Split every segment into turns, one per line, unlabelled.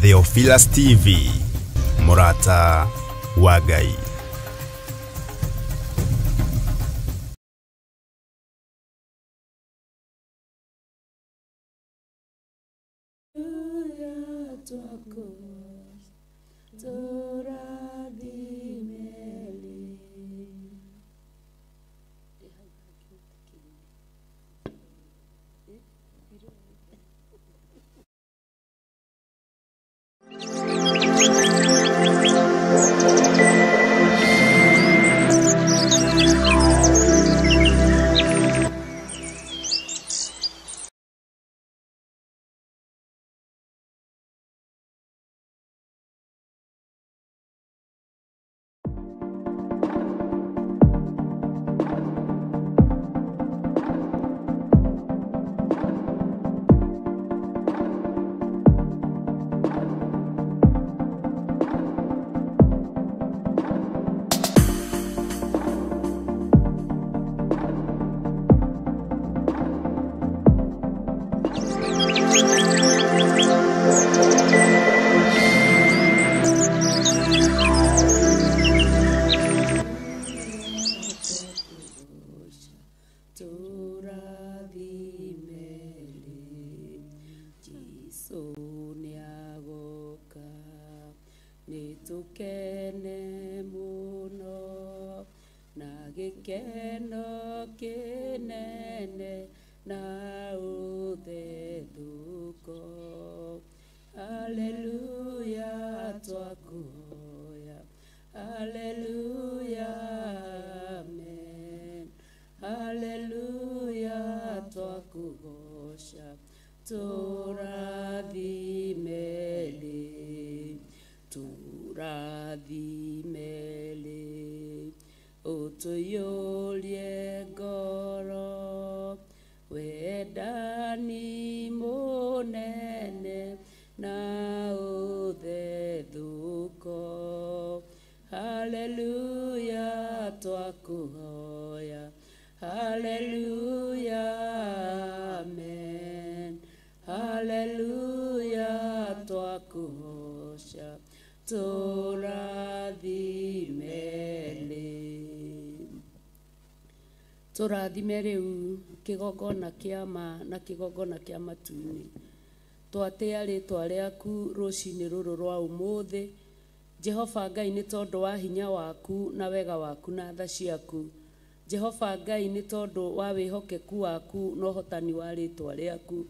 Theophilus TV, Murata wa Ngai.
Tũrathime rĩu kĩgongona kĩa ma na kĩgongona kĩa matu-inĩ. Twatĩa rĩtwa rĩaku rũcinĩ rũrũ rwa ũmũthĩ. Jehova Ngai, nĩ tondũ wa hinya waku na wega waku na tha ciaku. Jehova Ngai, nĩ tondũ wa wĩhokeku waku na ũhotani wa rĩtwa rĩaku.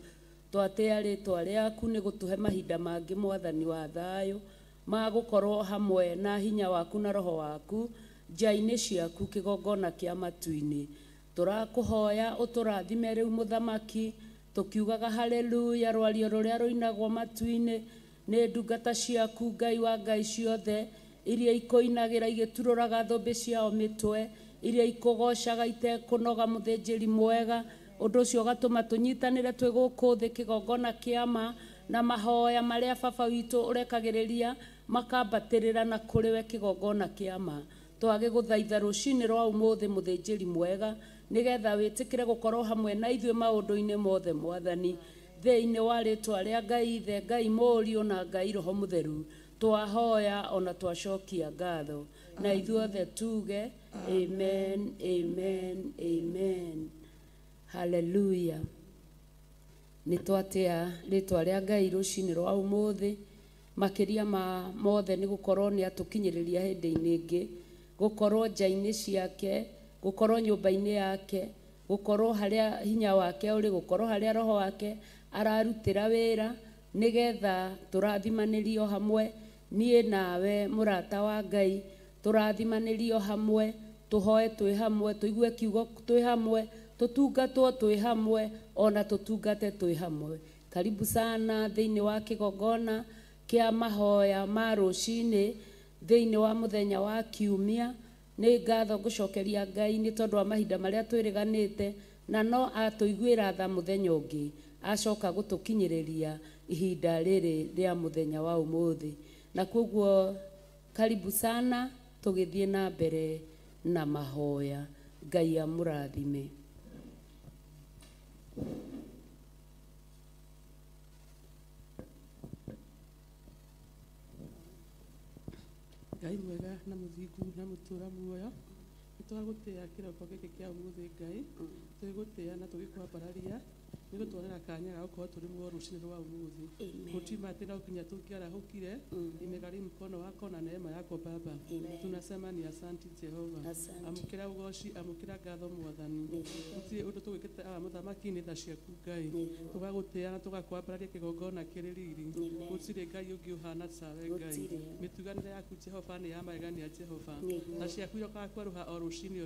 Twatĩa rĩtwa rĩaku nĩ gũtũhe mahinda mangĩ, Mwathani wa thayũ, ma gũkorwo hamwe na hinya waku na roho waku nja-inĩ ciaku kĩgongona kĩa matu-inĩ. Tũrakũhoya ũtũrathime rĩu Mũthamaki, tũkiugaga haleluya rwario rũrĩa rũinagwo matu-inĩ nĩ ndungata ciaku, Ngai wa ngai ciothe, iria ikũinagĩra igĩturũraga thũmbĩ ciao mĩtwe, iria ikũgocaga itekũnoga, mũthĩnjĩri mwega. Ũndũ ũcio ũgatũma tũnyitanĩre twĩ gũkũ thĩ kĩgongona kĩa ma na mahoya marĩa baba witũ ũrekagĩrĩria makambatĩrĩra na kũrĩ we kĩgongona kĩa ma. Twage gũthaitha rũcinĩ rwa ũmũthĩ, mũthĩnjĩri mwega, nĩgetha wĩtĩkĩre gũkorwo hamwe na ithuĩ maũndũ-inĩ mothe, Mwathani, thĩinĩ wa rĩtwa rĩa Ngai Ithe, Ngai Mũriũ na Ngai Roho Mũtheru. Twahoya ona twacokia ngatho, na ithuothe tuge amen, amen, amen. Hallelujah. Nĩ twatĩa rĩtwa rĩa Ngai rũcinĩ rwa ũmũthĩ, makĩria ma mothe nĩ gũkorwo nĩ atũkinyĩrĩria hĩndĩ-inĩ ĩngĩ, gũkorwo nja-inĩ ciake, gũkorwo nyũmba-inĩ yake, gũkorwo harĩa hinya wake ũrĩ, gũkorwo harĩa roho wake ararutĩra wĩra, nĩgetha tũrathimanĩrio hamwe niĩ nawe mũrata wa Ngai tũrathimanĩrio hamwe, tũhoe twĩ hamwe, tũigue kiugo twĩ hamwe, tũtungatwo twĩ hamwe, ona tũtungate twĩ hamwe. Karibu sana thĩinĩ wa kĩgongona kĩa mahoya ma rũcinĩ thĩinĩ wa mũthenya wa kiumia. Nĩ ngatho ngũcokeria Ngai nĩ tondũ wa mahinda marĩa twĩrĩganĩte, na no atũiguĩra tha mũthenya ũngĩ acoka gũtũkinyĩrĩria ihinda rĩrĩ rĩa mũthenya wa ũmũthĩ. Na koguo karibu sana, tũgĩthiĩ na mbere na mahoya. Ngai amũrathime.
Ngai mwega na mũthingu na mũtũra muoyo, nĩtwagũtĩĩa kĩroko gĩkĩ kĩa ũmũthĩ Ngai, twĩgũtĩĩa na tũgĩkwambararia nĩgũtwarĩra kanya ga gũkorwo tũrĩ muoyo rũcinĩ rwa ũmũthĩ. Gũtima atĩ no nginya tũngĩarahũkire, imegharimu mkono wako na neema yako Baba. Tunasema ni asanti Jehova. Amũkĩra ũgoci, amũkĩra ngatho Mwathani. Gũtirĩ ũndũ tũgwĩkĩte aba mũthamaki nĩ tha ciaku Ngai. Tũgagũtĩĩa na tũgakwambararia kĩgongona kĩrĩ riri. Gũtirĩ Ngai ũngĩ ũhana tawe Ngai. Mĩtuganĩre yaku Jehova nĩ ya magegania Jehova. Tha ciaku irokaga kwerũha o rũcinĩ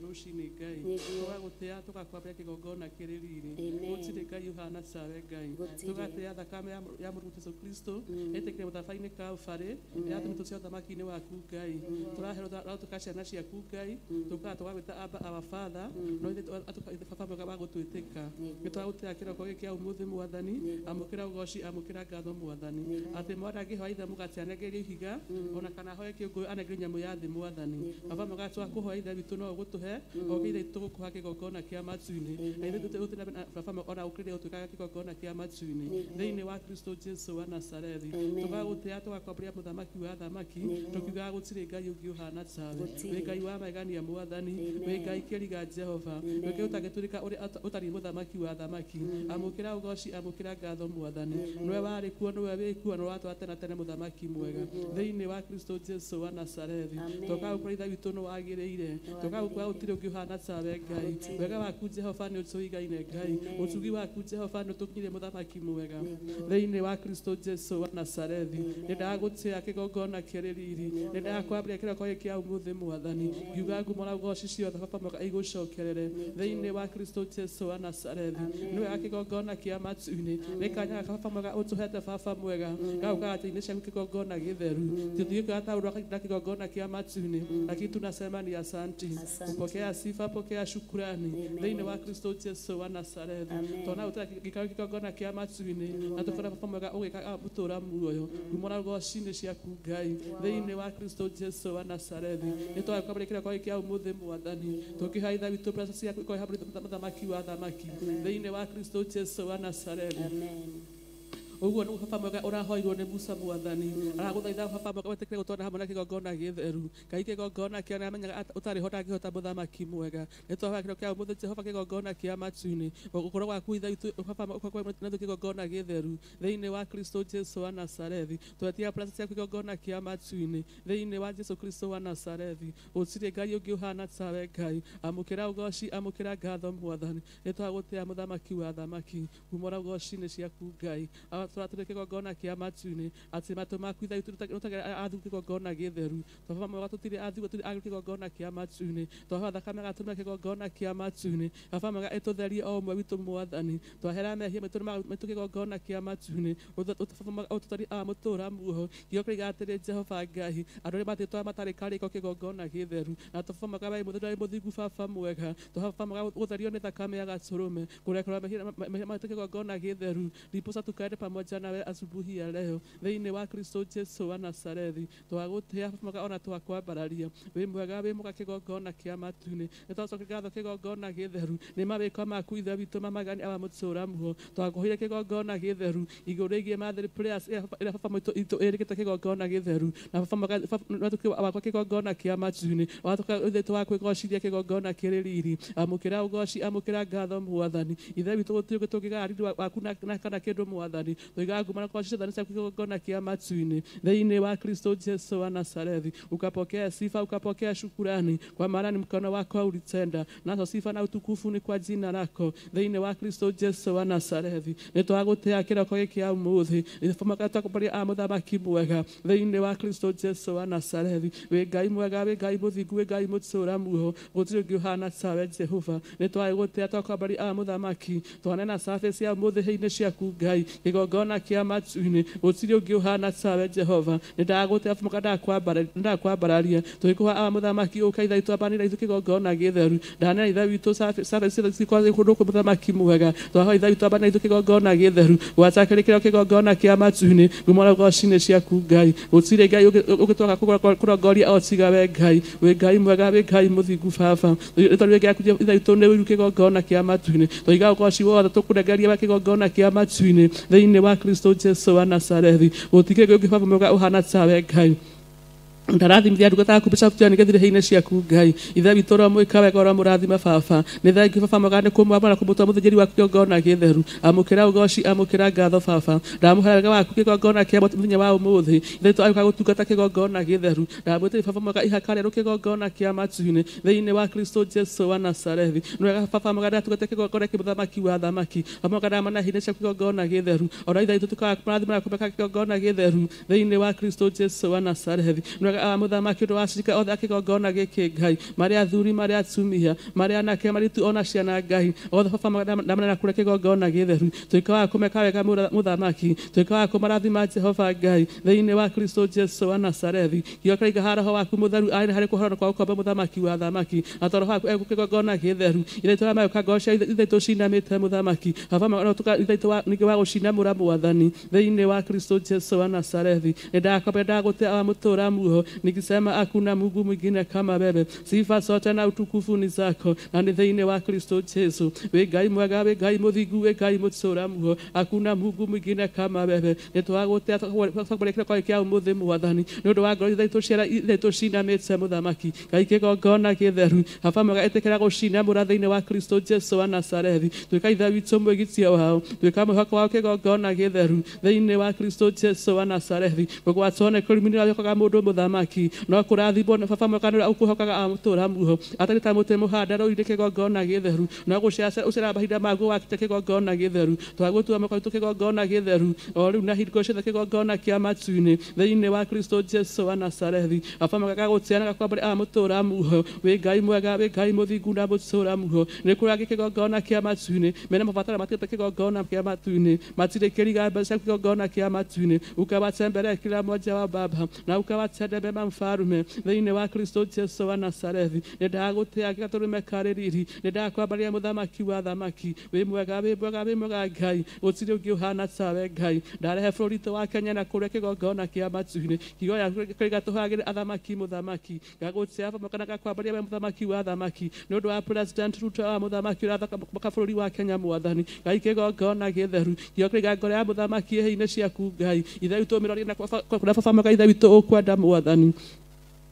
Ngai. Tũgagũtĩĩa tũgakwambararia kĩgongona kĩrĩ riri. Gũtirĩ Ngai ũhana tawe Ngai. Tũgatĩĩa thakame ya Mũrũ Jesũ Kristo ĩtĩkĩre mũthabainĩ Kalvarĩ yatũmĩ tũcio ũthamaki-inĩ waku Ngai. Tũraherwo tũka ciana ciaku Ngai, tũkaga tũgagwĩta Aba our Father, no ithuĩ baba mwega wa gũtwĩtĩka. Nĩtwagũtĩĩa kĩroko gĩkĩ kĩa ũmũthĩ Mwathani, amũkĩra ũgoci, amũkĩra ngatho Mwathani. Atĩ mwana angĩhoya ithe mũgate anengerio ihiga, ona kana ahoe kĩũngũyũ anengerio nyamũ ya thĩ Mwathani. Baba mwega twakũhoya ithe witũ no ũgũtũhe, o gĩthe tũgũkũha kĩgongona kĩa matu-inĩ. Na ithuĩ tũtĩna baba mwega ona ũkĩrĩrĩa ũtwĩkaga kĩgongona kĩa matu-inĩ. Thĩinĩ wa Kristo Jesũ wa Nazarethi. Tũgagũtĩĩa tũgakwambararia mũthamaki wa thamaki, tũkiugaga gũtirĩ Ngai ũngĩ ũhana tawe. Wĩ Ngai wa magegania Mwathani, wĩ Ngai kĩriga Jehova, wĩ Ngai ũtangĩtũrĩka ũtariĩ mũthamaki wa thamaki. Amũkĩra ũgoci, amũkĩra ngatho Mwathani. Nĩwe warĩ kuo, nĩwe wĩ kuo, na watũra tene tene mũthamaki mwega. Thĩinĩ wa Kristo Jesũ wa Nazarethi. Tũgagũkũra ithe witũ nĩ wagĩrĩire. Tũgagũkũra gũtirĩ ũngĩ ũhana tawe Ngai. Wega waku Jehova nĩ ũtũigaine Ngai. Ũtugi waku Jehova nĩ ũtũkinyĩrie mũthamaki mwega. Thĩinĩ wa Kristo Jesũ wa Nazarethi. Nĩndagũtĩĩa kĩgongona kĩrĩ riri. Nĩndakwambararia kĩroko gĩkĩ kĩa ũmũthĩ Mwathani. Ngiuga ngumo na ũgoci ciothe baba mwega igũcokerere. Thĩinĩ wa Kristo Jesũ wa Nazarethi. Nĩwega kĩgongona kĩa matu-inĩ. Nĩ kanya gaka baba mwega ũtũhete baba mwega. Gaukaga atĩ-inĩ ciaku kĩgongona gĩtheru. Tũthiũkaga taũrwo na kĩgongona kĩa matu-inĩ. Lakini tunasema ni asanti. Kupokea sifa, pokea shukrani. Thĩinĩ wa Kristo Jesũ wa Nazarethi. Tona ũtaka kĩgongona kĩa matu-inĩ. Na tũkora baba mwega ũgĩkaga mũtũra muoyo. Ngumo na ũgoci nĩ ciaku Ngai. Thĩinĩ wa Kristo Jesũ wa Nazarethi. Nĩtwagũkwambararia kĩroko gĩkĩ kĩa ũmũthĩ Mwathani. Tũkĩhoya ithe witũ mbeca ciaku ikoe hamwe mũthamaki wa thamaki. Thĩinĩ wa Kristo Jesũ wa Nazarethi. Ũguo nĩ baba mwega ũrahoirwo nĩ Musa Mwathani. Aragũthaitha baba mwega wĩtĩkĩre gũtwarana hamwe na kĩgongona gĩtheru. Ngai kĩgongona kĩrĩa nĩamenyaga ũtarĩ ho ndangĩhota mũthamaki mwega. Nĩtwahoya kĩroko kĩa ũmũthĩ Jehova kĩgongona kĩa matu-inĩ. Gũkorwo gwaku ithe witũ baba mwega na kĩgongona gĩtheru. Thĩinĩ wa Kristo Jesũ wa Nazarethi. Twetia praca ciaku kĩgongona kĩa matu-inĩ. Thĩinĩ wa Jesũ Kristo wa Nazarethi. Gũtirĩ Ngai ũngĩ ũhana tawe Ngai. Amũkĩra ũgoci, amũkĩra ngatho Mwathani. Nĩtwagũtĩĩa mũthamaki wa thamaki. Ngumo na ũgoci nĩ ciaku Ngai. Tũratũrĩ kĩgongona kĩa matu-inĩ. Atĩ matũ maku ithe witũ tũtagĩra athu kĩgongona gĩtheru. Baba mwega tũtirĩ athu tũtirĩ agĩrĩ kĩgongona kĩa matu-inĩ. Twahũra thakame gatũmĩra kĩgongona kĩa matu-inĩ. Baba mwega ĩtũtherie o ũmwe witũ Mwathani. Twahera mehia maitũ kĩgongona kĩa matu-inĩ. Ũtũtari mũtũra muoho. Gĩo kĩrĩga atĩrĩ Jehova Ngai. Andũ arĩa matĩtwa matarĩ karĩko kĩgongona gĩtheru. Na baba mwega wĩ mũthuri mũthingu baba mwega. Baba mwega gũtherio nĩ thakame ya gatũrũme. Kũrekerwo mehia maitũ kĩgongona gĩtheru. Ndiposa tukaende pamoja nawe asubuhi ya leo. Thĩinĩ wa Kristo Jesũ wa Nazarethi. Twagũtĩĩa mwega ona twakwambararia. Wĩ mwega wĩ mwega kĩgongona kĩa matu-inĩ. Nĩtwacokia ngatho kĩgongona gĩtheru. Nĩ mawĩko maku ithe witũ mamagani aba mũtũra muoyo. Twakũhoire kĩgongona gĩtheru. Igũrũ rĩgiĩ mathĩrĩ prayers ĩrĩa baba itũ ĩrĩkĩte kĩgongona gĩtheru. Na baba mwega wakwa kĩgongona kĩa matu-inĩ. Watũka ithe twakwĩgocithia kĩgongona kĩrĩ riri. Amũkĩra ũgoci, amũkĩra ngatho Mwathani. Ithe witũ gũtirĩ tũngĩgaya riri waku na kana kĩndũ Mwathani. tũigaga ngumana kwa ciothe ciaku kĩgongona kĩa matu-inĩ thĩinĩ wa Kristo Jesu wa Nazarethi, ukapokea sifa, ukapokea shukurani, kwa maana ni mkono wako ulitenda, nazo sifa na utukufu ni kwa jina lako thĩinĩ wa Kristo Jesu wa Nazarethi. Nĩtwagũtĩa kĩroko gĩkĩ kĩa ũmũthĩ, twakũbaria mũthamaki mwega thĩinĩ wa Kristo Jesu wa Nazarethi. Wĩ Ngai mwega, wĩ Ngai mũthingu, wĩ Ngai mũtũũra muoyo, gũtirĩ ũngĩ ũhana tawe Jehova. Nĩtwagũtĩa twakũbaria mũthamaki, twanena sabe cia ũmũthĩ hĩ-inĩ ciaku Ngai, kĩgongona kĩa matu-inĩ, gũtirĩ ũngĩ ũhana tawe Jehova. Nĩndagũtĩa ndakwambararia, tũgĩkũha mũthamaki ũkaitha itwambanĩra ithu kĩgongona gĩtheru, ndanena ithe witũ sabe ciothe cikorwo kũndũ kũ mũthamaki mwega, twahoa ithe witũ ambanĩra ithu kĩgongona gĩtheru, gwaca kĩrĩkĩro kĩgongona kĩa matu-inĩ, ngumana goci-inĩ ciaku Ngai, gũtirĩ Ngai ũgĩtwaka kũrongoria o tiga we Ngai, wĩ Ngai mwega, wĩ Ngai mũthingu Baba. Rĩtwa rĩaku ithe witũ nĩ rĩu kĩgongona kĩa matu-inĩ, tũiga ũgoci wothe tũkũrengeria kĩgongona kĩa matu-inĩ thĩinĩ wa Kristo Jesu wa Nazarethi. Gũtirĩ ũngĩ Baba mwega ũhana tawe Ngai. Ndarathimithia ndungata yaku Bishop John gĩthire hĩ-inĩ ciaku Ngai, ithe witũ ũrĩa mwĩka wega ũrĩa mũrathima Baba, nĩ thengiũ Baba mwega nĩ kũmwamũra kũmũtua mũthĩnjĩri waku kĩgongona gĩtheru, amũkĩra ũgoci, amũkĩra ngatho Baba, ndamũhe wega waku kĩgongona kĩa mũthenya wa ũmũthĩ, ithe witũ agĩũka gũtungata kĩgongona gĩtheru, ndamwĩtĩria Baba mwega ihaka rĩerũ kĩgongona kĩa matu-inĩ thĩinĩ wa Kristo Jesu wa Nazarethi. Nĩ wega Baba mwega ndatungata kĩgongona kĩa mũthamaki wa thamaki, Baba mwega ndamana hĩ-inĩ ciaku kĩgongona gĩtheru, ona ithe witũ tũkarathimana kũmeka kĩgongona gĩtheru thĩinĩ wa Kristo Jesu wa Nazarethi. Mũthamaki ũndũ wa acirika othe a kĩgongona gĩkĩ Ngai, marĩ athuri, marĩ atumia, marĩ anake, maritu ona ciana Ngai, othe Baba ndamanena kũrĩa kĩgongona gĩtheru, tuĩka wa kũmeka wega mũthamaki, tuĩka wa kũmarathima Jehova Ngai thĩinĩ wa Kristo Jesu wa Nazarethi. Kĩo kĩraiga ha roho waku mũtheru arĩ harĩ kũhorana kwa ũkombe mũthamaki wa thamaki, na tondũ roho waku egũ kĩgongona gĩtheru, ithe itũ magĩũka ngoca ithe itũ cinamĩte mũthamaki, Baba ithe itũ ningĩ wa gũcinamũra Mwathani thĩinĩ wa Kristo Jesu wa Nazarethi. Nĩndakwambia ndagũtĩa mũtũũra muoyo, nikisema hakuna Mungu mwingine kama wewe, sifa zote na utukufu ni zako, na ni thĩinĩ wa Kristo Jesu. Wĩ Ngai mwega, wĩ Ngai mũthingu, wĩ Ngai mũtũũra muoyo, hakuna Mungu mwingine kama wewe. Nĩtwagũtĩa twakũbaria kĩroko kĩa ũmũthĩ Mwathani, nĩ ũndũ wa ngoro ithe itũ cinamĩte mũthamaki, Ngai kĩgongona gĩtheru, Baba mwega ĩtĩkĩra gũcinamũra thĩinĩ wa Kristo Jesu wa Nazarethi, tuĩka ithe witũ mwĩgitio wao, tuĩka mwĩhoko wao kĩgongona gĩtheru thĩinĩ wa Kristo Jesu wa Nazarethi. Gũgwatwo nĩ kũriminĩra wĩkaga mũndũ mũthamaki, no kũrathimwo nĩ Baba mwega nĩũrĩa ũkwĩhokaga amũtũũra muoyo, atarĩ ta mũtĩ mũhande rũĩ-inĩ kĩgongona gĩtheru, no gũcera mahinda maguo wakĩte kĩgongona gĩtheru, twagũtua moko witũ kĩgongona gĩtheru o rĩu na hingo ciothe kĩgongona kĩa matu-inĩ thĩinĩ wa Kristo Jesu wa Nazarethi. Baba mwega gagũtĩana gakwambũra amũtũũra muoyo, wĩ Ngai mwega, wĩ Ngai mũthingu na mũtũũra muoyo, nĩ kũragi kĩgongona kĩa matu-inĩ, mena mabataro matĩte kĩgongona kĩa matu-inĩ, matirĩ kĩriga mbere cia kĩgongona kĩa matu-inĩ, ukawatembelea kila mmoja wa Baba na ukawatende mema Mfarume thĩinĩ wa Kristo Jesu wa Nazarethi. Nĩndagũtĩa gatũrũme karĩ riri, nĩndakwambaria mũthamaki wa thamaki, wĩ mwega, wĩ mwega, wĩ mwega Ngai, gũtirĩ ũngĩ ũhana tawe Ngai. Ndarehe bũrũri witũ wa Kenya na kũrĩa kĩgongona kĩa matu-inĩ, kiugo gĩaku gatũhagĩre athamaki mũthamaki, ngagũtĩa Baba kana gakwambaria we mũthamaki wa thamaki, nĩ ũndũ wa President Ruto wa mũthamaki ũrathaka bũrũri wa Kenya Mwathani, Ngai kĩgongona gĩtheru, kĩo kĩraiga ngoro ya mũthamaki hĩ-inĩ ciaku Ngai, ithe witũ mĩroria na kũrĩa Baba mwega ithe witũ ũkwenda Mwathani.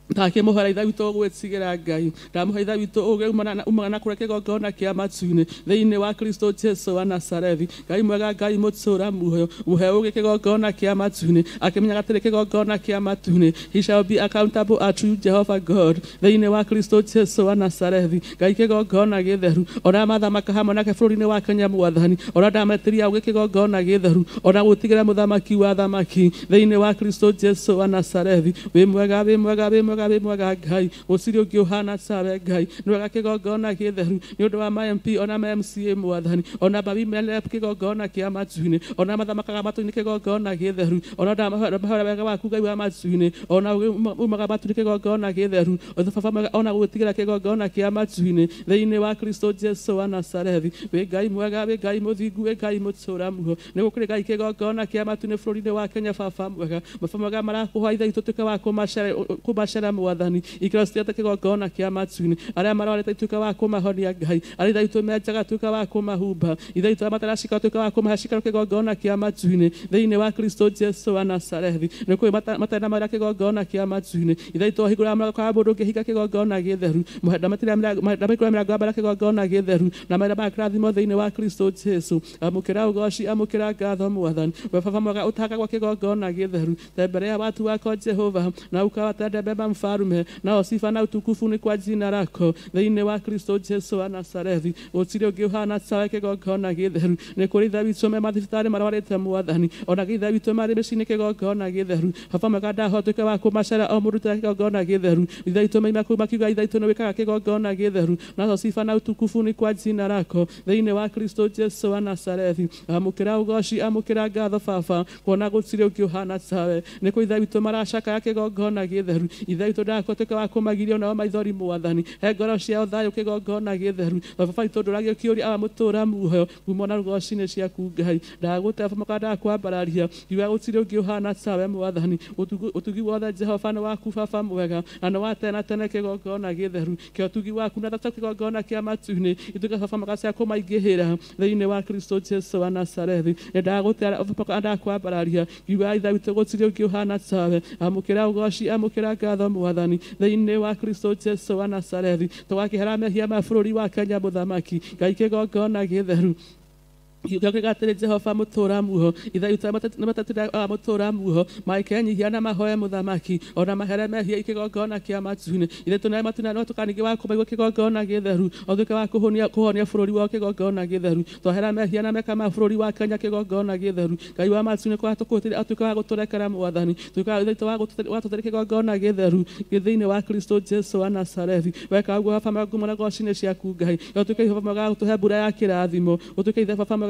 Ndakĩmũhera ithe witũ ũgwĩtigĩra Ngai, ndamũhe ithe witũ ũgĩ umana na kũrĩa kĩgongona kĩa matu-inĩ thĩinĩ wa Kristo Jesu wa Nazarethi. Ngai mwega, Ngai mũtũũra muoyo, mũhe ũgĩ kĩgongona kĩa matu-inĩ, akĩmenyaga atĩrĩ kĩgongona kĩa matu-inĩ, he shall be accountable unto you Jehovah God thĩinĩ wa Kristo Jesu wa Nazarethi. Ngai kĩgongona gĩtheru, ona mathamaka hamwe nake bũrũri-inĩ wa Kenya Mwathani, ona ndametĩria ũgĩ kĩgongona gĩtheru, ona gũtigĩra mũthamaki wa thamaki thĩinĩ wa Kristo Jesu wa Nazarethi. Wĩ mwega, wĩ mwega, wĩ mwega, wĩ mwega Ngai, gũtirĩ ũngĩ ũhana tawe Ngai, nĩ wega kĩgongona gĩtheru, nĩ ũndũ wa ma MP ona ma MCA Mwathani, ona ma women rep kĩgongona kĩa matu-inĩ, ona mathamakaga matu-inĩ kĩgongona gĩtheru, ona ndamahora wega waku Ngai wa matu-inĩ, ona umaga matu-inĩ kĩgongona gĩtheru, Baba mwega ona gwĩtigĩra kĩgongona kĩa matu-inĩ thĩinĩ wa Kristo Jesu wa Nazarethi. Wĩ Ngai mwega, wĩ Ngai mũthingu, wĩ Ngai mũtũũra muoyo, nĩ gũkĩrĩ Ngai kĩgongona kĩa matu-inĩ bũrũri-inĩ wa Kenya Baba mwega, Baba mwega marakũhoya ithe itũ tuĩke wa kũmacera gũcera Mwathani ikĩro ciothe kĩgongona kĩa matu-inĩ arĩa marorete ituĩka wa kũmahonia Ngai arĩa ithe witũ menjaga tuĩka wa kũmahumba ithe witũ mataracika tuĩka wa kũmahe cikaro kĩgongona kĩa matu-inĩ thĩinĩ wa Kristo Jesu wa Nazarethi nĩ kũrĩ matenda marĩa kĩgongona kĩa matu-inĩ ithe witũ hingũra mũrango wa mũndũ ũngĩhinga kĩgongona gĩtheru ndamĩkĩra mĩrango ya mbara kĩgongona gĩtheru na marĩa ma kĩrathimo thĩinĩ wa Kristo Jesu amũkĩra ũgoci amũkĩra ngatho Mwathani we baba mwega ũtahakagwo kĩgongona gĩtheru mbere ya watu wako Jehova na ukawatende mema mfarume na sifa na utukufu ni kwa jina lako thĩinĩ wa Kristo Jesu wa Nazarethi gũtirĩ ũngĩ ũhana tawe kĩgongona gĩtheru nĩ kũrĩ ithe witũ me mathibitarĩ marwarĩte Mwathani ona ithe witũ marĩ mĩciĩ-inĩ kĩgongona gĩtheru baba mwega ndahotuĩke wa kũmacera o mũrutĩra kĩgongona gĩtheru ithe witũ maima kũu makiuga ithe witũ nĩ wĩkaga kĩgongona gĩtheru nazo sifa na utukufu ni kwa jina lako thĩinĩ wa Kristo Jesu wa Nazarethi amũkĩra ũgoci amũkĩra ngatho baba kuona gũtirĩ ũngĩ ũhana tawe nĩ kũrĩ ithe witũ maracakaya kĩgongona gĩtheru ithe witũ ndahotuĩke wa kũmagiria onao maithori Mwathani he ngoro ciao thayũ kĩgongona gĩtheru baba witũ ndũragio kĩũria amũtũra muoyo kuma na rugoci-inĩ ciaku Ngai ndagũte baba ndakwambararia iwe gũtirĩ ũngĩ ũhana tawe Mwathani ũtugi wothe Jehova nĩ waku baba mwega na nĩ wa tene tene kĩgongona gĩtheru kĩo ũtugi waku na thata kĩgongona kĩa matu-inĩ ituĩke baba magacia kũmaingĩhĩra thĩinĩ wa Kristo Jesu wa Nazarethi ndagũte baba ndakwambararia iwe ithe witũ gũtirĩ ũngĩ ũhana tawe amũkĩra ũgoci amũkĩra ngatho Mwathani thĩinĩ wa Kristo Jesu wa Nazarethi tũgakĩhera mehia ma bũrũri wa Kenya mũthamaki Ngai kĩgongona gĩtheru gĩgatĩrĩ Jehova mũtũra muoho ithe witũ matatũra mũtũra muoho maikenyihia na mahoe mũthamaki ona mahere mehia ikĩgongona kĩa matu-inĩ ithe tũnae matuna no tũkaningĩ wa kũmaigua kĩgongona gĩtheru o tuĩke wa kũhonia bũrũri wao kĩgongona gĩtheru twahera mehia na meka ma bũrũri wa Kenya kĩgongona gĩtheru Ngai wa matu-inĩ kwa atuĩke wa gũtũrekera Mwathani tuĩke ithe wa tũtĩrĩ kĩgongona gĩtheru thĩinĩ wa Kristo Jesu wa Nazarethi weka ũguo baba magumo na goci-inĩ ciaku Ngai ũtuĩke baba mwega wa gũtũhe mbura ya kĩrathimo ũtuĩke ithe baba wa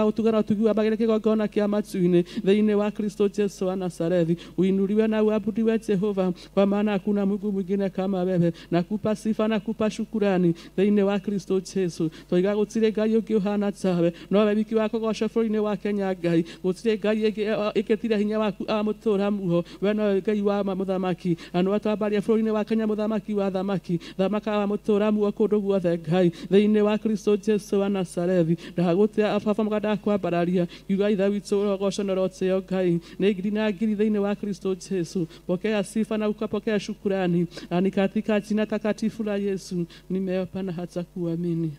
gũtugana ũtugi wa magĩrĩ kĩgongona kĩa matu-inĩ thĩinĩ wa Kristo Jesu wa Nazarethi uinuliwe na uabudiwe Jehova kwa maana hakuna Mungu mwingine kama wewe nakupa sifa nakupa shukurani thĩinĩ wa Kristo Jesu tũiga gũtirĩ Ngai ũngĩ ũhana tawe no we wiki wa kũgocwo bũrũri-inĩ wa Kenya Ngai gũtirĩ Ngai ĩngĩ ĩkĩtire hinya waku amũtũra muoho we no Ngai wa mũthamaki na nĩ watwambaria bũrũri-inĩ wa Kenya mũthamaki wa thamaki thamaka wa mũtũra muoho kũndũ guothe Ngai thĩinĩ wa Kristo Jesu wa Nazarethi ndagũte baba mwega ndakwambararia kiuga ithe witũ ũrogocwo na ũrotĩo Ngai nĩ ngiri na ngiri thĩinĩ wa Kristo Jesu pokea sifa na ukapokea shukurani na ni katika jina takatifu la Yesu nimeomba na hata kuamini.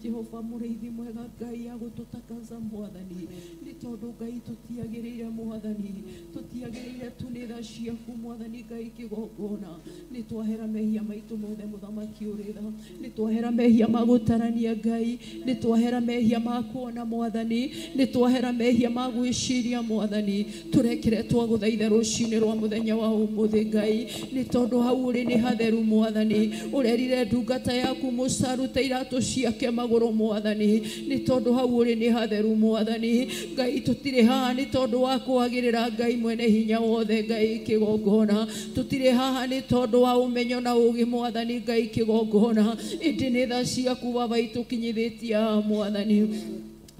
Jehova mũrĩithi mwega Ngai agũtũtakaza Mwathani nĩ tondũ Ngai tũtiagĩrĩire Mwathani tũtiagĩrĩire tu nĩ tha ciaku Mwathani Ngai kĩgongona nĩ twahera mehia maitũ mothe mũthamaki ũrĩ tha nĩ twahera mehia ma gũtarania Ngai nĩ twahera mehia ma kuona Mwathani nĩ twahera mehia ma gwĩciria Mwathani tũrekere twagũthaitha rũcinĩ rwa mũthenya wa ũmũthĩ Ngai nĩ tondũ hau ũrĩ nĩ hatheru Mwathani ũrerire ndungata yaku Musa arute iratũ ciake magũrũ Mwathani nĩ tondũ hau ũrĩ nĩ hatheru Mwathani Ngai tũtirĩ haha nĩ tondũ wa kwagĩrĩra Ngai mwene hinya wothe Ngai kĩgongona tũtirĩ haha nĩ tondũ wa ũmenyo na ũũgĩ Mwathani Ngai kĩgongona ĩndĩ nĩ tha ciaku Baba itũkinyithĩtie Mwathani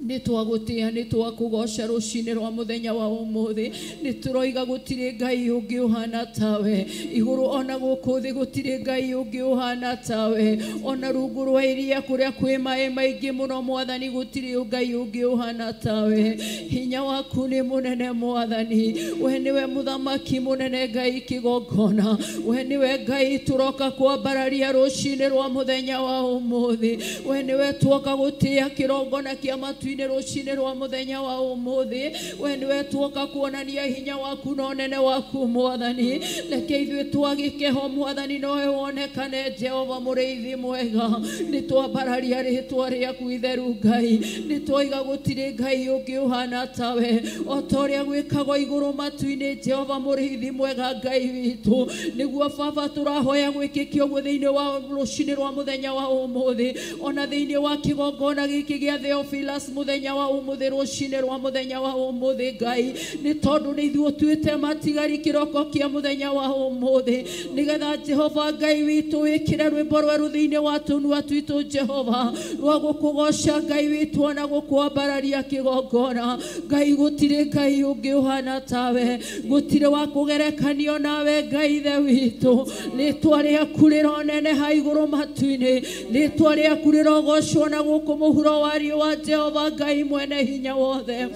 nĩ twagutia nĩ twakugoca rũcinĩ rwa mũthenya wa ũmũthĩ nĩ tũroiga gũtirĩ Ngai ũngĩ ũhana tawe igũrũ ona gũkũ thĩ gũtirĩ Ngai ũngĩ ũhana tawe ona rungu rwa iria kũrĩa kwĩ maĩ maingĩ mũno Mwathani gũtirĩ Ngai ũngĩ ũhana tawe hinya waku nĩ mũnene Mwathani we nĩwe mũthamaki mũnene Ngai kĩgongona we nĩwe Ngai tũroka kwambararia rũcinĩ rwa mũthenya wa ũmũthĩ we nĩwe tuoka gũtĩa kĩrongona kĩa matu-inĩ rũcinĩ rwa mũthenya wa ũmũthĩ we nĩwe tuoka kuonania hinya waku na ũnene waku Mwathani reke ithuĩ twagĩke ho Mwathani nowe wonekane Jehova mũrĩithi mwega nĩ twambararia rĩtwa rĩaku itheru Ngai nĩ twoiga gũtirĩ Ngai ũngĩ ũhana tawe o ta ũrĩa gwĩkagwo igũrũ matu-inĩ Jehova mũrĩithi mwega Ngai witũ nĩguo Baba tũrahoya gwĩkĩke ũguo thĩinĩ wa rũcinĩ rwa mũthenya wa ũmũthĩ ona thĩinĩ wa kĩgongona gĩkĩ gĩa Theophilus mũthenya wa ũmũthĩ rũcinĩ rwa mũthenya wa ũmũthĩ Ngai nĩ tondũ nĩ ithuĩ tuĩte matigari kĩroko kĩa mũthenya wa ũmũthĩ nĩgetha Jehova Ngai witũ wĩkĩre rwĩmbo rwerũ thĩinĩ wa tũnua twitũ Jehova rwa gũkũgoca Ngai witũ ona gũkwambararia kĩgongona Ngai gũtirĩ Ngai ũngĩ ũhana tawe gũtirĩ wa kũgerekanio nawe Ngai ithe witũ rĩtwa rĩaku rĩroneneha igũrũ matu-inĩ rĩtwa rĩaku rĩrogocwo na gũkũ mũhuro wa riũa Jehova Ngai mwene hinya wothe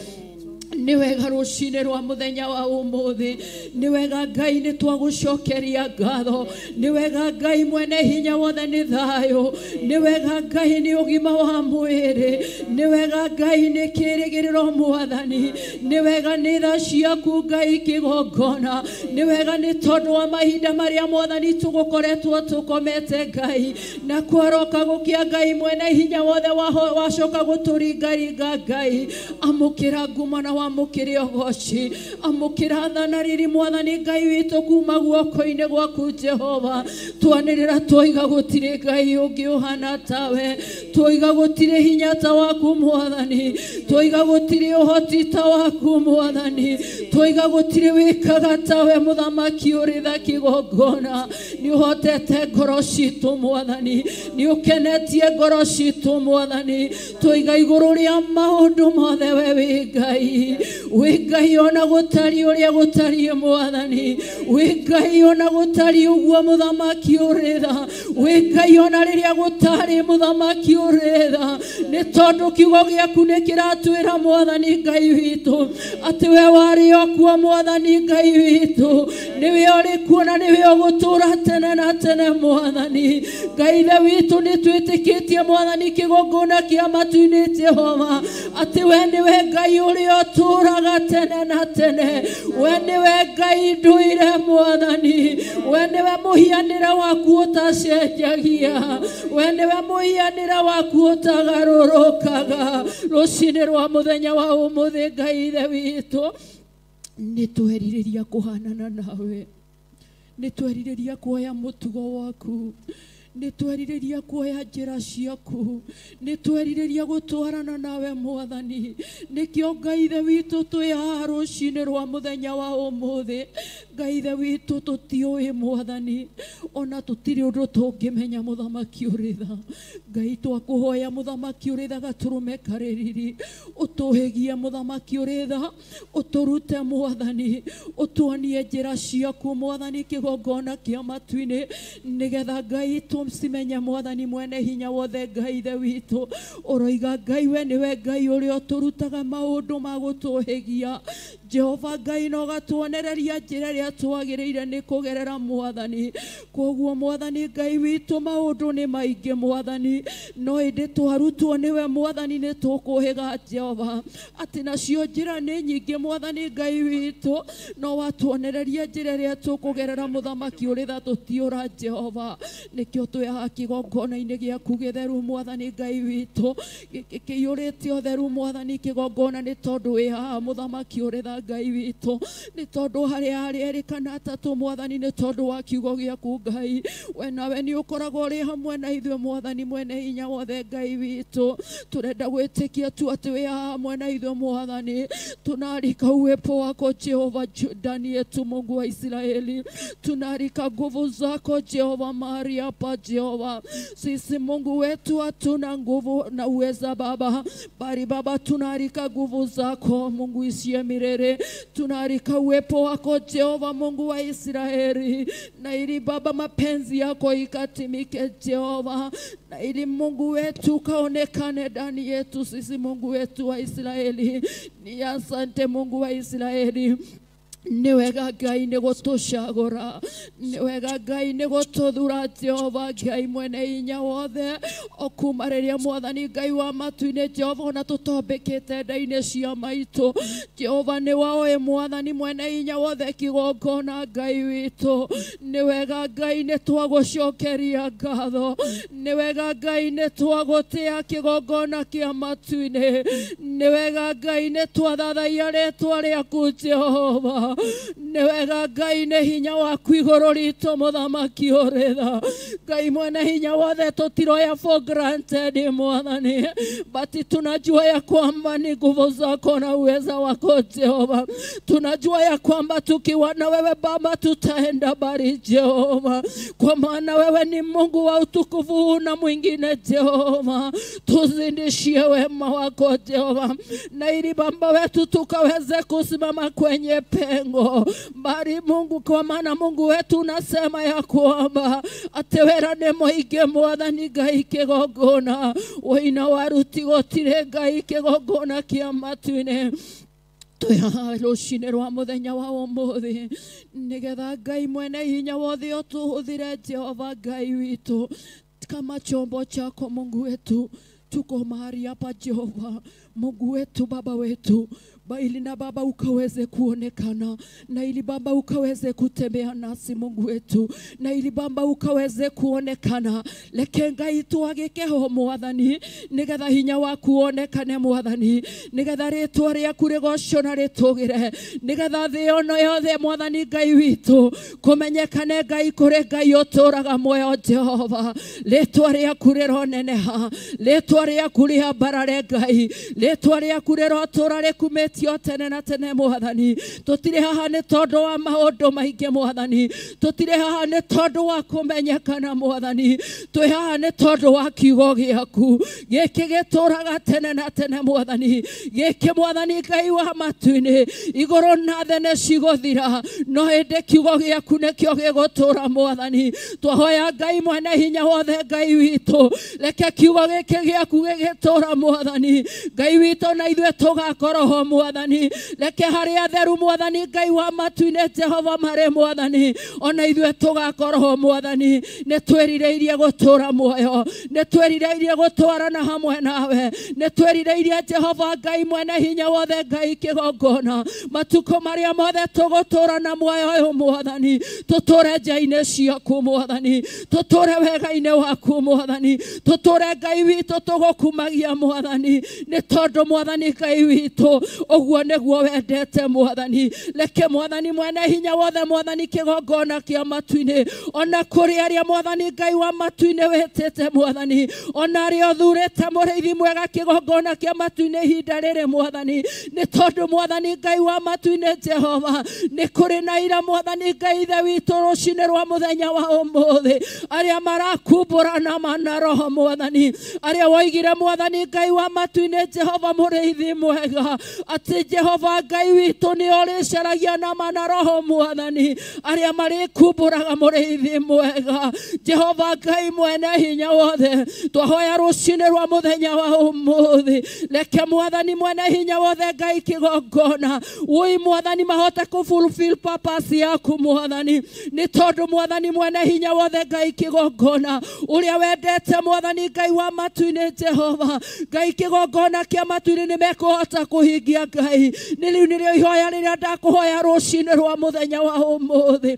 nĩ wega rũcinĩ rwa mũthenya wa ũmũthĩ nĩ wega Ngai nĩ twagũcokeria ngatho nĩ wega Ngai mwene hinya wothe nĩ thayũ nĩ wega Ngai nĩ ũgima wa mwĩrĩ nĩ wega Ngai nĩ kĩĩrĩgĩrĩro Mwathani nĩ wega nĩ tha ciaku Ngai kĩgongona nĩ wega nĩ tondũ wa mahinda marĩa Mwathani tũgũkoretwo tũkomete Ngai na kwaroka gũkĩa Ngai mwene hinya wothe wacoka gũtũringaringa Ngai amũkĩra ngumana wa amũkĩre ũgoci amũkĩra tha na riri Mwathani Ngai witũ kuma guoko-inĩ gwaku Jehova twanĩrĩra twoiga gũtirĩ Ngai ũngĩ ũhana tawe twoiga gũtirĩ hinya ta waku Mwathani twoiga gũtirĩ ũhoti ta waku Mwathani twoiga gũtirĩ wĩkaga tawe mũthamaki ũrĩ tha kĩgongona nĩ ũhotete ngoro citũ Mwathani nĩ ũkenetie ngoro citũ Mwathani twoiga igũrũ rĩa maũndũ mothe we wĩ Ngai wĩ Ngai ona gũtari ũrĩa gũtariĩ Mwathani wĩ Ngai ona gũtari ũguo mũthamaki ũrĩ tha wĩ Ngai ona rĩrĩa gũtarĩ mũthamaki ũrĩ tha nĩ tondũ kiugo gĩaku nĩ kĩratwĩra Mwathani Ngai witũ atĩ we warĩ o kuo Mwathani Ngai witũ nĩwe ũrĩ kuo na nĩwe ũgũtũũra tene na tene Mwathani Ngai ithe witũ nĩ twĩtĩkĩtie Mwathani kĩgongona kĩa matu-inĩ Jehova atĩ we nĩwe Ngai ũrĩa ũtũũraga tene na tene we nĩwe Ngai ndũire Mwathani we nĩwe mũhianĩre waku ũtacenjagia we nĩwe mũhianĩre waku ũtagarũrũkaga rũcinĩ rwa mũthenya wa ũmũthĩ Ngai ithe witũ nĩ twerirĩria kũhanana nawe nĩ twerirĩria kuoya mũtugo waku nĩ twerirĩria kuoya njĩra ciaku nĩ twerirĩria gũtwarana nawe Mwathani nĩkĩo Ngai ithe witũ twĩ haha rũcinĩ rwa mũthenya wa ũmũthĩ Ngai ithe witũ tũtiũĩ Mwathani ona tũtirĩ ũndũ tũngĩmenya mũthamaki ũrĩ tha Ngai twakũhoya mũthamaki ũrĩ tha gatũrũme karĩriri ũtũhĩgie mũthamaki ũrĩ tha ũtũrute Mwathani ũtuonie njĩra ciaku Mwathani kĩgongona kĩa matu-inĩ nĩgetha Ngai tũcimenye Mwathani mwene hinya wothe Ngai ithe witũ ũroiga Ngai we nĩwe Ngai ũrĩa ũtũrutaga maũndũ ma gũtũhĩgia Jehova Ngai no gatuonereria njĩra ĩrĩa twagĩrĩire nĩ kũgerera Mwathani koguo Mwathani Ngai witũ maũndũ nĩ maingĩ Mwathani no ĩndĩ twarutwo nĩwe Mwathani nĩ tũkũhĩga Jehova atĩ nacio njĩra nĩ nyingĩ Mwathani Ngai witũ no watuonereria njĩra ĩrĩa tũkũgerera mũthamaki ũrĩ tha tũtiũra Jehova nĩkĩo twĩ haha kĩgongona-inĩ gĩaku gĩtheru Mwathani Ngai witũ kĩiyũrĩte ũtheru Mwathani kĩgongona nĩ tondũ wĩ haha mũthamaki ũrĩ tha Ngai witũ nĩ tondũ harĩa erĩ kana atatũ Mwathani nĩ tondũ wa kiugo gĩaku Ngai we nawe nĩ ũkoragwo ũrĩ hamwe na ithuĩ Mwathani mwene hinya wothe Ngai witũ tũrenda gwĩtĩkia tu atĩ wĩ hamwe na ithuĩ Mwathani tunaalika uwepo wako Jehova ndani yetu Mungu wa Israeli tunaalika nguvu zako Jehova mahali hapa Jehova. Sisi Mungu wetu hatuna nguvu na uweza Baba, bali Baba tunarika nguvu zako Mungu isiye milele, tunarika uwepo wako Jehova Mungu wa Israeli, na ili Baba mapenzi yako ikatimike Jehova, na ili Mungu wetu kaonekane ndani yetu sisi Mungu wetu wa Israeli. Ni asante Mungu wa Israeli. Niwega Ngai nigutucagura, niwega Ngai nigututhura Jehova Ngai mwene hinya wothe, okuma riria Mwathani Ngai wa matu-ini Jehova ona tutombekete nda-ini cia maitu Jehova ni wawe Mwathani mwene hinya wothe kigongona Ngai witu. Niwega Ngai ni twagucokeria ngatho, niwega Ngai ni twagutia kigongona kia matu-ini, niwega Ngai ni twathathaia ritwa riaku Jehova. Niwega Ngai ni hinya waku iguru ritu muthamaki uritha, Ngai mwene hinya wothe tutiroya for granted Mwathani, but tunajua ya kwamba ni nguvu zako na uweza wako Jehova. Tunajua ya kwamba tukiwa na wewe Baba tutaenda bari Jehova, kwa maana wewe ni Mungu wa utukufu na mwingine Jehova. Tuzidishie wema wako Jehova, na ili Baba wetu tukaweze kusimama kwenye pengo bari Mungu, kwa maana Mungu wetu unasema ya kwamba atewera ne moige Mwathani Ngai kigongona woina waruti gotire Ngai kigongona kia matu-ini. Tuya rucini rwa muthenya wa umuthi nigetha Ngai mwene hinya wothe utuhuthire Jehova Ngai witu kama chombo chako Mungu wetu. Tuko mahali hapa Jehova Mungu wetu, Baba wetu, ili na Baba ukaweze kuonekana, na ili Baba ukaweze kutembea nasi Mungu wetu, na ili Baba ukaweze kuonekana. Leke Ngai twagikeho Mwathani nigetha hinya waku onekane Mwathani, nigetha ritwa riaku rigocwo na ritugire, nigetha thii ono yothe Mwathani Ngai witu kumenyekane Ngai kuri Ngai uturaga moyo Jehova. Ritwa riaku rironeneha, ritwa riaku riambarare Ngai, ritwa riaku rirotura rikumite tene na tene Mwathani. Tutire haha ni tondu wa maundu maingi Mwathani, tutire haha ni tondu wa kumenyekana Mwathani, twi haha ni tondu wa kiugo giaku giki gituraga tene na tene Mwathani. Giki Mwathani Ngai wa matu-ini iguru na thĩ nĩ ciguthira, no hindi kiugo giaku nikio gigutura Mwathani. Twahoya Ngai mwene hinya wothe Ngai witu, reke kiugo giki giaku gigitura Mwathani Ngai witu, na ithuĩ tugakorwo Mwathani reke haria theru Mwathani Ngai wa matu-ini Jehova mare Mwathani, ona ithuĩ tugakorwo Mwathani nĩ twĩrirĩirie gutura muoyo, nĩ twĩrirĩirie gutwarana hamwe nawe, nĩ twĩrirĩirie Jehova Ngai mwene hinya wothe Ngai kigongona matuko maria mothe tuguturana muoyo uyu Mwathani. Tuture nja-inĩ ciaku Mwathani, tuture wega-inĩ waku Mwathani, tuture Ngai witu tugukumagia Mwathani, nĩ tondu Mwathani Ngai witu uguo niguo wendete Mwathani. Reke Mwathani mwene hinya wothe Mwathani kigongona kia matu-ini, ona kuri aria Mwathani Ngai wa matu-ini wetete Mwathani, ona aria uthurite muriithi mwega kigongona kia matu-ini ihinda riri Mwathani, ni tondu Mwathani Ngai wa matu-ini Jehova ni kuri na ira Mwathani Ngai ithe witu rucini rwa muthenya wa umuthi aria marakumbura na mana roho Mwathani, aria woigire Mwathani Ngai wa matu-ini Jehova muriithi mwega ati Jehova Ngai witu ni uricaragia na mana roho Mwathani aria marikumburaga muriithi mwega. Jehova Ngai mwene hinya wothe twahoya rucini rwa muthenya wa umuthi, reke Mwathani mwene hinya wothe Ngai kigongona ui Mwathani mahota ku fulfill purpose yaku Mwathani, ni tondu Mwathani mwene hinya wothe Ngai kigongona uria wendete Mwathani Ngai wa matu-ini Jehova Ngai kigongona kia matu-ini ni mekuhota kuhingia Ngai. Ni riu nirio ihoya riria ndakuhoya rucini rwa muthenya wa umuthi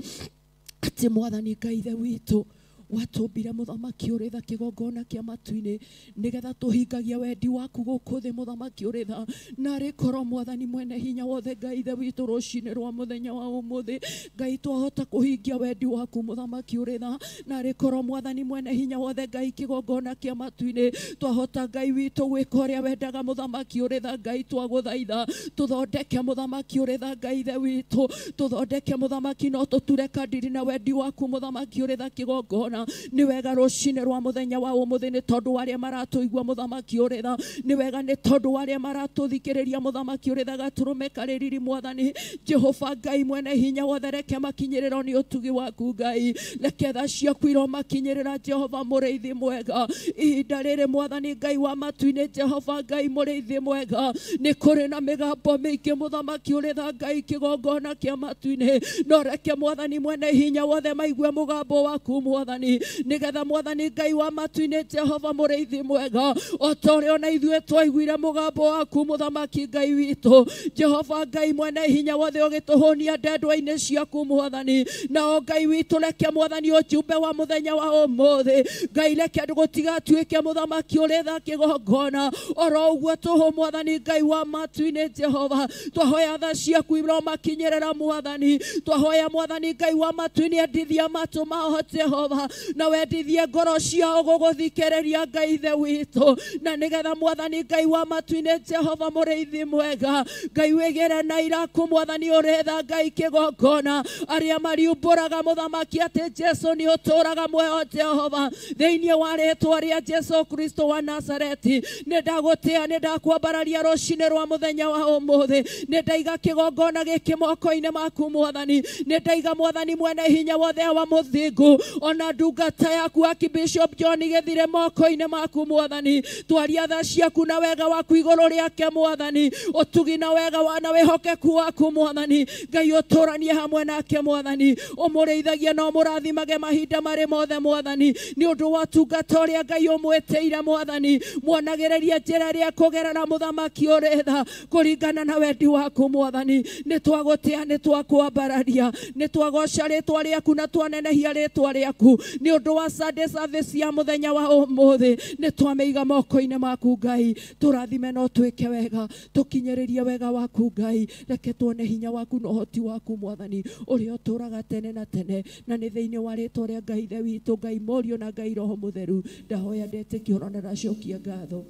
ati Mwathani Ngai ithe witu watumbire muthamaki uritha kigongona kia matu-ini nigetha tuhingagia wendi waku guku thi muthamaki uritha, na rikorwo Mwathani mwene hinya wothe Ngai ithe witu rucini rwa muthenya wa umuthi Ngai twahota kuhingia wendi waku muthamaki uritha, na rikorwo Mwathani mwene hinya wothe Ngai kigongona kia matu-ini twahota Ngai witu gwika uria wendaga muthamaki uritha Ngai twaguthaitha tuthondeke muthamaki uritha Ngai ithe witu tuthondeke muthamaki no tuture kadiri na wendi waku muthamaki uritha kigongona tha ni wega rucine rwa muthenya wa umuthi ni tondu aria maratuigua muthamaki uri tha ni wega ni tondu aria maratuthikiriria muthamaki uri tha gaturume kaririri mwathani Jehova Ngai mwene hinya wothe reke makinyiriro ni utugi waku Ngai reke tha ciaku iro makinyirira Jehova muriithi mwega ihinda riri mwathani Ngai wa matu-ini Jehova Ngai muriithi mwega ni kuri na migambo mingi muthamaki uri tha Ngai kigongona kia matu-ini no reke mwathani mwene hinya wothe maigue mugambo waku mwathani nigetha mwathani Ngai wa matu-ini Jehova muriithi mwega o ta uria ona ithuĩ twaiguire mugambo waku muthamaki Ngai witu Jehova Ngai mwene hinya wothe ugituhonia ndendwa-ini ciaku mwathani na Ngai witu reke mwathani ujumbe wa muthenya wa umuthi Ngai reke gutigatuike muthamaki uri tha kigongona oro uguo tuhu mwathani Ngai wa matu-ini Jehova twahoya tha ciaku iro makinyirira mwathani twahoya mwathani Ngai wa matu-ini endithia matu mao Jehova na wendithie ngoro ciao guguthikiriria Ngai ithe witu na nigetha mwathani Ngai wa matu-ini Jehova muriithi mwega Ngai wigire na iraku mwathani uri tha Ngai kigongona aria mariumburaga muthamaki ati Jesu ni uturaga muoyo Jehova thiini wa ritwa ria Jesu Kristo wa Nazareti ni ndagutia ni ndakwambararia rucine rwa muthenya wa umuthi ni ndaiga kigongona giki moko-ini maku mwathani ni ndaiga mwathani mwene hinya wothe wa muthingu ona ndungata yaku Archbishop John githire moko-ini maku mwathani twaria tha ciaku na wega waku iguru riake mwathani utugi na wega wana wihokeku waku mwathani Ngai uturanie hamwe nake mwathani umureithagie no murathimage mahinda mari mothe mwathani ni undu wa tungata uria Ngai umwitiire mwathani mwanagiriria njira ria kugerera muthamaki uri tha kuringana na wendi waku mwathani ni twagutia ni twakwambararia ni twagoca ritwa riaku na twanenehia ritwa riaku ni undu wa Sunday service ya muthenya wa umuthi ni twameiga moko-ini maku Ngai turathime no twike wega tukinyiririe wega waku Ngai reke tuone hinya waku no hoti waku mwathani uria uturaga tene na tene na ni thiini wa ritwa ria Ngai ithe witu Ngai morio na Ngai roho mutheru ndahoya ndetĩkia ona ndacokia ngatho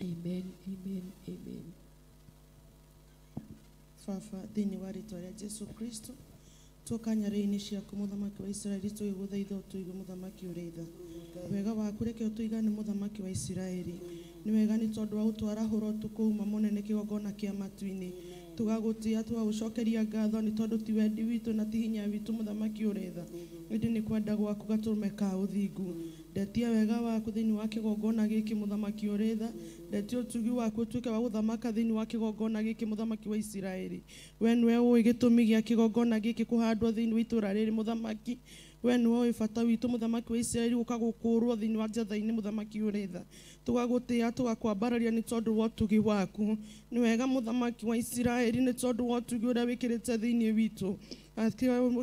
amen amen amen
Baba thiini wa ritwa ria Jesu Kristo tukanyarä-inä ciaku muthamaki wa Israeli tugiguthaitha utuigue muthamaki uri tha wega waku reke utuigane muthamaki wa Israeli ni wega ni tondu wa utwara horo tukuuma munene kigongona kia matu-ini tugagutia tugagucokeria ngatho ni tondu ti wendi witu na ti hinya witu muthamaki uri tha indi ni kwenda gwaku gaturume ka uthingu ndetia wega waku thiini wa kigongona giki muthamaki uri tha ndetia utugi waku utuike wa guthamaka thiini wa kigongona giki muthamaki wa Israeli we niwe uĩ gĩtũmi gĩa kigongona giki kuhandwo thiini wa itura rĩrĩ muthamaki we niwe uĩ bata witu muthamaki wa Israeli guka gũkũrwo thiini wa njatha-inĩ muthamaki uri tha tugagutia tugakwambararia ni tondu wa utugi waku ni wega muthamaki wa Israeli ni tondu wa utugi uria wikirite thiini witu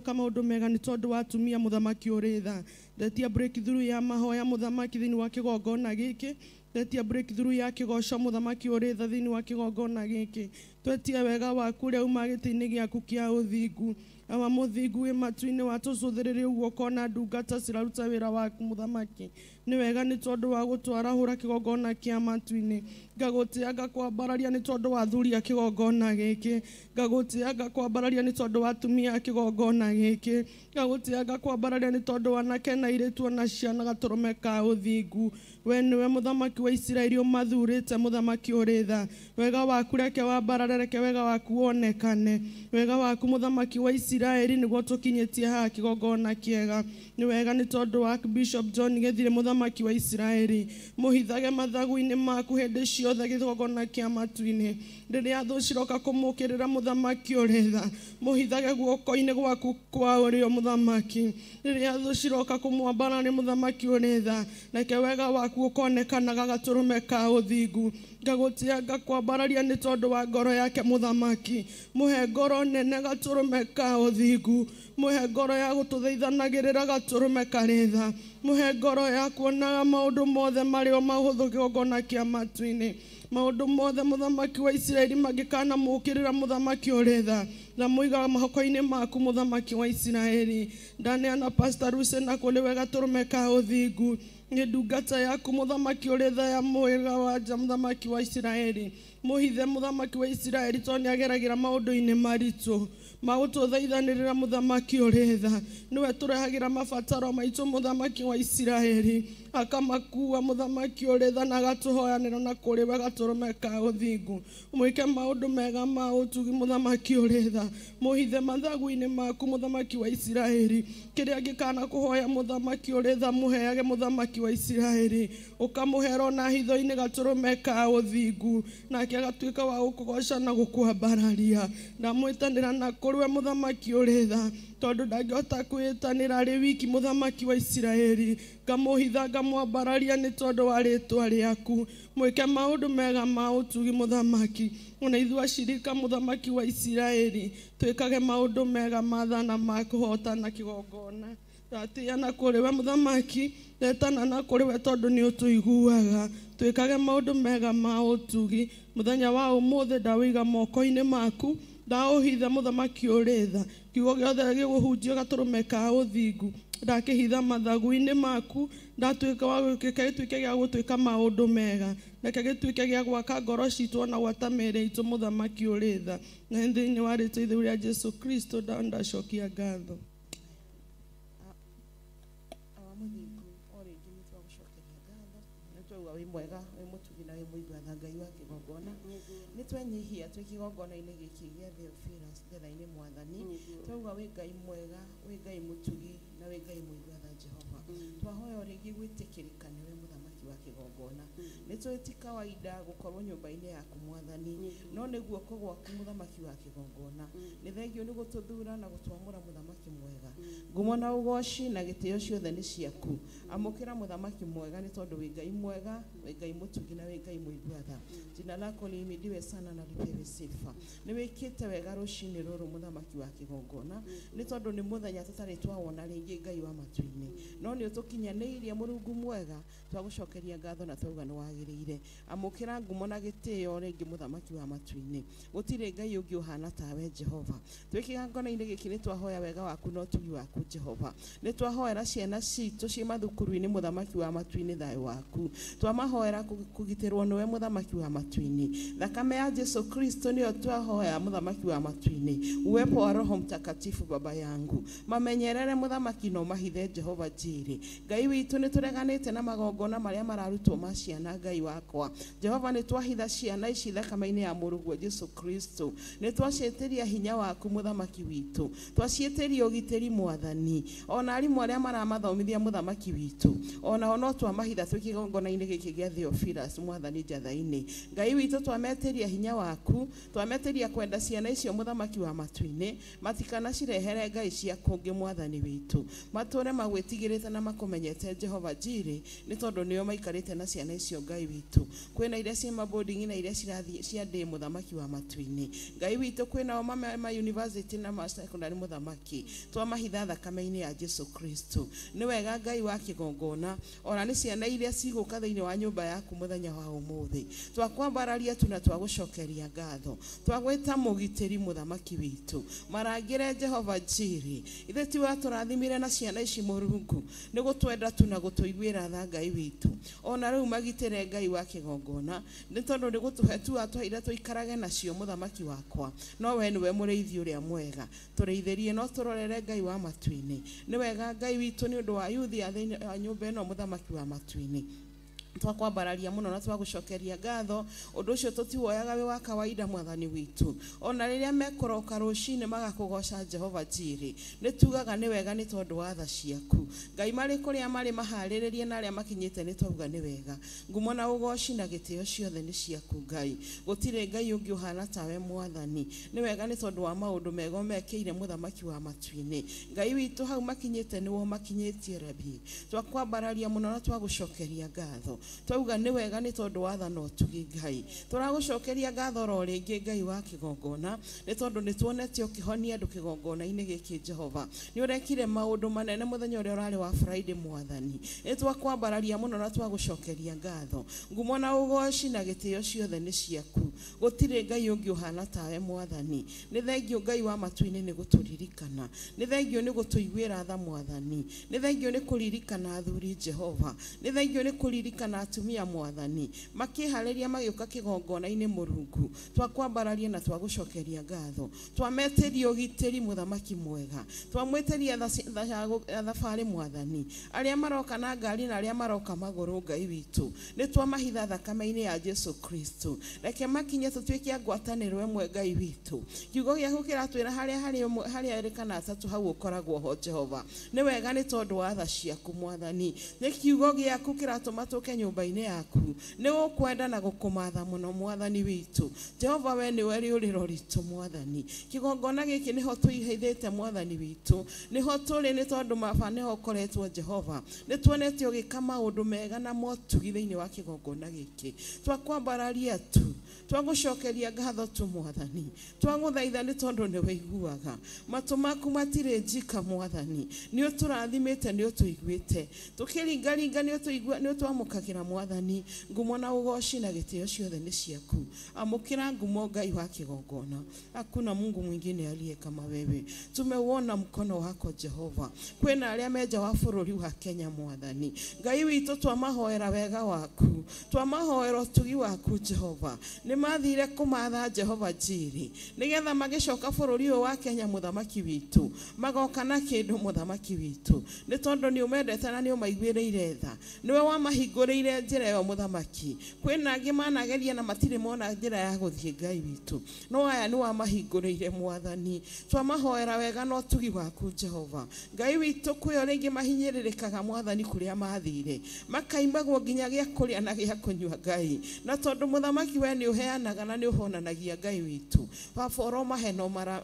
kama undu mega ni tondu wa atumia muthamaki uri tha ndetia breakthrough ya mahoya muthamaki thiini wa kigongona giki ndetia breakthrough ya kigoco muthamaki uri tha thiini wa kigongona giki twetia wega waku uria uma gĩtĩ-inĩ gĩaku kia uthingu awa muthingu wĩ matu-inĩ wa tũcũthĩrĩrie ũguo kona ndungata ciraruta wĩra waku muthamaki ni wega ni tondu wa gũtwarahũra kigongona kia matu-inĩ ngagutia ngakwambararia ni tondu wa athuri a kigongona giki ngagutia ngakwambararia ni tondu wa atumia a kigongona giki ngagutia ngakwambararia ni tondu wa anake na airĩtu ona ciana gaturume ka uthingu we niwe muthamaki wa Israeli umathurĩte muthamaki uri tha wega waku reke wambarare reke wega waku wonekane wega waku muthamaki wa Israeli niguo tukinyĩtie haha kigongona kiega ni wega ni tondu wa Bishop John gĩthire muthamaki wa Israeli muhithage mathagu-inĩ maku hĩndĩ ciothe kigongona kia matu-inĩ rĩrĩa thũ ciroka kũmũkĩrĩra muthamaki uri tha muhithage guoko-inĩ gwaku kwa ũrĩo muthamaki rĩrĩa thũ ciroka kũmwambararia muthamaki uri tha reke wega waku ũkonekanaga gatũrũme ka uthingu ngagutia ngakwambararia ni tondu wa ngoro yake muthamaki muhe ngoro nene gatũrũme ka uthingu muhe ngoro ya gũtũthaithanagĩrĩra gatũrũme karĩ tha muhe ngoro ya kuonaga maũndũ mothe marĩ o mahũthũ kigongona kia matu-inĩ maũndũ mothe muthamaki wa Israeli mangĩkana mũkĩrĩra muthamaki uri tha na muiga mahoko-inĩ maku muthamaki wa Israeli ndaneana Pastor Ruse na kũrĩ wega gatũrũme ka uthingu nĩ ndungata yaku mũthamaki ũrĩ thaya mwega wa nja mũthamaki wa Isiraeli mũhithe mũthamaki wa Isiraeli tondũ nĩageragĩra maũndũ-inĩ maritũ magũtũthaithanĩrĩra mũthamaki ũrĩ tha nĩwe tũrehagĩra mabataro maitũ mũthamaki wa Isiraeli akamakua mũthamaki ũrĩ tha na agatũhoyanĩra na kũrĩ we gatũrũme ka ũthingu mwĩke maũndũ mega ma ũtugi mũthamaki ũrĩ tha mũhithe mathagu-inĩ maku mũthamaki wa Isiraeli kĩrĩa gĩkana kũhoya mũthamaki ũrĩ tha mũheage mũthamaki wa Isiraeli ũkamũhera na hitho-inĩ gatũrũme ka ũthingu nake agatuĩka wa gũkũgoca na gũkwambararia ndamwĩtanĩra na kũrĩ we mũthamaki ũrĩ tha tondũ ndangĩhota kwĩtanĩra arĩ wiki mũthamaki wa Isiraeli ngamũhitha ngamwambararia nĩ tondũ wa rĩĩtwa rĩaku mwĩke maũndũ mega ma ũtugi mũthamaki ona ithuĩ acirika mũthamaki wa Isiraeli twĩkage maũndũ mega ma tha na ma kũhota na kĩgongona tatĩana kũrĩ we mũthamaki ndetana na kũrĩ we tondũ nĩ ũtũiguaga twĩkage maũndũ mega ma ũtugi mũthenya wa ũmũthĩ ndawĩiga moko-inĩ maku ndaũhitha mũthamaki ũrĩ tha kiugo gĩothe gĩgũhunjio gatũrũme ka ũthingu ndakĩhitha mathagu-inĩ maku ndatuĩka wa gũkĩka gĩtuĩke gĩa gũtuĩka maũndũ mega reke gĩtuĩke gĩa gwaka ngoro citũ na gwata mĩĩrĩ itũ mũthamaki ũrĩ tha na thĩinĩ wa rĩĩtwa itherũ rĩa Jesu Kristo ndacokia ngatho
wĩ mwega wĩ mũtugi na wĩ mũiguatha Ngai wa kĩgongona nĩ twenyihia twĩ kĩgongona-inĩ gĩkĩ gĩa Theophilus thetha-inĩ Mwathani twauga wĩ Ngai mwega wĩ Ngai mũtugi na wĩ Ngai mũiguatha Jehova twahoya o rĩngĩ gwĩtĩkĩrĩka nĩwe mũthamaki wa kĩgongona nĩ tũĩ ti kawaida gũkorwo nyũmba-inĩ yaku Mwathani no nĩ guoko gwaku mũthamaki wa kĩgongona nĩ thengio nĩ gũtũthura na gũtwamũra mũthamaki mwega ngumo na ũgoci na gĩtĩo ciothe nĩ ciaku amũkĩra mũthamaki mwega nĩ tondũ wĩ Ngai mwega wĩ Ngai mũtugi na wĩ Ngai mũiguatha jina lako lihimidiwe sana na lipewe sifa nĩ wĩkĩte wega rũcinĩ rũrũ mũthamaki wa kĩgongona nĩ tondũ nĩ mũthenya tũtarĩ twawona rĩngĩ Ngai wa matu-inĩ no nĩ ũtũkinyanĩirie Mũrungu mwega twagũcokeria ngatho na twauga nĩ wagĩrĩire amũkĩra ngumo na gĩtĩo rĩngĩ mũthamaki wa matu-inĩ gũtirĩ Ngai ũngĩ ũhana tawe Jehova twĩ kĩgongona-inĩ gĩkĩ nĩ twahoya wega waku na ũtugi waku Jehova nĩ twahoera ciana citũ ciĩ mathukuru-inĩ mũthamaki wa matu-inĩ thayũ waku twamahoera kũgitĩrwo nĩwe mũthamaki wa matu-inĩ thakame ya Jesu Kristo nĩyo twahoya mũthamaki wa matu-inĩ uwepo wa Roho Mtakatifu baba yangu mamenyerere mũthamaki no mahithe Jehova Jireh Ngai witũ nĩ tũreganĩte na magongona marĩa mararutwo ma ciana Ngai wakwa Jehova nĩ twahitha ciana ici thakame-inĩ ya mũrũguo Jesu Kristo nĩ twaciĩtĩria hinya waku mũthamaki witũ twaciĩtĩria ũgitĩri Mwathani ona arimũ arĩa maramathomithia mũthamaki witũ ona no twamahitha twĩ kĩgongona-inĩ gĩkĩ gĩa Theophilus Mwathani njatha-inĩ Ngai witũ twametĩria hinya waku twametĩria kwenda ciana icio mũthamaki wa matu-inĩ matikana cirehere Ngai cia kũngĩ Mwathani witũ matũre magwĩtigĩrĩte na makũmenyete Jehova Jireh nĩ tondũ nĩo maikarĩte na ciana icio Ngai witũ kwĩna iria ciĩ maboarding na iria cirathiĩ cia ndĩ mũthamaki wa matu-inĩ Ngai witũ kwĩna ma university na ma secondary mũthamaki twamahitha thakame-inĩ ya Jesu Kristo nĩ wega Ngai wa kĩgongona ona nĩ ciana iria cigũka thĩinĩ wa nyũmba yaku mũthenya wa ũmũthĩ twakwambararia tu na twagũcokeria ngatho twagwĩta mũgitĩri mũthamaki witũ marangĩre Jehova Jireh ithe ti watũrathimire na ciana ici Mũrungu nĩ gũtwenda tu na gũtũiguĩra tha Ngai witũ ona rĩu magitĩre Ngai wa kĩgongona nĩ tondũ nĩ gũtũhe tu atwaire tũikarage nacio mũthamaki wakwa no we nĩwe mũrĩithi ũrĩa mwega tũrĩithĩrie no tũrorere Ngai wa matu-inĩ nĩ wega Ngai witũ nĩ ũndũ wa yuthi a thĩinĩ wa nyũmba ĩno mũthamaki wa matu-inĩ twakwambararia mũno na twagũcokeria ngatho ũndũ ũcio tũtiwoyaga wĩ wa kawaida Mwathani witũ ona rĩrĩa mekũroka rũcinĩ magakũgoca Jehova Jireh nĩ tugaga nĩ wega nĩ tondũ wa tha ciaku Ngai marĩ kũrĩa marĩ maharĩrĩrie na arĩa makinyĩte nĩ twauga nĩ wega ngumo na ũgoci na gĩtĩo ciothe nĩ ciaku Ngai gũtirĩ Ngai ũngĩ ũhana tawe Mwathani nĩ wega nĩ tondũ wa maũndũ mega mekĩire mũthamaki wa matu-inĩ Ngai witũ hau makinyĩte nĩwo makinyĩtie Rabi twakwambararia mũno na twagũcokeria ngatho twauga nĩ wega nĩ tondũ wathana ũtugi Ngai tũragũcokeria ngatho ro rĩngĩ Ngai wa kĩgongona nĩ tondũ nĩ tuonete ũkĩhonia andũ kĩgongona-inĩ gĩkĩ Jehova nĩ ũrekire maũndũ manene mũthenya ũrĩa ũrarĩ wa Friday Mwathani nĩ twakwambararia mũno na twagũcokeria ngatho ngumo na ũgoci na gĩtĩo ciothe nĩ ciaku gũtirĩ Ngai ũngĩ ũhana tawe Mwathani nĩ thengio Ngai wa matu-inĩ nĩ gũtũririkana nĩ thengio nĩ gũtũiguĩra tha Mwathani nĩ thengio nĩ kũririkana athuri Jehova nĩ thengio nĩ kũririkana atumia Mwathani makĩharĩria magĩũka kĩgongona-inĩ Mũrungu twakwambararia na twagũcokeria ngatho twameteria ũgitĩri mũthamaki mwega twamweteria thabarĩ Mwathani arĩa maroka na ngari na arĩa maroka magũrũ Ngai witũ nĩ twamahitha thakame-inĩ ya Jesu Kristo reke makinye tũtuĩke ngwatanĩro ĩmwe Ngai witũ kiugo gĩaku kĩratwĩra harĩa erĩ kana atatũ hau ũkoragwo ho Jehova nĩ wega nĩ tondũ wa tha ciaku Mwathani nĩ kiugo gĩaku kĩratũma tũke nyũmba-inĩ yaku nĩ gũkwenda na gũkũmatha mũno Mwathani witũ Jehova we nĩwe rĩũrĩro ritũ Mwathani kĩgongona gĩkĩ nĩho tũihithĩte Mwathani witũ nĩho tũrĩ nĩ tondũ maba nĩho ũkoretwo Jehova nĩ tuonete ũgĩka maũndũ mega na motugi thĩinĩ wa kĩgongona gĩkĩ twakwambararia tu twagũcokeria ngatho tu Mwathani twagũthaitha nĩ tondũ nĩ wĩiguaga matũ maku matirĩ njika Mwathani nĩ ũtũrathimĩte nĩ ũtũiguĩte tũkĩringaringa nĩ ũtwamũkagĩra Mwathani ngumo na ũgoci na gĩtĩo ciothe nĩ ciaku amũkĩra ngumo Ngai wa kĩgongona hakuna Mungu mwingine aliye kama wewe tumeuona mkono wako Jehova kwĩna arĩa menja wa bũrũri wa Kenya Mwathani Ngai witũ twamahoera wega waku twamahoera ũtugi waku Jehova nĩ mathire kũmatha Jehova Jiri nĩgetha magĩcoka bũrũri ũyũ wa Kenya mũthamaki witũ magoka na kĩndũ mũthamaki witũ nĩ tondũ nĩ ũmendete na nĩ ũmaiguĩrĩire tha nĩwe wamahingũrĩire njĩra ĩyo mũthamaki kwĩna angĩ manageria na matirĩ mona njĩra ya gũthiĩ Ngai witũ no aya nĩ wamahingũrĩire Mwathani twamahoera wega na ũtugi waku Jehova Ngai witũ kwĩ ũrĩa ingĩ mahinyĩrĩrĩkaga Mwathani kũrĩa mathire makaimagwo nginya gĩa kũrĩa na gĩa kũnyua Ngai na tondũ mũthamaki we nĩ ũheanaga na nĩ ũhonanagia Ngai witũ baba ũromahe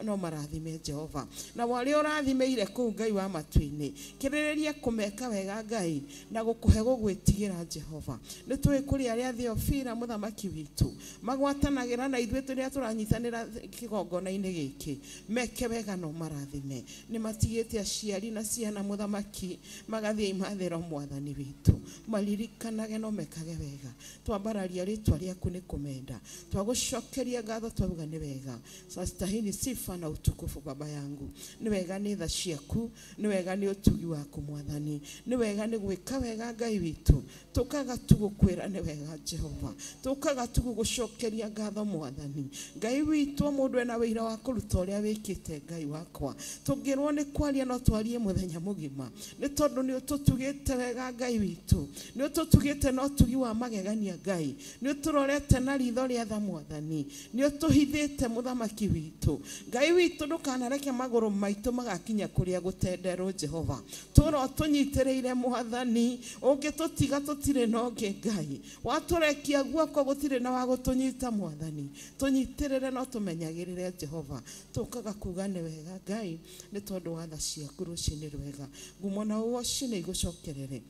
no marathime Jehova na warĩa ũrathimĩire kũu Ngai wa matu-inĩ kĩrĩrĩria kũmeka wega Ngai na gũkũhe gũgwĩtigĩra Jehova nĩ tũĩ kũrĩ arĩa Theophila mũthamaki witũ magwatanagĩra na ithuĩ tũrĩa tũranyitanĩra kĩgongona-inĩ gĩkĩ meke wega no marathime nĩ matigĩte aciari na ciana mũthamaki magathiĩ imathĩro Mwathani witũ malirikanage no mekage wega twambararia rĩtwa rĩaku nĩ kũmenda twagũcokeria ngatho twauga nĩ wega sastahili sifa na utukufu baba yangu nĩ wega nĩ tha ciaku nĩ wega nĩ ũtugi waku Mwathani nĩ wega nĩ gwĩka wega Ngai witũ tũkaga tũgũkwĩra nĩ wega Jehova tũkaga tũgũcokeria ngatho Mwathani Ngai witũ mũndũ ena wĩira wa kũruta ũrĩa wĩkĩte Ngai wakwa tũngĩrwo nĩ kwaria no twarie mũthenya mũgima nĩ tondũ nĩ ũtũtugĩte wega Ngai witũ nĩ ũtũtugĩte no tugi wa magegania Ngai nĩ ũtũrorete na ritho rĩa tha Mwathani nĩ ũtũhithĩte mũthamaki witũ Ngai witũ ndũkanareke magũrũ maitũ magakinya kũrĩa gũtenderwo Jehova tũro tũnyitĩrĩire Mwathani ũngĩtũtiga tũtirĩ na ũngĩ Ngai watũrekia guoko gũtirĩ na wa gũtũnyita Mwathani tũnyitĩrĩre no tũmenyagĩrĩre Jehova tũkaga kuga nĩ wega Ngai nĩ tondũ wa tha ciaku rũciinĩ rwega ngumo na ũgoci nĩ igũcokerere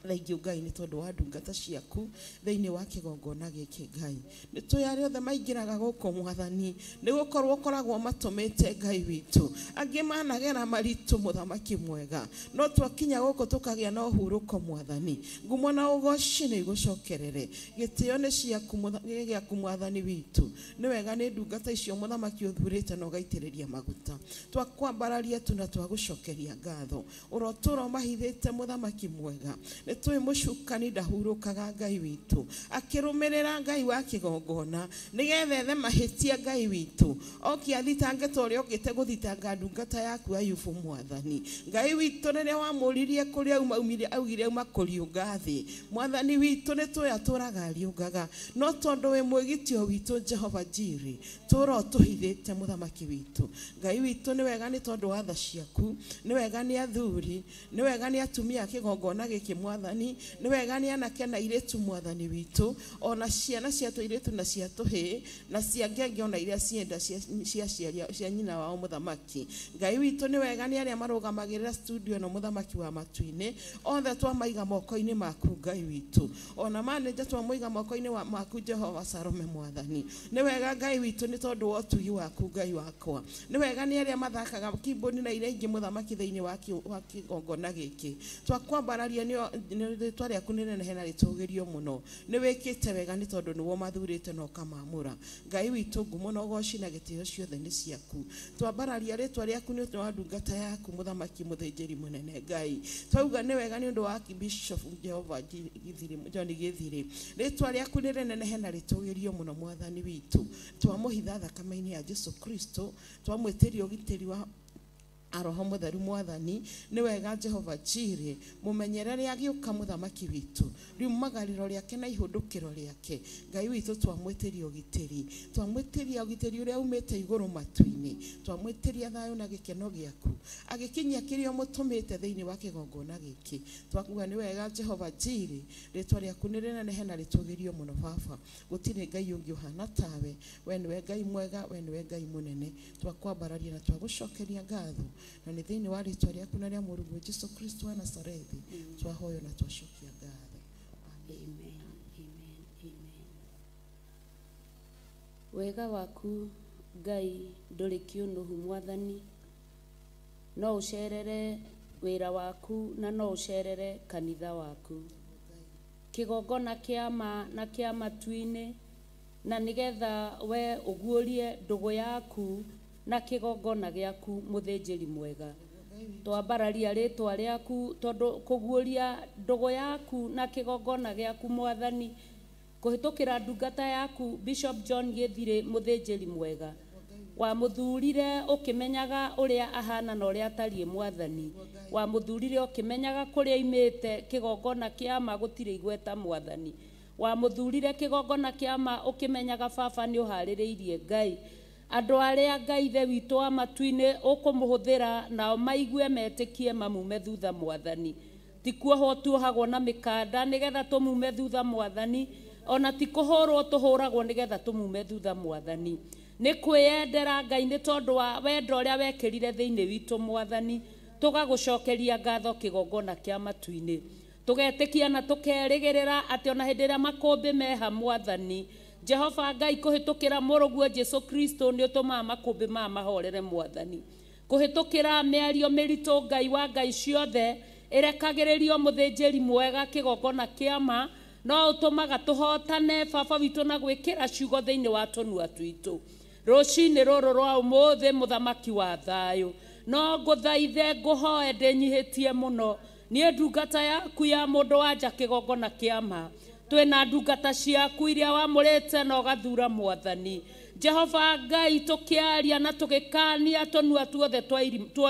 thengiũ Ngai nĩ tondũ wa ndungata ciaku thĩinĩ wa kĩgongona gĩkĩ Ngai nĩ tũĩ arĩa othe maingĩraga gũkũ Mwathani nĩ gũkorwo ũkoragwo matũmĩte Ngai witũ angĩ managera maritũ mũthamaki mwega no twakinya gũkũ tũkagĩa na ũhurũko Mwathani ngumo na ũgoci nĩ igũcokerere gĩtĩo nĩ gĩaku Mwathani witũ nĩ wega nĩ ndungata icio mũthamaki ũthurĩte na ũgaitĩrĩria maguta twakwambararia tu na twagũcokeria ngatho ũrotũro mahithĩte mũthamaki mwega tũĩ mũcukani ndahurũkaga Ngai witũ akĩrũmĩrĩra Ngai wa kĩgongona nĩgetha ethe mahĩtia Ngai witũ okia thitange ta ũrĩa ũngĩte gũthitanga ndungata yaku Ayubu Mwathani Ngai witũ rĩrĩa wamũririe kũrĩa aumire augire auma kũriũnga thĩ Mwathani witũ nĩ tũĩ atũraga ariũngaga no tondũ wĩ mwĩgitio witũ Jehova Jiri tũro tũhithĩte mũthamaki witũ Ngai witũ nĩ wega nĩ tondũ wa tha ciaku nĩ wega nĩ athuri nĩ wega nĩ atumia kĩgongona gĩkĩ mwathani ni wega ni anake na iretu mwathani witu ona ciana cia tuiretu na cia tuhi na cia ngenge ona iria cienda cia nyina wao muthamaki Ngai witu ni wega ni aria marugamagirira studio no muthamaki wa matuine othe twamaiga moko-ini maku Ngai witu ona manager twamaiga moko-ini maku Jehova Salome mwathani ni wega Ngai witu ni tondu wa utugi waku Ngai wakwa ni wega ni aria mathakaga keyboard na iria ingi muthamaki thiini wa kigongona giki twakwambararia ni twaria kunene hena ritugirio muno ni wikite wega ni tondu niwo mathurite no kamamura Ngai witu ngumo no goci na gitio ciothe ni ciaku twambararia ritwa riaku ni wa ndungata yaku muthamaki muthinjiri munene Ngai twauga ni wega ni undu wa Bishop Jehova Githiri John Githiri ritwa riaku ni rinene hena ritugirio muno mwathani witu twamuhitha thakame-ini ya Jesu Kristo twamwitiria ugitiri wa Aroho Mutheru mwathani ni wega Jehova Jireh mumenyerere agiuka muthamaki witu riu magariro riake na ihundukiro riake Ngai witu twamwitiria ugitiri uria umite iguru matu-ini twamwitiria thayo na gikeno giaku agikinyia kirio mutumite thiini wa kigongona giki twakuga ni wega Jehova Jireh ritwa riaku ni rinene hena ritugirio muno baba gutire Ngai ungi uhana tawe we ni Ngai mwega we ni Ngai munene twakwambararia na twagucokeria ngatho na ni thiini wa ritwa riaku na ria Mũrungu Jesu Kristo wa Nazarethi twahoyo na twacokia ngatho
amen wega waku Ngai nduri kiunuhu mwathani no ucerere wira waku na no ucerere kanitha waku kigongona kiama na kiama tuine na nigetha we uguorie ndugu yaku na kigongona giaku muthinjiri mwega twambararia ritwa riaku tondu kuguoria ndugu yaku na kigongona giaku mwathani kuhitukira ndungata yaku Bishop John Githiri muthinjiri mwega wa muthurire ukimenyaga uria ahana na uria atari mwathani wa muthurire ukimenyaga kuria imite kigongona kiama gutire igweta mwathani wa muthurire kigongona kiama ukimenyaga baba ni uhaririirie Ngai andu aria Ngai the witu wa matuine ukumuhuthira nao maigue metikie mamume thutha mwathani tikuoho tuohagwo na mikanda nigetha tumume thutha mwathani ona tikuhorwo tuhuragwo nigetha tumume thutha mwathani ni kwiyendera Ngai ni tondu wa wendo uria wekirire thiini witu mwathani tugagucokeria ngatho kigongona kia matuine tugetikia na tukerigirira ati ona hindi ria makumbi meha mwathani Jehova Ngai kuhitukira muruguo Jesu Kristo ni utuma makumbi ma mahorere mwathani kuhitukira miario miritu Ngai wa Ngai ciothe irekagiririo muthinjiri mwega kigongona kiama no utumaga tuhotane baba witu na gwikira ciugo thiini wa tunua twitu rucini ruru rwa umuthi muthamaki wa thayo no nguthaithe nguhoe ndinyihitie muno ni ndungata yaku ya mundu wanja kigongona kiama twina ndungata ciaku iria wamurite na ugathura mwathani Jehova Ngai tukiaria na tugikania tunua tuothe twa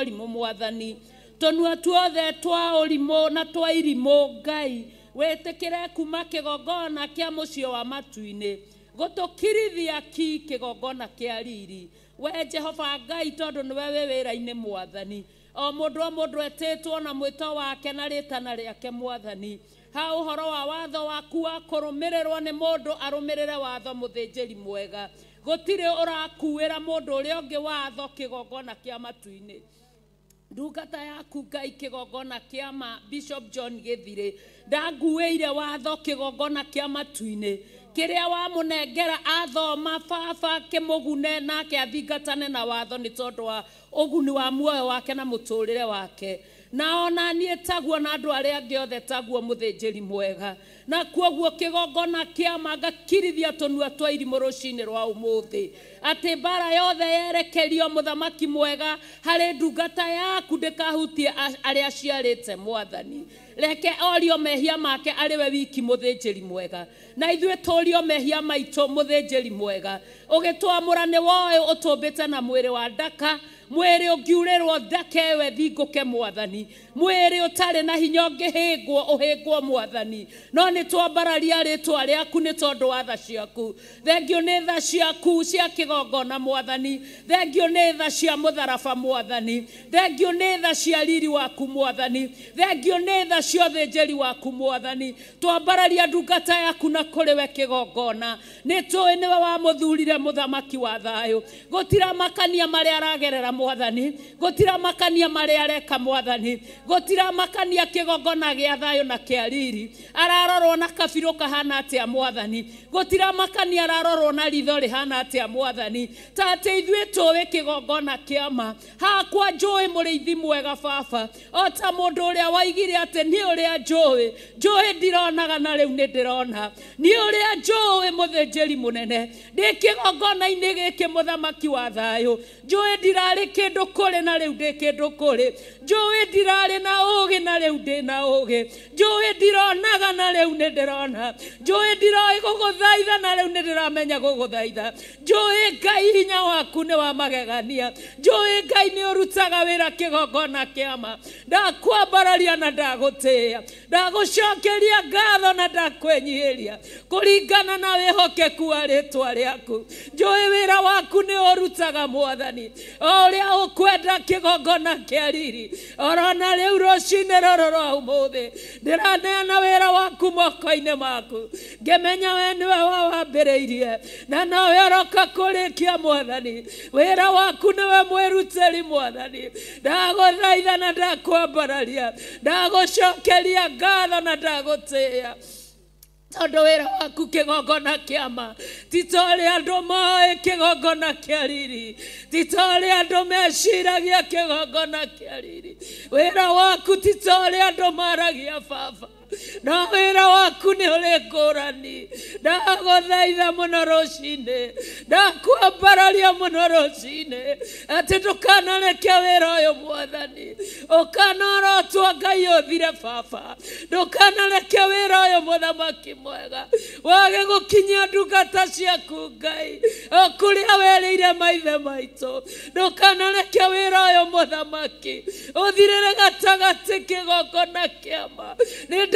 irimu mwathani tunua tuothe twa urimu na twa irimu Ngai wetekere kuma kigongona kia mucio wa matuine gutukirithia ki kigongona kia riri we Jehova Ngai tondu niwe wira-ini mwathani o mundu etitwo na mwito wake na ritana riake mwathani ha uhoro wa watho waku wa kurumirirwo ni mundu arumirire watho muthinjiri mwega gutire urakuira mundu uria ungi watho kigongona kia matuine ndungata yaku Ngai kigongona kiama Bishop John Githiri ndanguire watho kigongona kia matuine kiria wa munengera athoma baba kimugune nake athingatane na watho ni tondu wa uguni wa muoyo wake na muturire wake na ona nie taguo na andu aria angi othe taguo muthinjiri mwega na kuoguo kigongona kiama ngakirithia tunua twa irimu rucini rwa umuthi ati bara yothe yerekerio muthamaki mwega hari ndungata yaku ndikahutie aria ciarite mwathani reke orio mehia make ariwe wiki muthinjiri mwega na ithue turio mehia maitu muthinjiri mwega ugitwamura ni woe utumbite na mwiri wa ndaka mwĩrĩ ũngiurĩrwo ndakewe thingũke Mwathani, mwĩrĩ ũtarĩ na hinya ũngĩhĩngwo ũhĩngwo Mwathani, no nĩ twambararia rĩtwa rĩaku nĩ tondũ wa tha ciaku. Thengio nĩ tha ciaku cia kĩgongona Mwathani, thengio nĩ tha cia mũtharaba Mwathani, thengio nĩ tha cia riri waku Mwathani, thengio nĩ tha cia ũthĩnjĩri waku Mwathani. Twambararia ndungata yaku na kũrĩ we kĩgongona, nĩ tũĩ nĩwe wamũthurire mũthamaki wa thayũ. Gũtiramakania marĩa aragerera Mwathani, gũtiramakania marĩa areka Mwathani, gũtiramakania kĩgongona gĩa thayũ na kĩa riri. Ararorwo na kabirũ kahana atĩa Mwathani, gũtiramakania ararorwo na ritho rĩhana atĩa Mwathani. Ta atĩ ithuĩ tũĩ kĩgongona kĩa ma, hakwa njũĩ mũrĩithi mwega Baba, o ta mũndũ ũrĩa waigire atĩ nĩ ũrĩa njũĩ, njũĩ ndironaga na rĩu nĩ ndĩrona, nĩ ũrĩa njũĩ mũthĩnjĩri mũnene, ndĩ kĩgongona-inĩ gĩkĩ mũthamaki wa thayũ, njũĩ ndirarĩ kĩndũ kũrĩ na rĩu ndĩ kĩndũ kũrĩ, njũĩ ndirarĩ na ũũgĩ na rĩu ndĩ na ũũgĩ, njũĩ ndironaga na rĩu nĩ ndĩrona, njũĩ ndiroĩ gũgũthaitha na rĩu nĩ ndĩramenya gũgũthaitha, njũĩ Ngai hinya waku nĩ wa magegania, njũĩ Ngai nĩ ũrutaga wĩra kĩgongona kĩa ma. Ndakwambararia na ndagũtĩĩa, ndagũcokeria ngatho na ndakwĩnyihĩria kũringana na wĩhokeku wa rĩtwa rĩaku. Njũĩ wĩra waku nĩ ũrutaga Mwathani, o ũrĩa ũkwenda kĩgongona kĩa riri. Orona rĩu rũcinĩ rũrũ rwa ũmũthĩ ndĩraneana wĩra waku moko-inĩ maku, ngĩmenya we nĩwe wawambĩrĩirie na nowe ũroka kũrĩkia Mwathani. Wĩra waku nĩwe mwĩrutĩri Mwathani, ndagũthaitha na ndakwambararia, ndagũcokeria ngatho na ndagũtĩĩa tondũ wĩra waku kĩgongona kĩa ma, ti ta ũrĩa andũ moĩ kĩgongona kĩa riri, ti ta ũrĩa andũ meciragia kĩgongona kĩa riri. Wĩra waku ti ta ũrĩa andũ maragia Baba, no wĩra waku nĩ ũrĩ ngũrani. Ndagũthaitha mũno rũcinĩ, ndakwambararia mũno rũcinĩ, atĩ ndũkanareke wĩra ũyũ Mwathani ũkanorotwo Ngai ũthire Baba, ndũkanareke wĩra ũyũ mũthamaki mwega wage gũkinyia ndungata ciaku Ngai o kũrĩa werĩire maithe maitũ. Ndũkanareke wĩra ũyũ mũthamaki ũthirĩre gatagatĩ kĩgongona kĩa ma. Nĩ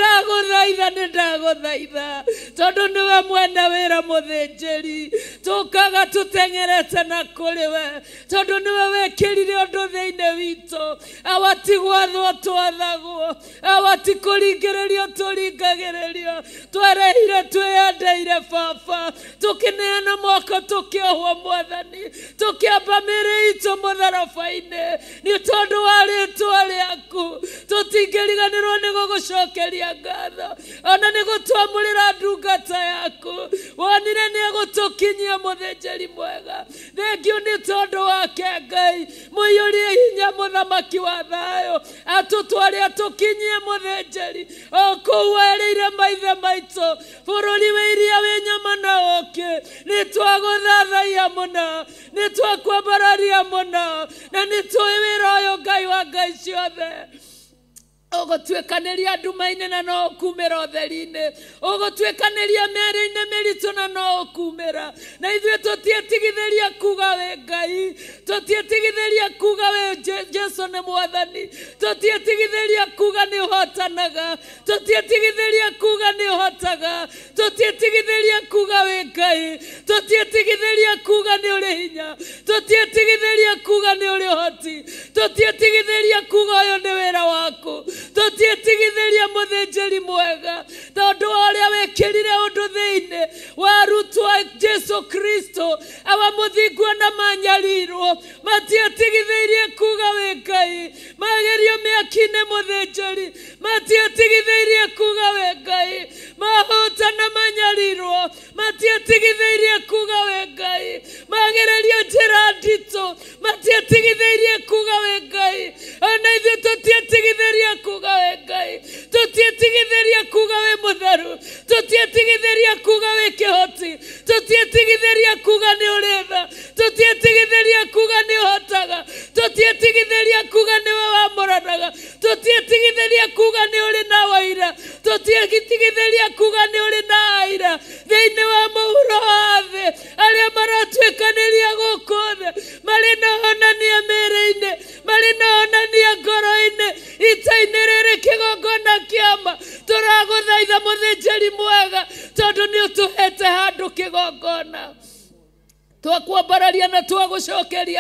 ndagũthaitha tondũ nĩwe mwene wĩra mũthĩnjĩri, tũkaga tũteng'erete na kũrĩ we tondũ nĩwe wekĩrire ũndũ thĩinĩ witũ. Awati gwathwo twathagwo, awati kũringĩrĩrio tũringagĩrĩrio, twerehire twĩyendeire Baba, tũkĩneana moko tũkĩohwo Mwathani, tũkĩamba mĩĩrĩ itũ mũtharaba-inĩ nĩ tondũ wa rĩtwa rĩaku. Tũtingĩriganĩrwo nĩ gũgũcokeria ngatho, ona nĩ gũtwamũrĩra ndungata yaku, wonire nĩ egũtũkinyia mũthĩnjĩri mwega. Thengio nĩ tondũ wake Ngai mũiyũrie hinya mũthamaki wa thayũ, atũtware atũkinyie mũthĩnjĩri o kũu werĩire maithe maitũ, bũrũri wa iria wĩ nyama na ũũkĩ. Nĩ twagũthathaiya mũno, nĩ twakwambararia mũno, na nĩ tũĩ wĩra ũyũ Ngai wa ngai ciothe ũgũtuĩkanĩria nduma-inĩ na no ũkumĩra ũtheri-inĩ, ũgũtuĩkanĩria mĩario-inĩ mĩritũ na no ũkumĩra. Na ithuĩ tũtiĩtigithĩria kuga wĩ Ngai, tũtiĩtigithĩria kuga wĩ Jesũ nĩ Mwathani, tũtiĩtigithĩria kuga nĩ ũhotanaga, tũtiĩtigithĩria kuga nĩ ũhotaga, tũtiĩtigithĩria kuga wĩ Ngai, tũtiĩtigithĩria kuga nĩ ũrĩ hinya, tũtiĩtigithĩria kuga nĩ ũrĩ ũhoti, tũtiĩtigithĩria kuga ũyũ nĩ wĩra waku, tũtiĩtigithĩria mũthĩnjĩri mwega tondũ ũrĩa wekĩrire ũndũ thĩinĩ wa arutwo a Jesũ Kristo, awa mũthingu na manyarirwo matiĩtigithĩirie kuga wĩ Ngai, magerio mĩaki-inĩ mũthĩnjĩri matiĩtigithĩirie kuga wĩ Ngai, mahũta na manyarirwo matiĩtigithĩirie kuga wĩ Ngai, magererio njĩra nditũ matiĩtigithĩirie kuga wĩ Ngai. Ona ithuĩ tũtiĩtigithĩria kuga wĩ Ngai, tũtiĩtigithĩria kuga wĩ mũtheru, tũtiĩtigithĩria kuga wĩ kĩhoti, tũtiĩtigithĩria kuga nĩ ũrĩ tha, tũtiĩtigithĩria kuga nĩ ũhotaga, tũtiĩtigithĩria kuga nĩwe wamũranaga, tũtiĩtigithĩria kuga nĩ ũrĩ na waira, tũtiĩtigithĩria kuga nĩ ũrĩ na aira thĩinĩ wa mũhuro wa thĩ. Arĩa maratuĩkanĩria gũkũ thĩ marĩ na honania mĩĩrĩ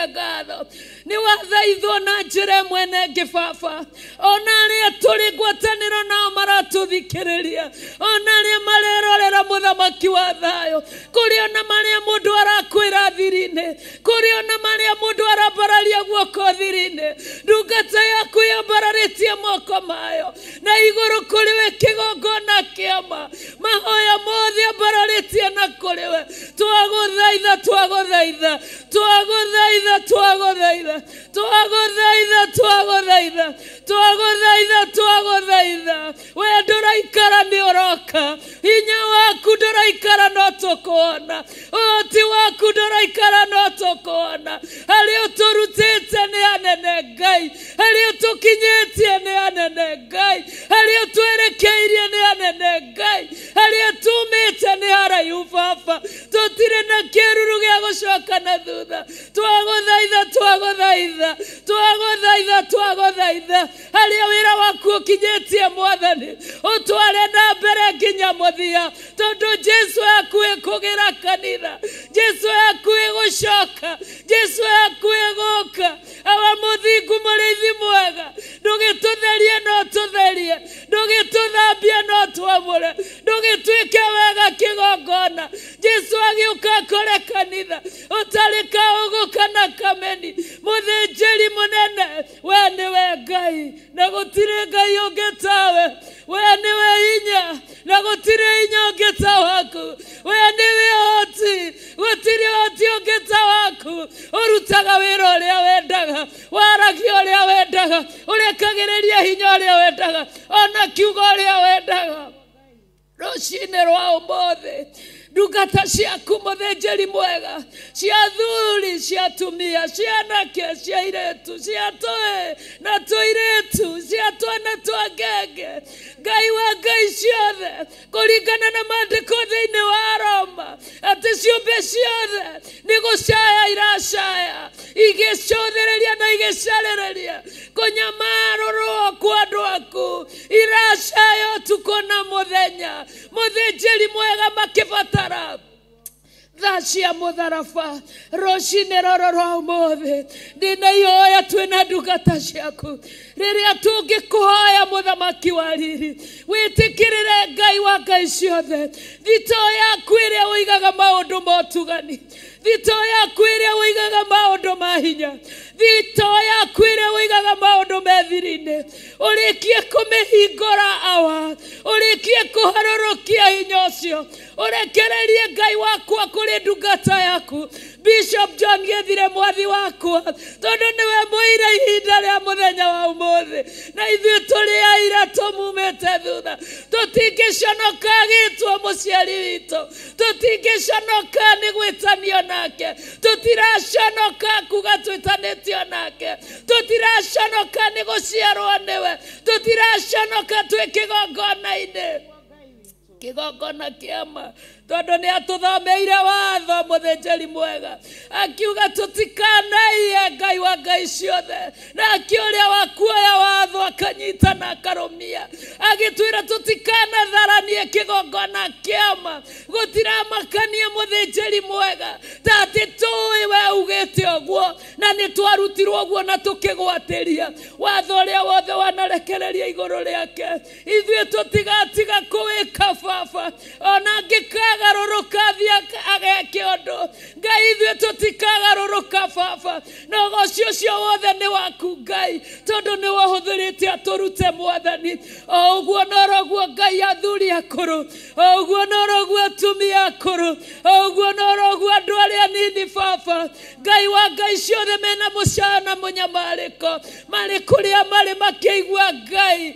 gũcokia ngatho nĩ wathaithwo na njĩra ĩmwe na ĩngĩ Baba, ona arĩa tũrĩ ngwatanĩro nao maratũthikĩrĩria, ona arĩa marerorera mũthamaki wa thayũ, kũrĩ ona marĩa mũndũ arakwĩra thiri-inĩ, kũrĩ ona marĩa mũndũ arambararia guoko thiri-inĩ, ndungata yaku yambararĩtie moko mayo na igũrũ kũrĩ we kĩgongona kĩama, mahoya mothe ambararĩtie na kũrĩ we. Twagũthaitha, twagũthaitha, twagũthaitha, twagũthaitha, twagũthaitha, twagũthaitha, twagũthaitha, twagũthaitha. We ndũraikara nĩ ũroka, hinya waku ndũraikara no tũkuona, ũhoti waku ndũraikara no tũkuona. Harĩa ũtũrutĩte nĩ anene Ngai, harĩa ũtũkinyĩtie nĩ anene Ngai, harĩa ũtwerekeirie nĩ anene Ngai, harĩa tumĩte nĩ haraihu Baba, tũtirĩ na kĩruru gĩa gũcoka na thutha. Twagũthaitha, twagũthaitha, twagũthaitha, twagũthaitha, harĩa wĩra waku ũkinyĩtie Mwathani, ũtware na mbere nginya mũthia, tondũ Jesu yaku ĩkũgĩra kanitha, Jesu yaku ĩgũcoka, Jesu yaku ĩgũka. Awa mũthingu mũrĩithi mwega, ndũgĩtũtherie no tũtherie, ndũgĩtũthambie no twamũre, ndũgĩtuĩke wega kĩgongona. Jesu agĩũka kũrĩ kanitha, ũtarĩ kaũgũ kana kameni, mũthĩnjĩri mũnene, we nĩwe Ngai na gũtirĩ Ngai ũngĩ tawe, we nĩwe hinya na gũtirĩ hinya ũngĩ ta waku, we nĩwe ũhoti, gũtirĩ ũhoti ũngĩ ta waku. Ũrutaga wĩra ũrĩa wendaga, waragia ũrĩa wendaga, ũrekagĩrĩria hinya ũrĩa wendaga, ona kiugo ũrĩa wendaga. Rũcinĩ rwa ũmũthĩ ndungata ciaku mũthĩnjĩri mwega, cia athuri, cia atumia, cia anake, cia airĩtu, cia tũĩ na tũirĩtu, cia twana twa ngenge, Ngai wa ngai ciothe, kũringana na maandĩko thĩinĩ wa Roma, atĩ ciũmbe ciothe nĩ gũcaya iracaya, igĩcũthĩrĩria na igĩcarĩrĩria kũnyamarũrwo kwa andũ aku, iracaya ũtukũ na mũthenya. Mũthĩnjĩri mwega makĩbatara thaa cia mũtharaba rũcinĩ rũrũ rwa ũmũthĩ, ndĩnaihoya twĩna ndungata ciaku, rĩrĩa tũngĩkũhoya mũthamaki wa riri, wĩtĩkĩrĩre Ngai wa ngai ciothe, thitoo yaku ĩrĩa ũigaga maũndũ ma ũtugani, thitoo yaku ĩrĩa ũigaga maũndũ ma hinya, thitoo yaku ĩrĩa ũigaga maũndũ me thiri-inĩ, ũrĩkie kũmĩhingũra awa, ũrĩkie kũharũrũkia hinya ũcio, ũrekererie Ngai wakwa kũrĩ ndungata yaku Bishop John Gĩthire mwathi wakwa, tondũ nĩwe mũire ihinda rĩa mũthenya wa ũmũthĩ, na ithuĩ tũrĩ aira tũmumĩte thutha, tũtingĩconoka agĩtwo mũciari witũ, tũtingĩconoka nĩ gwĩtanio nake, tũtiraconoka kuga twĩtanĩtio nake, tũtiraconoka nĩ gũciarwo nĩwe, tũtiraconoka twĩ kĩgongona-inĩ, kĩgongona kĩama, tondũ nĩ atũthomeire watho mũthĩnjĩri mwega, akiuga tũtikanaiye Ngai wa ngai ciothe, na akĩũrĩa wa kuoya watho akanyita na akarũmia, agĩtwĩra tũtikanatharanie kĩgongona kĩama. Gũtiramakania mũthĩnjĩri mwega, ta atĩ tũĩ we ugĩte ũguo na nĩ twarutirwo ũguo na tũkĩgwatĩria watho ũrĩa wothe wanarekereria igũrũ rĩake. Ithuĩ tũtigatiga kũwĩka Baba, ona ngĩkagarũrũka thia ageke ũndũ, Ngai ithuĩ tũtikagarũrũka Baba, na ũgoci ũcio wothe nĩ waku Ngai, tondũ nĩ wahũthĩrĩte atũrute Mwathani. O ũguo noroguo Ngai athuri akũrũ, o ũguo noroguo atumia akũrũ, o ũguo noroguo andũ arĩa anini Baba, Ngai wa ngai ciothe mena mũcaayo na mũnyamarĩko, marĩ kũrĩa marĩ makĩigua Ngai.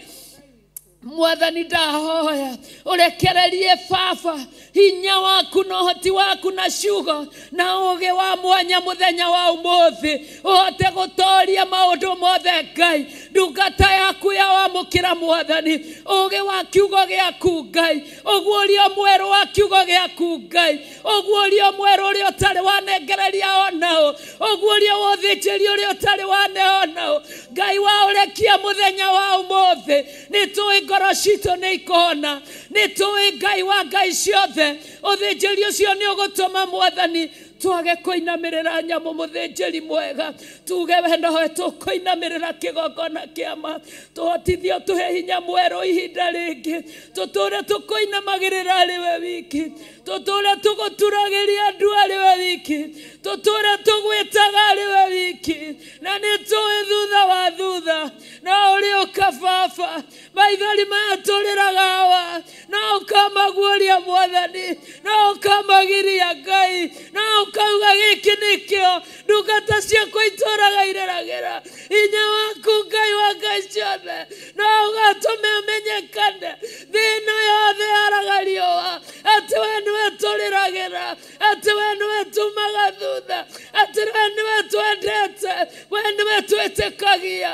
Mwathani ndahoya ũrekererie Baba hinya waku na ũhoti waku na ciugo na ũũgĩ wa mwanya mũthenya wa ũmũthĩ, ũhote gũtooria maũndũ mothe Ngai. Ndungata yaku ya wamũkĩra Mwathani, ũũgĩ wa kiugo gĩaku Ngai, ũguũrio mwerũ wa kiugo gĩaku Ngai, ũguũrio mwerũ ũrĩa ũtarĩ wanengereria onaũ, ũguũrio wa ũthĩnjĩri ũrĩa ũtarĩ waneonaũ, Ngai wa ũrekia mũthenya wa ũmũthĩ. Nĩtũĩ ngoro citũ nĩ ikona, nĩtũĩ Ngai wa ngai ciothe ũthĩnjĩri ũcio nĩ ũgũtũma Mwathani twage kuinamirira nyamu muthinjiri mwega tuge we nowe tukuinamirira kigongona kiama tuhotithio tuhe hinya mweru ihinda ringi tuture tukuinamagirira ariwe wiki tuture tuguturagiria andu ariwe wiki tuture tugwitaga ariwe wiki na nitui thutha wa thutha na uri ukafafa maithori maya turiraga na ukamaguoria Mwathani na ukamagiria Ngai na ukauga giki nikio ndungata ciakwa itũraga ireragira inya waku Ngai wa ngai ciothe na ugatume amenyekane thina yothe aragariwa ati we niwe turiragira ati we niwe tumaga thutha ati we niwe twendete we niwe twitĩkagia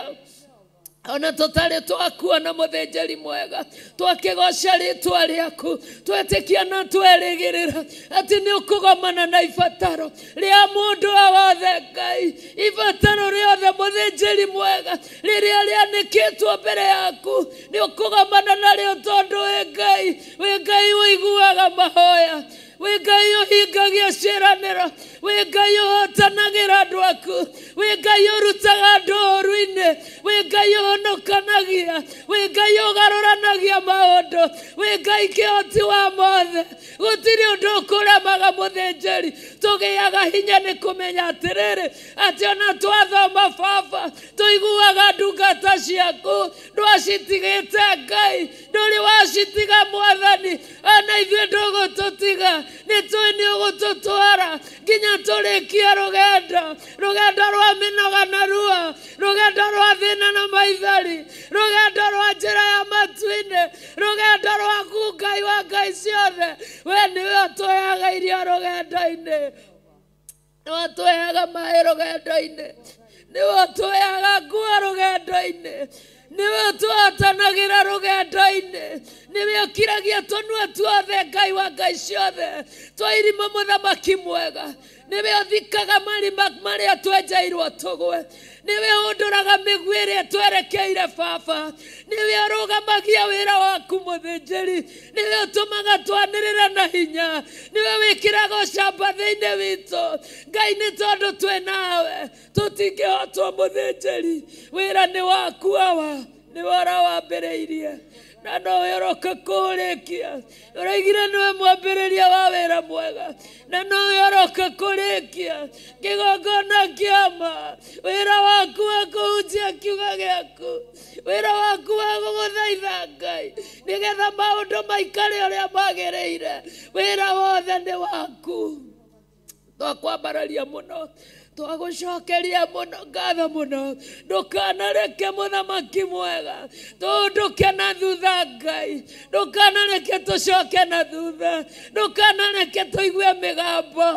ona tutari twakuona muthinjiri mwega twakigoca ritwa riaku twetikia na twerigirira ati ni ukugomana na ibataro ria mundu wothe Ngai ibataro riothe muthinjiri mwega riria rianikitwo mbere yaku ni ukugomana nario tondu we Ngai uiguaga mahoya we Ngai uhingagia ciĩranĩro we Ngai ũhotanagira andu aku we Ngai ũrutaga andu ũru-inĩ we Ngai ũhonokanagia we Ngai ũgarũranagia maũndũ we Ngai kĩhoti wa mothe gũtirĩ ũndũ ũkũremaga mũthĩnjĩri tũgĩaga hinya nĩ kũmenya atĩrĩrĩ atĩ ona twathoma Baba tũiguaga ndungata ciaku ndwacitigĩte Ngai ndũrĩ wacitiga Mwathani ona ithuĩ ndũgũtũtiga nĩtũĩ nĩ ũgũtũtwara nginya tũrĩkie rũgendo rwa mĩnoga na ruo rũgendo rwa thĩna na maithori rũgendo rwa njĩra ya matu-inĩ rũgendo rwaku Ngai wa ngai ciothe we nĩwe ũtũheaga irio rũgendo-inĩ nĩwe ũtũheaga maĩ rũgendo-inĩ nĩwe ũtũheaga nguo rũgendo-inĩ niwe tuotanagira rũgendo-inĩ niwe ũkiragia tũnua tuothe Ngai wa ngai ciothe twa irima mũthamaki mwega niwe ũthikaga marima marĩa twenjeirwo tũgwe niwe ũndũraga mĩguĩ ĩrĩa twerekeire Baba niwe ũrũgamagia wĩra waku mũthĩnjĩri niwe ũtũmaga twanĩrĩre na hinya niwe wĩkĩraga ũcamba thĩinĩ witũ Ngai nĩ tondũ twĩ nawe tũtingĩhotwo mũthĩnjĩri wĩra nĩ waku niwe ũrawambĩrĩirie na nowe ũroka kũũrĩkia ũraigire niwe mwambĩrĩria wa wĩra mwega na nowe ũroka kũrĩkia kĩgongona kĩama wĩra waku wa kũhunjia kiuga gĩaku wĩra waku wa gũgũthaitha Ngai nĩgetha maũndũ maikare ũrĩa magĩrĩire wĩra wothe nĩ waku twakwambararia mũno twagucokeria muno ngatho muno ndukanareke mũthamaki mwega tunduke na thutha Ngai ndukanareke tucoke na thutha ndukanareke tuigue mĩgambo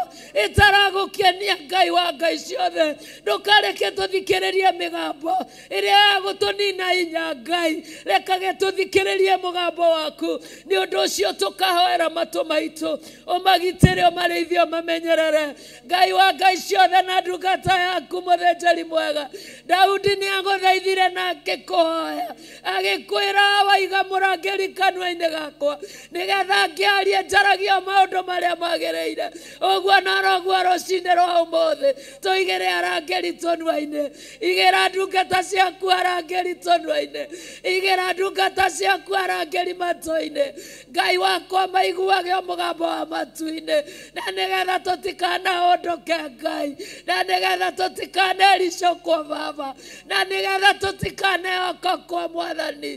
itaragũkenia Ngai wa ngai ciothe ndukareke tuthikĩrĩrie mĩgambo ĩrĩa yagũtũnina hinya Ngai rekage tuthikĩrĩrie mũgambo waku nĩ ũndũ ũcio tũkahoera matũ maitũ ũmagitĩre ũmarĩithie ũmamenyerere Ngai wa ngai ciothe na ndungata yaku mũthĩnjĩri mwega Daudi nĩ agũthaithire na agĩkũhoya agĩkwĩra waiga mũrangĩri kanua-inĩ gakwa nĩgetha ngĩarie njaragia maũndũ marĩa magĩrĩire ũguo na roguo rũcinĩ rwa ũmũthĩ tũigĩre arangĩri tũnua-inĩ igĩra ndungata ciaku arangĩri tũnua-inĩ igĩra ndungata ciaku arangĩri matũ-inĩ Ngai wakwa maiguage mũgambo wa matu-inĩ na nĩgetha tũtikanahũndũke Ngai na nĩgetha tũtikanericũkwo Baba na nĩgetha tũtikanehoka kwa Mwathani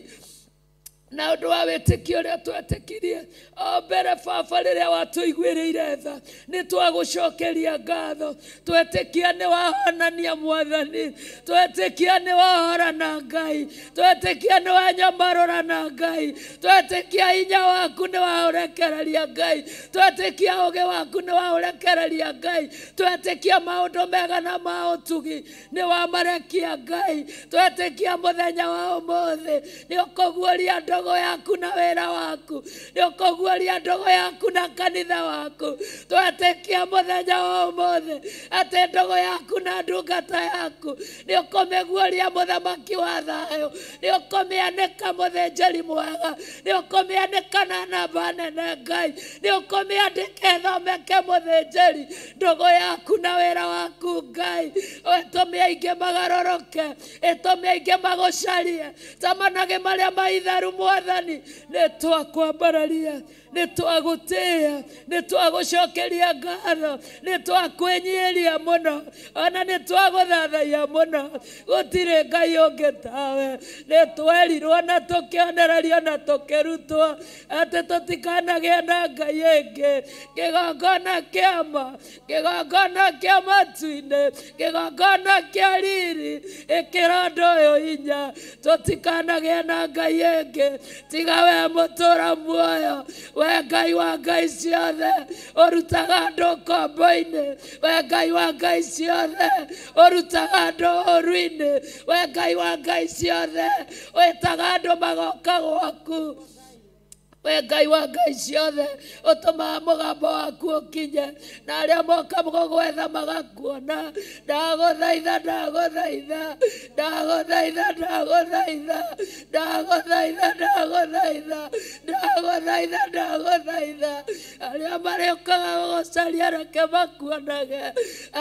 na ũndũ wa wĩtĩkio ũrĩa twetĩkirie o mbere Baba rĩrĩa watũiguĩrĩire tha nĩ twagũcokeria ngatho twetĩkia nĩ wahonania Mwathani twetĩkia nĩ wahorana Ngai twetĩkia nĩ wanyamarũra na Ngai twetĩkia hinya waku nĩ waũrekereria Ngai twetĩkia ũũgĩ waku nĩ waũrekereria Ngai twetĩkia maũndũ mega na ma ũtugi nĩ wamarekia Ngai twetĩkia mũthenya wa ũmũthĩ nĩ ũkũguũria andũ ndogo yaku na wĩra waku, nĩ ũkũguũria ndogo yaku na kanitha waku. Twetĩkia mũthenya wa ũmũthĩ atĩ ndogo yaku na ndungata yaku nĩ ũkũmĩguũria mũthamaki wa thayũ, nĩ ũkũmĩanĩka mũthĩnjĩri mwega, nĩ ũkũmĩanĩka na namba nene Ngai, nĩ ũkũmĩandĩka ĩthomeke mũthĩnjĩri ndogo yaku na wĩra waku Ngai. Ĩtũme aingĩ magarũrũke, ĩtũme aingĩ magũcarie, tamanage marĩa maitharu Mwathani. Nĩ twakwambararia, nĩ twagũtĩĩa, nĩ twagũcokeria ngatho, nĩ twakwĩnyihĩria mũno, ona nĩ twagũthathaiya mũno. Gũtirĩ Ngai ũngĩ tawe. Nĩ twerirwo na tũkĩonererio na tũkĩrutwo atĩ tũtikanagĩe na Ngai ĩngĩ. Kĩgongona kĩa ma, kĩgongona kĩa matu-inĩ, kĩgongona kĩa riri, ĩkĩra ũndũ ũyũ hinya. Tũtikanagĩe na Ngai ĩngĩ tiga we mũtũũra muoyo. We Ngai wa ngai ciothe, ũrutaga andũ ũkombo-inĩ. We Ngai wa ngai ciothe, ũrutaga andũ ũũru-inĩ. We Ngai wa ngai ciothe, wĩtaga andũ magoka gwaku. We Ngai wa ngai ciothe, ũtũmaga mũgambo waku ũkinye na arĩa moka gũgwetha magakuona. Ndagũthaitha, ndagũthaitha, ndagũthaitha, ndagũthaitha, ndagũthaitha, ndagũthaitha, ndagũthaitha, ndagũthaitha. Arĩa marĩũkaga gũgũcaria reke makuonage,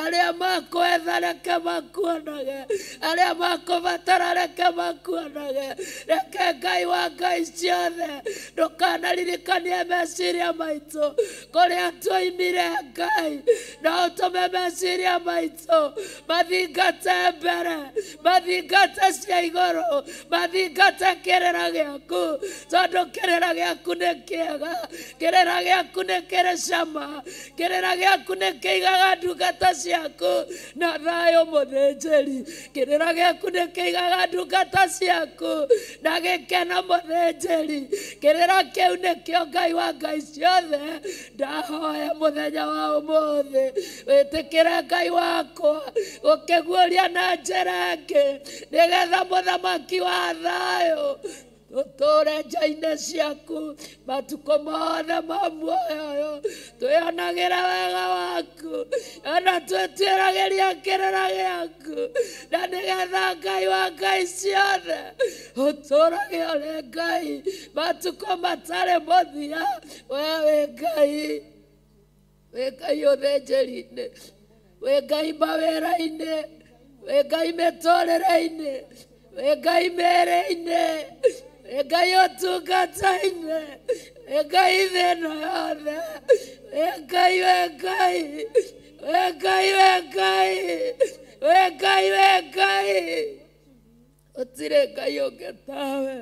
arĩa makwetha reke makuonage, arĩa makũbatara reke makuonage. Reke Ngai wa ngai ciothe ndũkanaririkanie meciria maitũ kũrĩa twoimire Ngai, na ũtũme meciria maitũ mathingate mbere, mathingate cia igũrũ, mathingate kĩrĩra gĩaku, tondũ kĩrĩra gĩaku nĩ kĩega, kĩrĩra gĩaku nĩ kĩrĩ cama, kĩrĩra gĩaku nĩ kĩigaga ndungata ciaku na thayũ mũthĩnjĩri, kĩrĩra gĩaku nĩ kĩigaga ndungata ciaku na gĩkeno mũthĩnjĩri. Kĩrĩra kĩu nĩkĩo Ngai wa ngai ciothe ndahoya mũthenya wa ũmũthĩ. Wĩtĩkĩre Ngai wakwa ũkĩguũria na njĩra ĩngĩ, nĩgetha mũthamaki wa thayũ ũtũũre nja-inĩ ciaku matukũ mothe ma muoyo ũyũ. Twĩonagĩra wega waku, ona twĩtuĩragĩria kĩrĩra gĩaku, na nĩgetha Ngai wa ngai ciothe ũtũũrage ũrĩ Ngai matukũ matarĩ mũthia. We wĩ Ngai, wĩ Ngai ũthĩnjĩri-inĩ, wĩ Ngai mawĩra-inĩ, wĩ Ngai mĩtũũrĩre-inĩ, wĩ Ngai mĩĩrĩ-inĩ, wĩ Ngai ũtungata-inĩ, wĩ Ngai thĩ ĩno yothe. Wĩ Ngai, wĩ Ngai, wĩ Ngai, wĩ Ngai, wĩ Ngai, wĩ Ngai. Gũtirĩ Ngai ũngĩ tawe.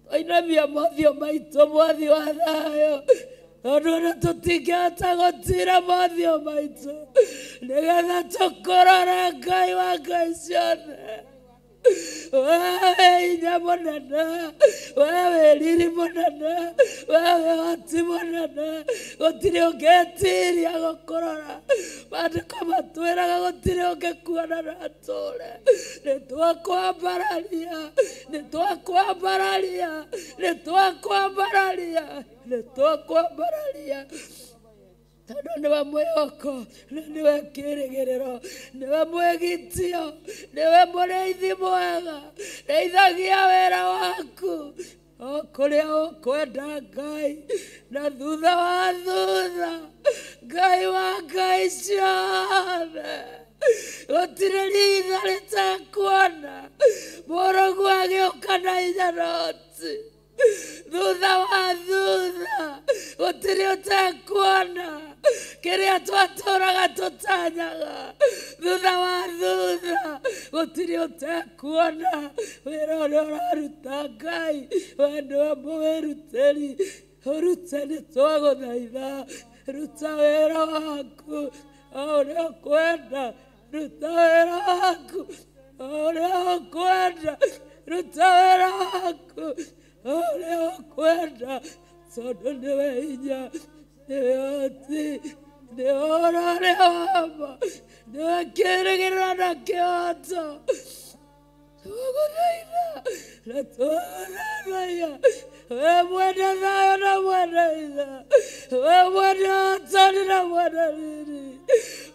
Twainamia mothiũ maitũ mwathi wa thayũ, tondũ ona tũtingĩhota gũtira mothiũ maitũ, nĩgetha tũkũrore Ngai wa ngai ciothe. Wewe hinya mũnene, wewe riri mũnene, wewe hoti mũnene, gũtirĩ ũngĩtiria gũkũrora. Maandĩko matwĩraga gũtirĩ ũngĩkuona na atũũre. Nĩ twakwambararia, nĩ twakwambararia, nĩ twakwambararia, nĩ twakwambararia. Tondũ nĩwe mwĩhoko, na nĩwe kĩĩrĩgĩrĩro, nĩwe mwĩgitio, nĩwe mũrĩithi mwega. Rĩithagia wĩra waku o kũrĩa ũkwenda Ngai, na thutha wa thutha Ngai wa ngai ciothe. Gũtirĩ ritho rĩtekuona mũrũgu agĩũka na hinya noti. Thutha wa thutha gũtirĩ ũtekuona kĩrĩa twatũũraga tũtanyaga. Thutha wa thutha gũtirĩ ũtekuona wĩra ũrĩa ũraruta Ngai. We nĩwe mũwĩrutĩri, ũrute nĩ twagũthaitha. Ruta wĩra waku o ũrĩa ũkwenda, ruta wĩra waku o ũrĩa ũkwenda, ruta wĩra waku ũrĩa ũkwenda, tondũ nĩwe hinya, nĩwe hoti, nĩwe ũrĩa wama, nĩwe kĩĩrĩgĩrĩro na kĩhoto. Twagũthaitha, na tũrathaya we mwene thayo na mwene itha we mwene ũtari na mwene riri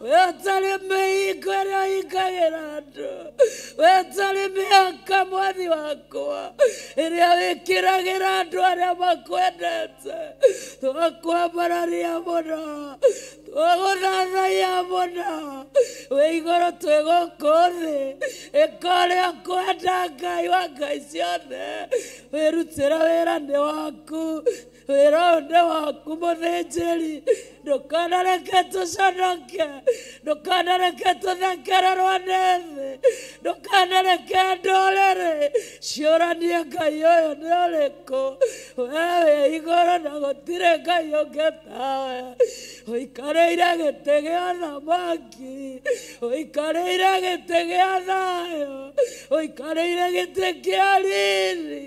we ũtarĩ mĩhingo ĩrĩa ũhingagĩra andũ we ũtarĩ mĩhaka mwathi wakwa ĩrĩa wĩkĩragĩra andũ arĩa makwendete twakwambararia mũno twagũthathaiya mũno wĩ igũrũ twĩ gũkũ thĩ ĩka ũrĩa kwenda Ngai wa ngai ciothe wĩrutĩra wĩra nĩ waku wĩra ũyũ nĩ waku mũthĩnjĩri ndũkanareke tũconoke ndũkanareke tũthekererwo nĩ thĩ ndũkanareke ndũrĩrĩ ciũranie Ngai ũyũ nĩ ũrĩkũ we wĩ igũrũ na gũtirĩ Ngai ũngĩ tawe ũikarĩire gĩtĩ gĩa ũthamaki ũikarĩire gĩtĩ gĩa thayũ ũikarĩire gĩtĩ kĩa riri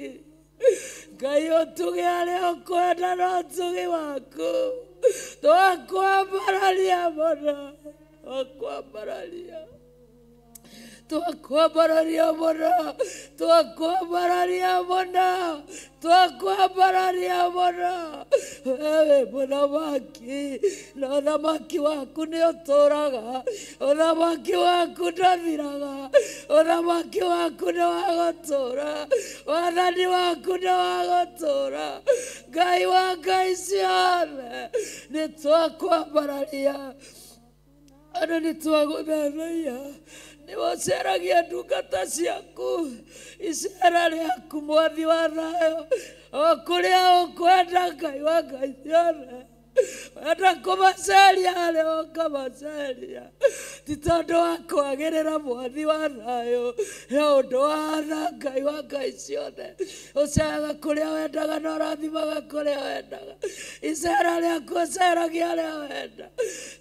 Ngai ũtuge arĩa ũkwenda na ũtugi waku twakwambararia mũno twakwambararia mũno twakwambararia mũno twakwambararia mũno wewe mũthamaki na ũthamaki waku nĩ ũtũraga ũthamaki waku ndũthiraga ũthamaki waku nĩ wa gũtũra wathani waku nĩ wa gũtũra Ngai wa ngai ciothe nĩ twakwambararia andũ nĩ twagũthathaiya nĩ ũceragia ndungata ciaku icera rĩaku mwathi wa thayũ o kũrĩa ũkwenda Ngai wa ngai ciothe wenda kũmaceria harĩa ũkamaceria ti tondũ wa kwagĩrĩra mwathi wa thayũ nĩ ũndũ wa tha Ngai wa ngai ciothe ũceraga kũrĩa wendaga na ũrathimaga kũrĩa wendaga icera rĩaku ũceragia harĩa wenda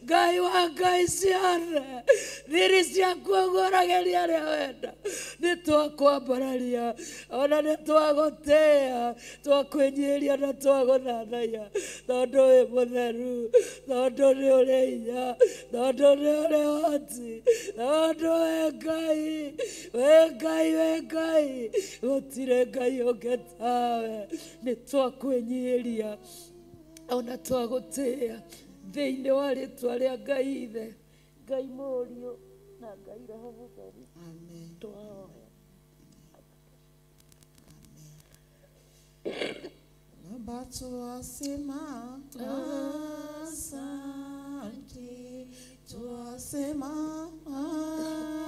Ngai wa ngai ciothe thiri ciaku ũguũragĩria harĩa wenda nĩ twakwambararia ona nĩ twagũtĩĩa twakwĩnyihĩria na twagũthathaiya tondũ wĩ mũtheru tondũ nĩ ũrĩ hinya tondũ nĩ ũrĩ ũhoti tondũ wĩ Ngai gũtirĩ Ngai ũngĩ tawe nĩ twakwĩnyihĩria ona twagũtĩĩa thĩinĩ wa rĩtwa rĩa Ngai Ithe Ngai Mũriũ na Ngai Roho Mũtheru twahoya
Baba twasema asante, twasema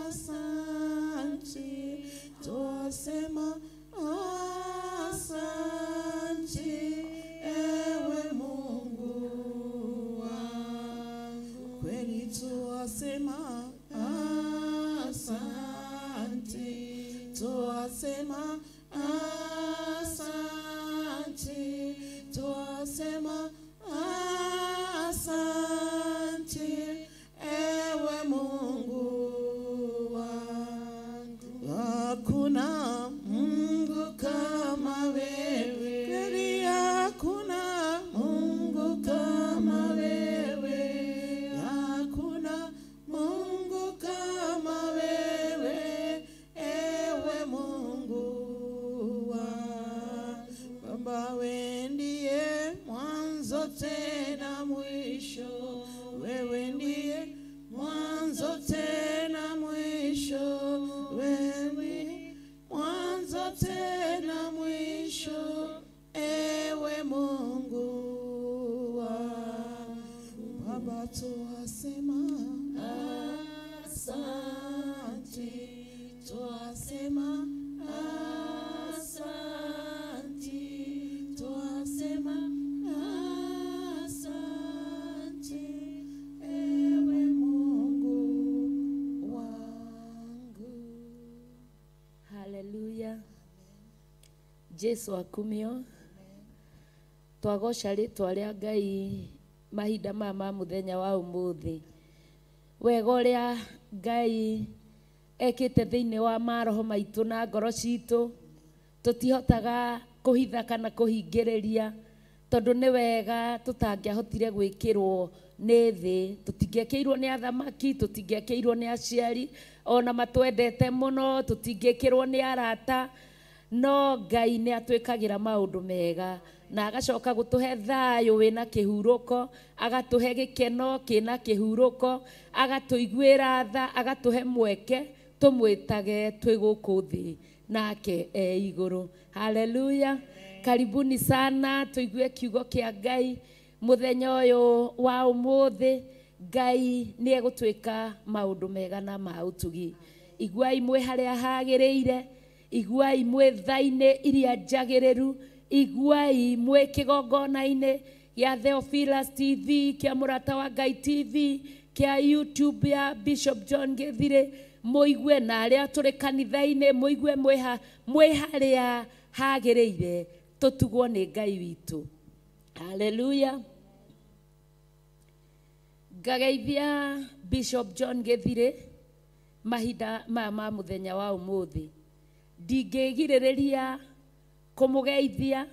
asante, twasema asante, ewe Mungu wangu, kweli twasema asante, twasema asante, twasema asante, ewe Mungu wangu. Hakuna Mungu kama wewe, kweli hakuna Mungu kama wewe, hakuna Mungu kama wewe, ewe Mungu wangu. Baba wewe ndiye mwanzo tena mwisho, wewe ndiye mwanzo tena mwisho, wewe mwanzo tena mwisho, ewe Mungu wangu. Baba twasema asante, twasema asante, twasema asante, ewe Mungu wangu.
Haleluya. Jesu akumio twagoca rĩtwa rĩa Ngai mahinda maya ma mũthenya wa ũmũthĩ wega ũrĩa Ngai ekĩte thĩinĩ wa maroho maitũ na ngoro citũ tũtihotaga kũhitha kana kũhingĩrĩria tondũ nĩ wega tũtangĩahotire gwĩkĩrwo nĩ thĩ tũtingĩekĩirwo nĩ athamaki tũtingĩekĩirwo nĩ aciari ona matwendete mũno tũtingĩkĩrwo nĩ arata no Ngai nĩ atwĩkagĩra maũndũ mega na agacoka gũtũhe thayũ wĩna kĩhurũko, agatũhe gĩkeno kĩna kĩhurũko, agatũiguĩra tha, agatũhe mweke tũmwĩtage twĩ gũkũ thĩ nake igũrũ. Haleluya. Karibuni sana tũigue kiugo kĩa Ngai mũthenya ũyũ wa ũmũthĩ. Ngai nĩ egũtwĩka maũndũ mega na ma ũtugi. Iguai mwĩ harĩa hagĩrĩire, iguai mwĩ tha-inĩ iria njagĩrĩru, iguai mwĩ kĩgongona-inĩ gĩa Theophilus TV, kĩa Mũrata wa Ngai TV, kĩa YouTube ya Bishop John Gĩthirĩ, mũigue na arĩa tũrĩ kanitha-inĩ, mũigue mwĩ harĩa hagĩrĩire tũtugwo nĩ Ngai witũ. Haleluya. Ngageithia Bishop John Gĩthirĩ mahinda ma mũthenya wa ũmũthĩ. Ndingĩgirĩrĩria kũmũgeithia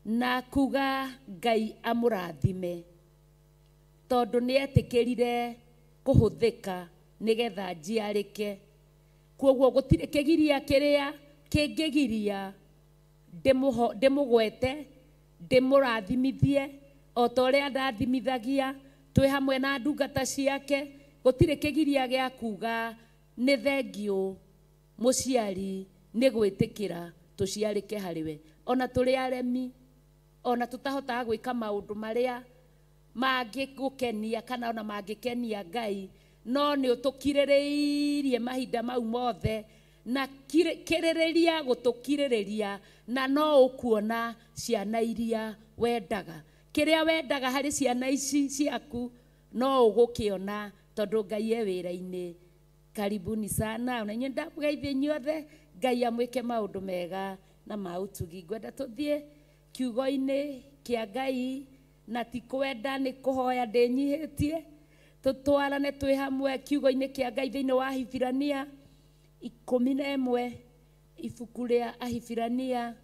na kuga Ngai amũrathime, tondũ nĩ etĩkĩrire kũhũthĩka nĩgetha njiarĩke. Kwoguo gũtirĩ kĩgiria kĩrĩa kĩngĩgiria ndĩmũgwete, ndĩmũrathimithie o ta ũrĩa ndathimithagia twĩ hamwe na ndungata ciake. Gũtirĩ kĩgiria gĩa kuga nĩ thengiũ mũciari nĩ gwĩtĩkĩra tũciarĩke harĩwe. Ona tũrĩ aremi, ona tũtahotaga gwĩka maũndũ marĩa mangĩgũkenia kana ona mangĩkenia Ngai, no nĩ ũtũkirĩrĩirie mahinda mau mothe na kĩrĩrĩria gũtũkirĩrĩria, na no ũkuona ciana iria wendaga. Kĩrĩa wendaga harĩ ciana ici ciaku no ũgũkĩona tondũ Ngai e wĩra-inĩ. Karibuni sana. Ona inyuĩ ndamũgeithia inyuothe. Ngai amwĩke maũndũ mega na ma ũtugi. Ngwenda tũthiĩ kiugo-inĩ kĩa Ngai, na ti kwenda nĩ kũhoya ndĩnyihĩtie. Tũtwarane twĩ hamwe kiugo-inĩ kĩa Ngai thĩinĩ wa Ahibirania 11, ibuku rĩa Ahibirania,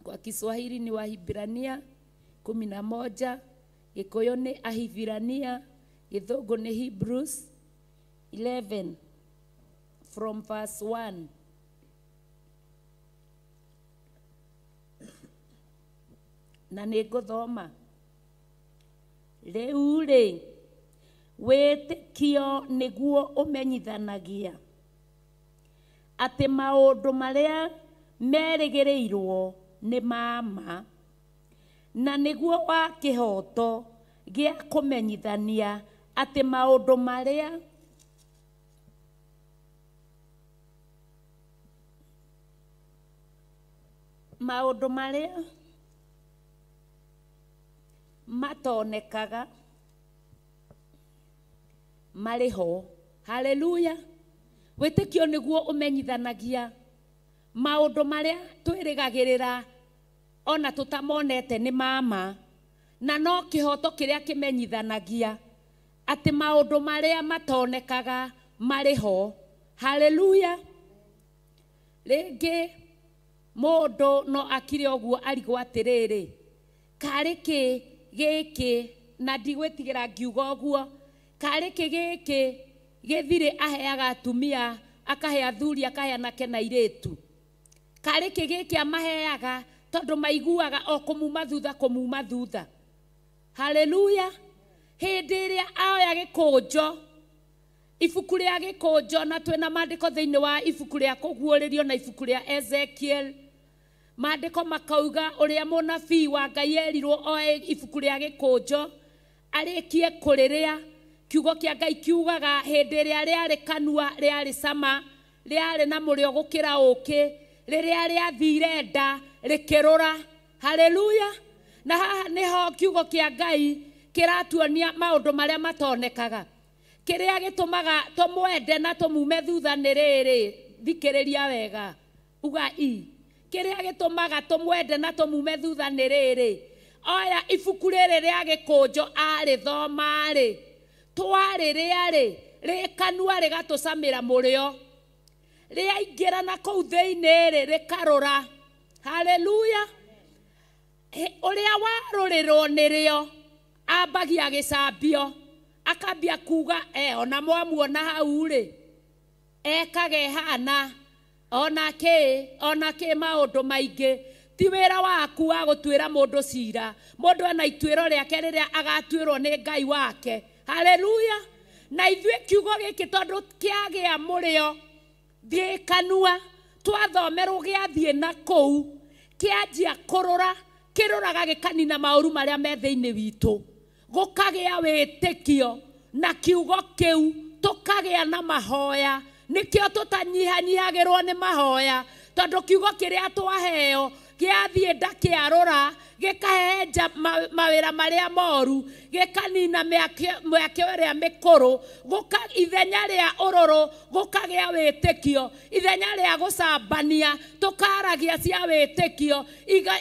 kwa Kiswahili ni Wahibirania 11, Gĩkũyũ nĩ Ahibirania, Gĩthũngũ nĩ Hebrews 11 from verse 1. Na nĩ ngũthoma. Rĩu rĩ, wĩtĩkio nĩguo ũmenyithanagia atĩ maũndũ marĩa merĩgĩrĩirwo nĩ ma, na nĩguo wa kĩhoto gĩa kũmenyithania atĩ maũndũ marĩa matonekaga marĩ ho. Haleluya. Wĩtĩkio nĩguo ũmenyithanagia maũndũ marĩa twĩrĩgagĩrĩra ona tũtamonete nĩ ma, na no kĩhoto kĩrĩa kĩmenyithanagia atĩ maũndũ marĩa matonekaga marĩ ho. Haleluya. Rĩngĩ mũndũ no akire ũguo arigwo atĩrĩrĩ, karĩ kĩ gĩkĩ, na ndigwĩtigĩra ngiuga ũguo, karĩ kĩ gĩkĩ Gĩthirĩ aheaga atumia, akahe athuri, akahe anake na airĩtu? Karĩ kĩ gĩkĩ amaheaga tondũ maiguaga o kũmuma thutha? Haleluya. Hĩndĩ ĩrĩa aoya gĩkũnjo, ibuku rĩa gĩkũnjo, na twĩna maandĩko thĩinĩ wa ibuku rĩa kũguũrĩrio na ibuku rĩa Ezekiel, maandĩko makauga ũrĩa mũnabii wa Ngai erirwo oe ibuku rĩa gĩkũnjo arĩkie kũrĩrĩa. Kiugo kĩa Ngai kiugaga hĩndĩ ĩrĩa rĩarĩ kanua, rĩarĩ cama, rĩarĩ na mũrĩo gũkĩra ũũkĩ, rĩrĩa rĩathire nda rĩkĩrũra. Haleluya. Na haha nĩho kiugo kĩa Ngai kĩratuonia maũndũ marĩa matonekaga. Kĩrĩa gĩtũmaga tũmwende na tũmume thutha nĩ rĩrĩ, thikĩrĩria wega, uga i. Kĩrĩa gĩtũmaga tũmwende na tũmume thutha nĩ rĩrĩ, oya ibuku rĩrĩ rĩa gĩkũnjo arĩthoma-rĩ, twarĩrĩa-rĩ, rĩkanua rĩgatũcamĩra mũrĩo, rĩaingĩra na kũu thĩinĩ-rĩ rĩkarũra. Haleluya. Ũrĩa warũrĩrwo nĩrĩo ambagia gĩcambio, akambia kuga ona mwamuona hau-rĩ, ekaga ehana ona ke maundu maingi ti wira waku wa gutwira mundu cira. Mundu ena itwiro riake riria agatwirwo ni Ngai wake. Haleluya. Na ithuĩ kiugo gĩkĩ tondũ kĩagĩa mũrĩo gĩkanua twathomerwo gĩathiĩ na kũu kĩanjia kũrũra kĩrũraga gĩkanina maũru marĩa me thĩinĩ witũ gũkagĩa wĩtĩkio na kiugo kĩu tũkagĩa na mahoya. Nĩkĩo tũtanyihanyihagĩrwo nĩ mahoya tondũ kiugo kĩrĩa twaheo gĩathiĩ ndakĩarũra gĩkahehenja mawĩra marĩa moru gĩkanina mĩakio ĩrĩa mĩkũrũ ithenya rĩa ũrũrũ gũkagĩa wĩtĩkio, ithenya rĩa gũcambania tũkaragia cia wĩtĩkio,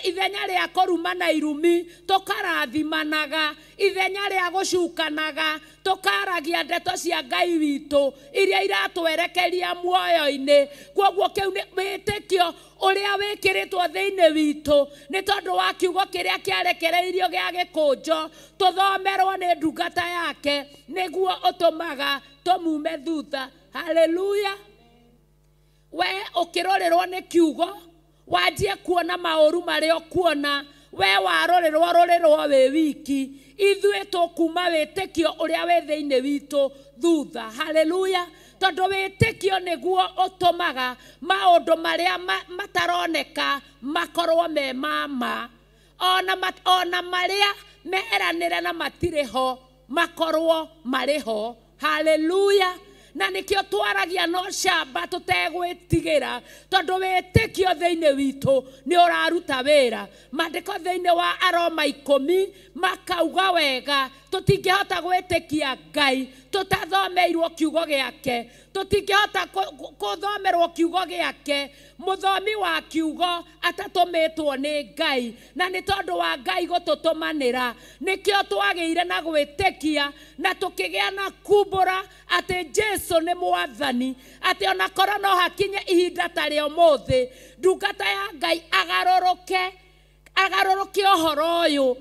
ithenya rĩa kũruma na irumi tũkarathimanaga, ithenya rĩa gũcukanaga tũkaragia ndeto cia Ngai witũ iria iratwerekeria muoyo-inĩ. Kwoguo kĩu nĩ wĩtĩkio ũrĩa wĩkĩrĩtwo thĩinĩ witũ nĩ tondũ wa kiugo kĩrĩa kĩarekereirio gĩa gĩkũnjo tũthomerwo nĩ ndungata yake nĩguo ũtũmaga tũmume thutha. Haleluya. We ũkĩrorerwo nĩ kiugo wanjie kuona maũru marĩa ũkuona, we warorerwo rorerwo wĩ wiki, ithuĩ tũkuma wĩtĩkio ũrĩa wĩ thĩinĩ witũ thutha. Haleluya. Tondũ wĩtĩkio nĩguo ũtũmaga maũndũ marĩa mataroneka makorwo me mama, ona marĩa meranĩre na matirĩ ho makorwo marĩ ho. Haleluya. Na nĩkĩo twaragia no camba tũtegwĩtigĩra tondũ wĩtĩkio thĩinĩ witũ nĩ ũraruta wĩra. Maandĩko thĩinĩ wa Aroma 10 makauga wega tũtingĩhota gwĩtĩkia Ngai tũtathomeirwo kiugo gĩake, tũtingĩhota gũthomerwo kiugo gĩake mũthomi wa kiugo atatũmĩtwo nĩ Ngai. Na nĩ tondũ wa Ngai gũtũtũmanĩra nĩkĩo twagĩire na gwĩtĩkia na tũkĩgĩa na kumbũra atĩ Jesu nĩ mwathani, atĩ ona korwo no hakinye ihinda ta rĩa ũmũthĩ ndungata ya Ngai agarũrũke ũhoro ũyũ.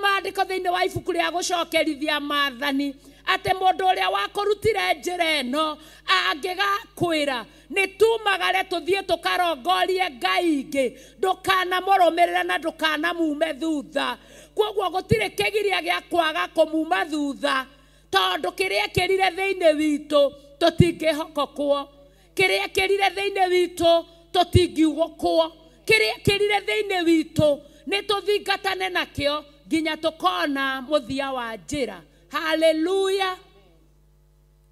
Maandĩko thĩinĩ wa ibuku rĩa gũcokerithia maathani atĩ mũndũ ũrĩa wakũrutire njĩra ĩno angĩgakwĩra nĩ tumagare tũthiĩ tũkarongorie Ngai ingĩ, ndũkanamũrũmĩrĩre na ndũkanamume thutha. Kwoguo gũtirĩ kĩgiria gĩa kwaga kũmuma thutha tondũ kĩrĩa kĩrire thĩinĩ witũ tũtingĩhokokwo, kĩrĩa kĩrire thĩinĩ witũ tũtingiugũkwo, kĩrĩa kĩrire thĩinĩ witũ nĩ tũthingatane nakĩo nginya tũkona mũthia wa njĩra. Haleluya.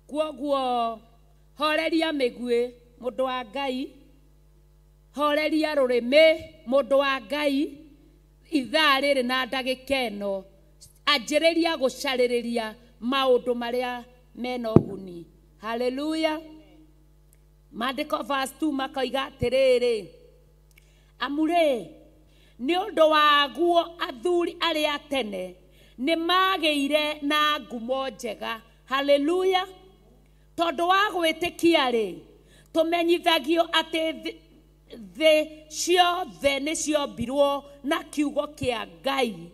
Kwoguo horeria mĩguĩ mũndũ wa Ngai, horeria rũrĩmĩ mũndũ wa Ngai, ithaa rĩrĩ na ndagĩka ĩno anjĩrĩria gũcarĩrĩria maũndũ marĩa mena ũguni. Haleluya. Maandĩko verse 2 makoiga atĩrĩrĩ, amũrĩ nĩ ũndũ waguo athuri arĩa tene nĩ magĩire na ngumo njega. Haleluya. Tondũ wa gwĩtĩkia rĩ tũmenyithagio atĩ thĩ ciothe nĩ ciombirwo na kiugo kĩa Ngai,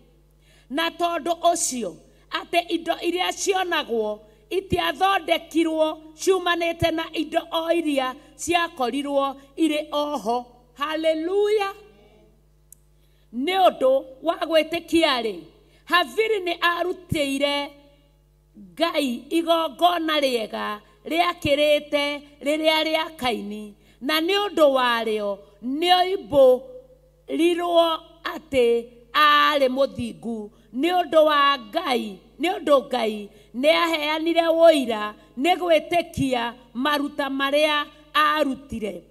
na tondũ ũcio atĩ indo iria cionagwo itiathondekirwo ciumanĩte na indo o iria ciakorirwo irĩ oho. Haleluya. Nĩ ũndũ wa gwĩtĩkia rĩ Haviri nĩ arutĩire Ngai igongona rĩega rĩakĩrĩte rĩrĩa rĩa Kaini, na nĩ ũndũ warĩo nĩoimbũrirwo atĩ arĩ mũthingu. Nĩ ũndũ Ngai nĩ aheanire wũira nĩ gwĩtĩkia maruta marĩa arutire.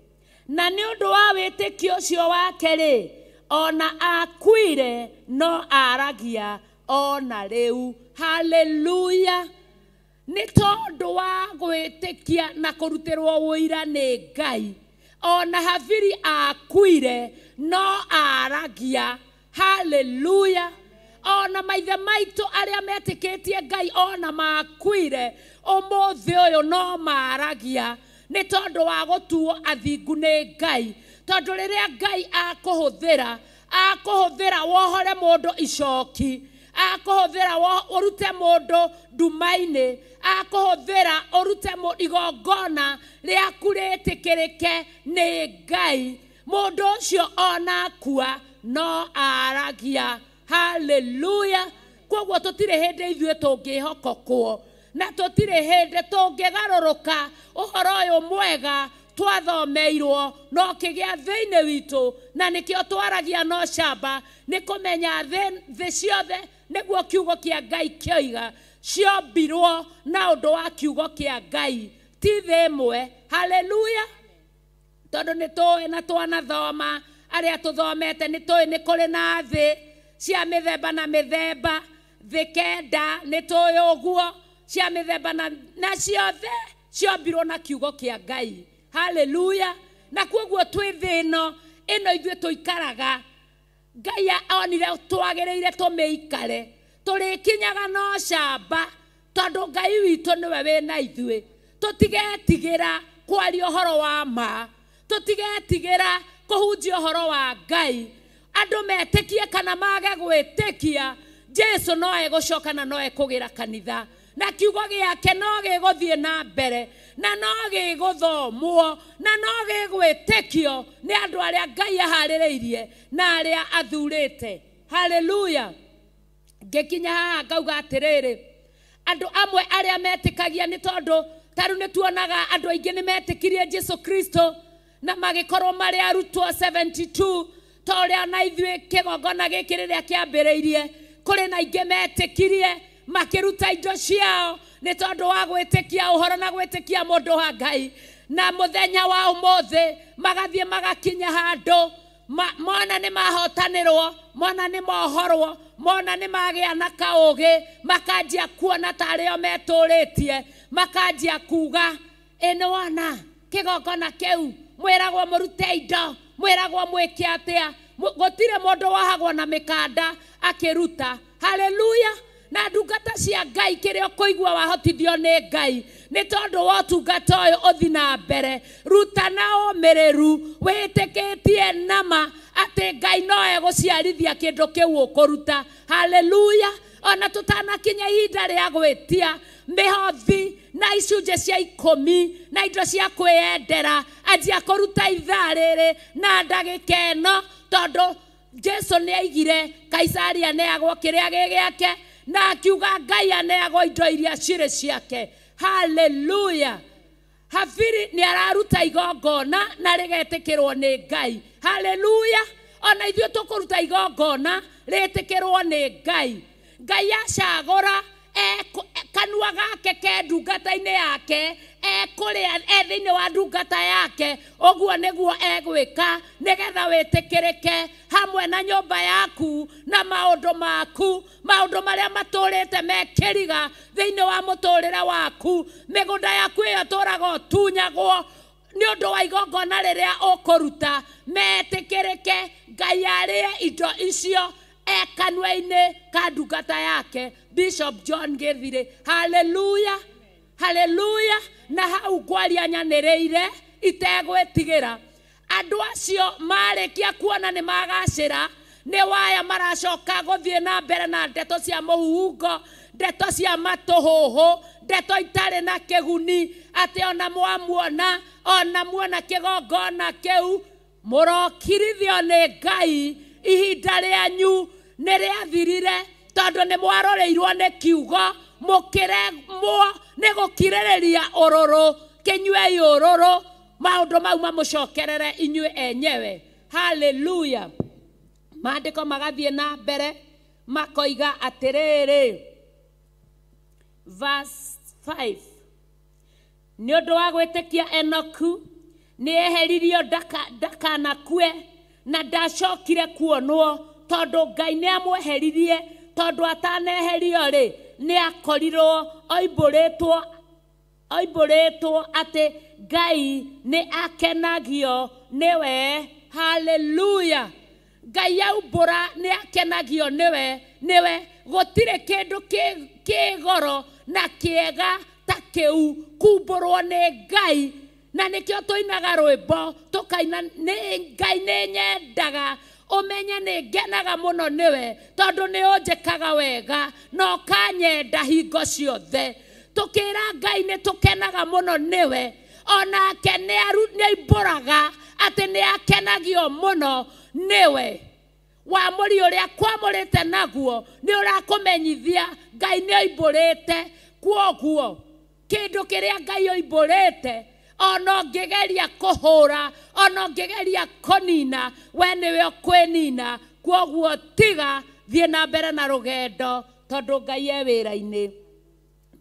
Na nĩ ũndũ wa wĩtĩkio ũcio wake rĩ ona akuire no aragia ona rĩu. Haleluya. Nĩ tondũ wa gwĩtĩkia na kũrutĩrwo wũira nĩ Ngai ona Haviri akuire no aragia. Haleluya. Ona maithe maitũ arĩa metĩkĩtie Ngai ona makuire ũmũthĩ ũyũ no maragia nĩ tondũ wa gũtuo athingu nĩ Ngai. Tondũ rĩrĩa Ngai akũhũthĩra wohore mũndũ icoki akũhũthĩra ũrute mũndũ nduma-inĩ, akũhũthĩra ũrute igongona rĩaku rĩtĩkĩrĩke nĩ Ngai, mũndũ ũcio ona akua no aragia. Hallelujah. Koguo tũtirĩ hĩndĩ ithuĩ tũngĩhokokwo na tũtirĩ hĩndĩ tũngĩgarũrũka ũhoro ũyũ mwega twathomeirwo no kĩgĩa thĩinĩ witũ, na nĩkĩo twaragia no camba nĩ kũmenya thĩ ciothe nĩguo kiugo kĩa Ngai kĩoiga ciombirwo na ũndũ wa kiugo kĩa Ngai, ti thĩ ĩmwe. Hallelujah. Tondũ nĩ tũĩ na twanathoma arĩa tũthomete nĩ tũĩ nĩ kũrĩ na thĩ cia mĩthemba na mĩthemba, thĩ kenda nĩ tũĩ ũguo cia mĩthemba na ciothe ciombirwo na kiugo kĩa Ngai. Hallelujah. Na koguo twĩ thĩ ĩno ithuĩ tũikaraga, Ngai onire twagĩrĩire tũmĩikare, tũrĩkinyaga no camba tondũ Ngai witũ nĩwe wĩna ithuĩ. Tũtigetigĩra kwaria ũhoro wa ma, tũtigetigĩra kũhunjia ũhoro wa Ngai. Andũ metĩkie kana mage gwĩtĩkia, Jesu no egũcoka na no ekũgĩra kanitha, na kiugo gĩake no gĩgũthiĩ na mbere, na no gĩgũthomwo, na no gĩgwĩtĩkio nĩ andũ arĩa Ngai aharĩrĩirie na arĩa athurĩte. Hallelujah. Ngĩkinya haha ngauga atĩrĩrĩ, andũ amwe arĩa metĩkagia nĩ tondũ tarũ nĩ tuonaga andũ aingĩ nĩ metĩkirie Jesu Kristo na magĩkorwo marĩ arutwo 72 ta ũrĩa na ithuĩ kĩgongona gĩkĩ rĩrĩa kĩambĩrĩirie. Kũrĩ na aingĩ metĩkirie makĩruta indo ciao nĩ tondũ wa gwĩtĩkia ũhoro na gwĩtĩkia mũndũ wa Ngai, na mũthenya wa ũmũthĩ magathiĩ magakinya handũ mona nĩ mahotanĩrwo, mona nĩ mohorwo, mona nĩ magĩa na kaũgĩ, makanjia kuona tarĩo metũrĩtie, makanjia kuga ĩnĩ wona kĩgongona kĩu mwĩragwo mũrute indo, mwĩragwo mwĩke atĩa, gũtirĩ mũndũ wahagwo na mĩkanda akĩruta. Hallelujah. Na ndungata cia Ngai kĩrĩa ũkũigua wahotithio nĩ Ngai nĩ tondũ wa ũtungata ũyũ ũthi na mbere, ruta na ũmĩrĩru wĩtĩkĩtie nama atĩ Ngai no egũciarithia kĩndũ kĩu ũkũruta. Hallelujah. Ona tũtanakinya ihinda rĩa gwĩtia mĩhothi na icunjĩ cia 10 na indo cia kwĩendera, anjia kũruta ithaa rĩrĩ na ndagĩka ĩno, tondũ Jesu nĩ aigire Kaisaria neagwo kĩrĩa gĩgĩake na akiuga Ngai aneagwo indo iria cirĩ ciake. Hallelujah. Habiri nĩ araruta igongona na rĩgetĩkĩrwo nĩ Ngai. Hallelujah. Ona ithuĩ tũkũruta igongona rĩtĩkĩrwo nĩ Ngai. Ngai acagũra kanua gake ke ndungata-inĩ yake ekũrĩa thĩinĩ wa ndungata yake, ũguo nĩguo egwĩka nĩgetha wĩtĩkĩrĩke hamwe na nyũmba yaku na maũndũ maku, maũndũ marĩa matũrĩte mekĩriga thĩinĩ wa mũtũrĩre waku. Mĩgũnda yaku ĩyo tũraga ũtunyagwo nĩ ũndũ wa igongona rĩrĩa ũkũruta, metĩkĩrĩke Ngai arĩe indo icio kanua-inĩ ka ndungata yake Bishop John Gĩthirĩ. Hallelujah. Hallelujah. Na hau ngwaria nyanĩrĩire itegwĩtigĩra, andũ acio marĩkia kuona nĩ magacĩra, nĩ waya maracoka gũthiĩ na mbere na ndeto cia mũhuhungo, ndeto cia matũhũhũ, ndeto itarĩ na kĩguni, atĩ ona mwamuona, ona muona kĩgongona kĩu mũrokirithio nĩ Ngai, ihinda rĩanyu nĩ rĩathirire tondũ nĩ mwaroreirwo nĩ kiugo, mũkĩremwo nĩ gũkirĩrĩria ũrũrũ, kĩnyuei ũrũrũ, maũndũ mau mamũcokerere inyuĩ enyewe. Hallelujah. Maandĩko magathiĩ na mbere makoiga atĩrĩrĩ, verse 5, nĩ ũndũ wa gwĩtĩkia Enoku nĩ eheririo ndakanakue na ndacokire kuonwo tondũ Ngai nĩ amweheririe, tondũ ataneherio-rĩ nĩ akorirwo oimbũrĩtwo atĩ Ngai nĩ akenagio nĩwe. Hallelujah. Ngai aumbũra nĩ akenagio nĩwe. Gũtirĩ kĩndũ kĩgoro na kĩega ta kĩu, kumbũrwo nĩ Ngai. Na nĩkĩo tũinaga rwĩmbo tũkaina Ngai nĩ nyendaga umenye nĩ ngenaga mũno nĩwe tondũ nĩ ũnjĩkaga wega no kanyenda hingo ciothe tukĩra Ngai nĩ tũkenaga mũno nĩwe onake nĩ aimbũraga atĩ nĩ akenagio mũno nĩwe wamũri ũrĩa kwamũrĩte naguo nĩ ũrakũmenyithia Ngai nĩ aimbũrĩte kwoguo kĩndũ kĩrĩa Ngai aimbũrĩte ono ngĩgeria kũhũra ono ngĩgeria kũnina we nĩwe ũkwĩnina kwoguo tiga thiĩ na mbere na rũgendo tondũ Ngai e wĩra-inĩ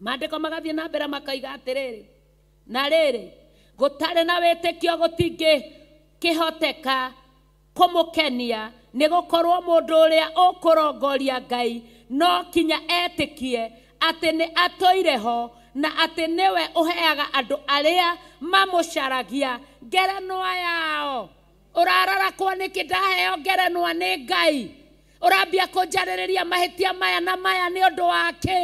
maandĩko magathiĩ na mbere makaiga atĩrĩrĩ na rĩrĩ gũtarĩ na wĩtĩkio gũtingĩhoteka kũmũkenia nĩ gũkorwo mũndũ ũrĩa ũkũrongoria Ngai no kinya etĩkie atĩ nĩ atũire ho na atĩ nĩwe ũheaga andũ arĩa mamũcaragia ngerenwa yao ũrarakwo nĩkĩ ndaheo ngerenwa nĩ Ngai ũrambia kũnjarĩrĩria mahĩtia maya na maya nĩ ũndũ wake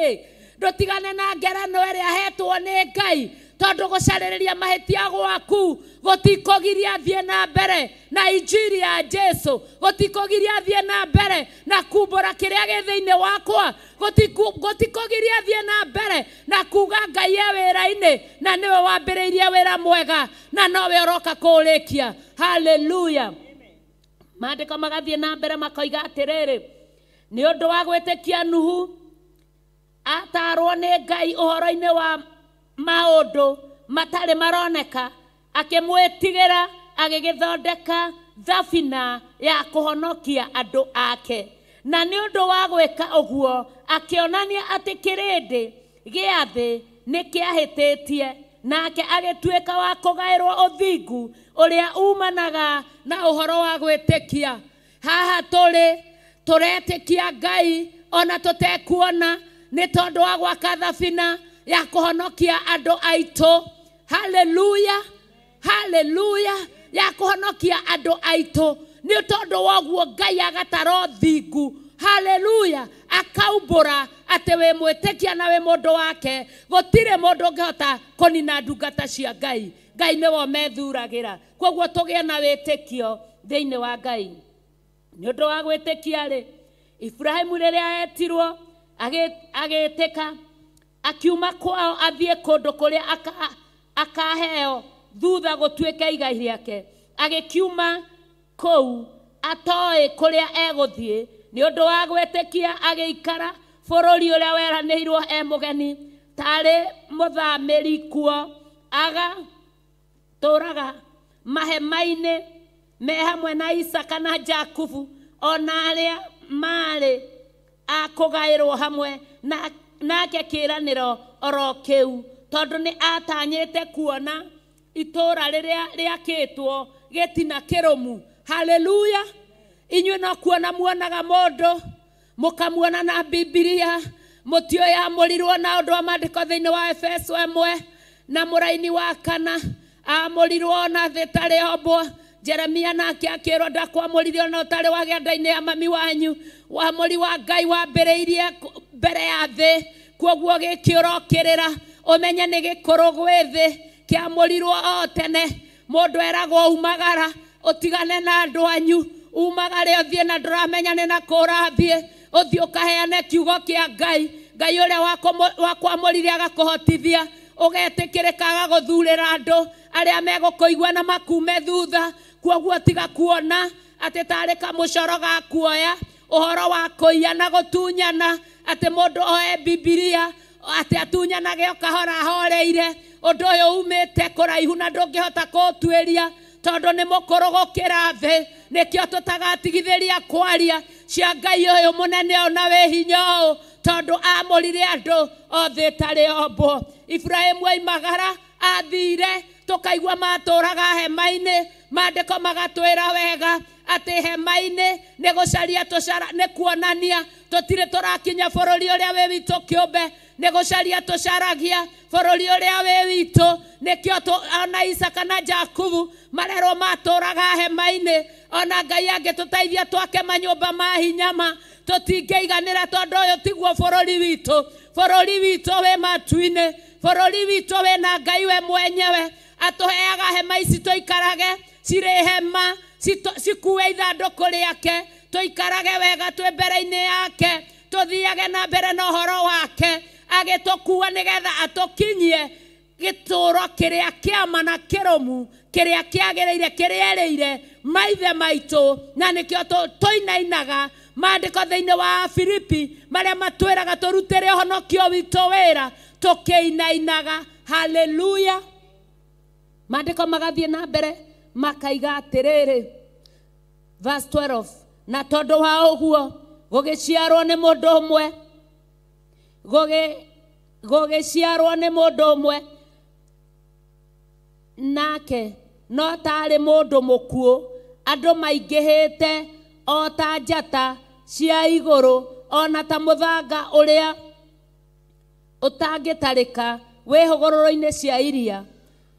ndũtigane na ngerenwa ĩrĩa hetwo nĩ Ngai tondũ gũcarĩrĩria mahĩtia gwaku gũtikũgiria thiĩ na mbere na injiri ya Jesu gũtikũgiria thiĩ na mbere na kumbũra kĩrĩa gĩ thĩinĩ wakwa gũtikũgiria thiĩ na mbere na kuga Ngai e wĩra-inĩ na nĩwe wambĩrĩirie wĩra mwega na nowe ũroka kũũrĩkia haleluya maandĩko magathiĩ na mbere makoiga atĩrĩrĩ nĩ ũndũ wa gwĩtĩkia Nuhu atarwo nĩ Ngai ũhoro-inĩ wa maũndũ matarĩ maroneka akĩmwĩtigĩra agĩgĩthondeka thabina ya kũhonokia andũ ake na nĩ ũndũ wa gwĩka ũguo akĩonania atĩ kĩrĩndĩ gĩa thĩ nĩ kĩahĩtĩtie nake agĩtuĩka wa kũgaĩrwo ũthingu ũrĩa umanaga na ũhoro wa gwĩtĩkia haha tũretĩkia Ngai ona tũtekuona nĩ tondũ wa gwaka thabina ya kũhonokia andũ aitũ haleluya haleluya ya kũhonokia andũ aitũ nĩ tondũ woguo Ngai agatara thingu haleluya akaumbũra atĩ wĩ mwĩtĩkia na wĩ mũndũ wake gũtirĩ mũndũ ũngĩhota kũnina ndungata cia Ngai Ngai nĩwe methuragĩra kwoguo tũgĩe na wĩtĩkio thĩinĩ wa Ngai nĩ ũndũ wa gwĩtĩkia-rĩ Ibrahimu rĩrĩa etirwo agĩtĩka akiuma kwao athiĩ kũndũ kũrĩa akaheo thutha gũtuĩka igai rĩake agĩkiuma kũu atoĩ kũrĩa egũthiĩ nĩ ũndũ wa gwĩtĩkia agĩikara bũrũri ũrĩa weranĩirwo mũgeni tarĩ mũthamĩri kuo agatũraga mahema-inĩ me hamwe na Isaka na Jakubu ona arĩa marĩ akũgaĩrwo hamwe nake kĩĩranĩro oro kĩu tondũ nĩ atanyĩte kuona itũũra rĩrĩa rĩakĩtwo gĩtina kĩrũmu haleluya inyuĩ no kuona muonaga mũndũ mũkamuona na Biblia mũtioĩ amũrirwo na ũndũ wa maandĩko thĩinĩ wa Efeso 1 na mũraini wa 4 amũrirwo na thĩ tarĩ ombwo Jeremia nake akĩrwo ndakwamũririo na ũtarĩ wagĩa nda-inĩ ya mami wanyu wamũri wa Ngai wambĩrĩirie mbere ya thĩ kwoguo gĩkĩũrokĩrĩra ũmenye nĩ gĩkũrũ gwĩ thĩ kĩamũrirwo o tene mũndũ eragwo umagara ũtigane na andũ anyu umagare ũthiĩ na ndũramenya nĩ na kũrathiĩ ũthiĩ ũkaheane kiugo kĩa Ngai Ngai ũrĩa wakwamũrire agakũhotithia ũgetĩkĩrĩka agagũthurĩra andũ arĩa megũkũigua na makume thutha kwoguo tiga kuona atĩ tarĩ kamũcoro ga kuoya ũhoro wa kũiya na gũtunyana atĩ mũndũ oe Biblia atĩ atunyanage ũkahora ahoreire ũndũ ũyũ umĩte kũraihu na ndũngĩhota kũũtuĩria tondũ nĩ mũkũrũ gũkĩra thĩ nĩkĩo tũtagatigithĩria kwaria cia Ngai ũyũ mũnene ona wĩ hinya ũũ tondũ amũrire andũ othe tarĩ ombwo Ibrahimu oimagara athire tũkaigua matũraga hema-inĩ maandĩko magatwĩra wega atĩ hema-inĩ nĩ gũcaria nĩ kuonania tũtirĩ tũrakinya bũrũri ũrĩa wĩ witũ kĩũmbe nĩ gũcaria tũcaragia bũrũri ũrĩa wĩ witũ nĩkĩo ona Isaka na Jakubu marerwo matũraga hema-inĩ ona Ngai angĩtũteithia twake manyũmba ma hinyama tũtingĩiganĩra tondũ ũyũ tiguo bũrũri witũ wĩ matu-inĩ bũrũri witũ wĩ na Ngai we mwenyewe atũheaga hema ici tũikarage cirĩ hema cikue ithandũkũ rĩake tũikarage wega twĩ mbere-inĩ yake tũthiage na mbere na ũhoro wake agĩtũkua nĩgetha atũkinyie gĩtũũro kĩrĩa kĩama na kĩrũmu kĩrĩa kĩagĩrĩire kĩrĩerĩire maithe maitũ na nĩkĩo tũinainaga maandĩko thĩinĩ wa Filipi marĩa matwĩraga tũrutĩre ũhonokio witũ wĩra tũkĩinainaga. Haleluya. Maandĩko magathiĩ na mbere makaiga atĩrĩrĩ verse 12 na tondũ wa ũguo gũgĩciarwo nĩ mũndũ ũmwe gũgĩciarwo nĩ mũndũ ũmwe nake no tarĩ mũndũ mũkuũ andũ maingĩhĩte o ta njata cia igũrũ ona ta mũthanga ũrĩa ũtangĩtarĩka wĩhũgũrũrũ-inĩ cia iria.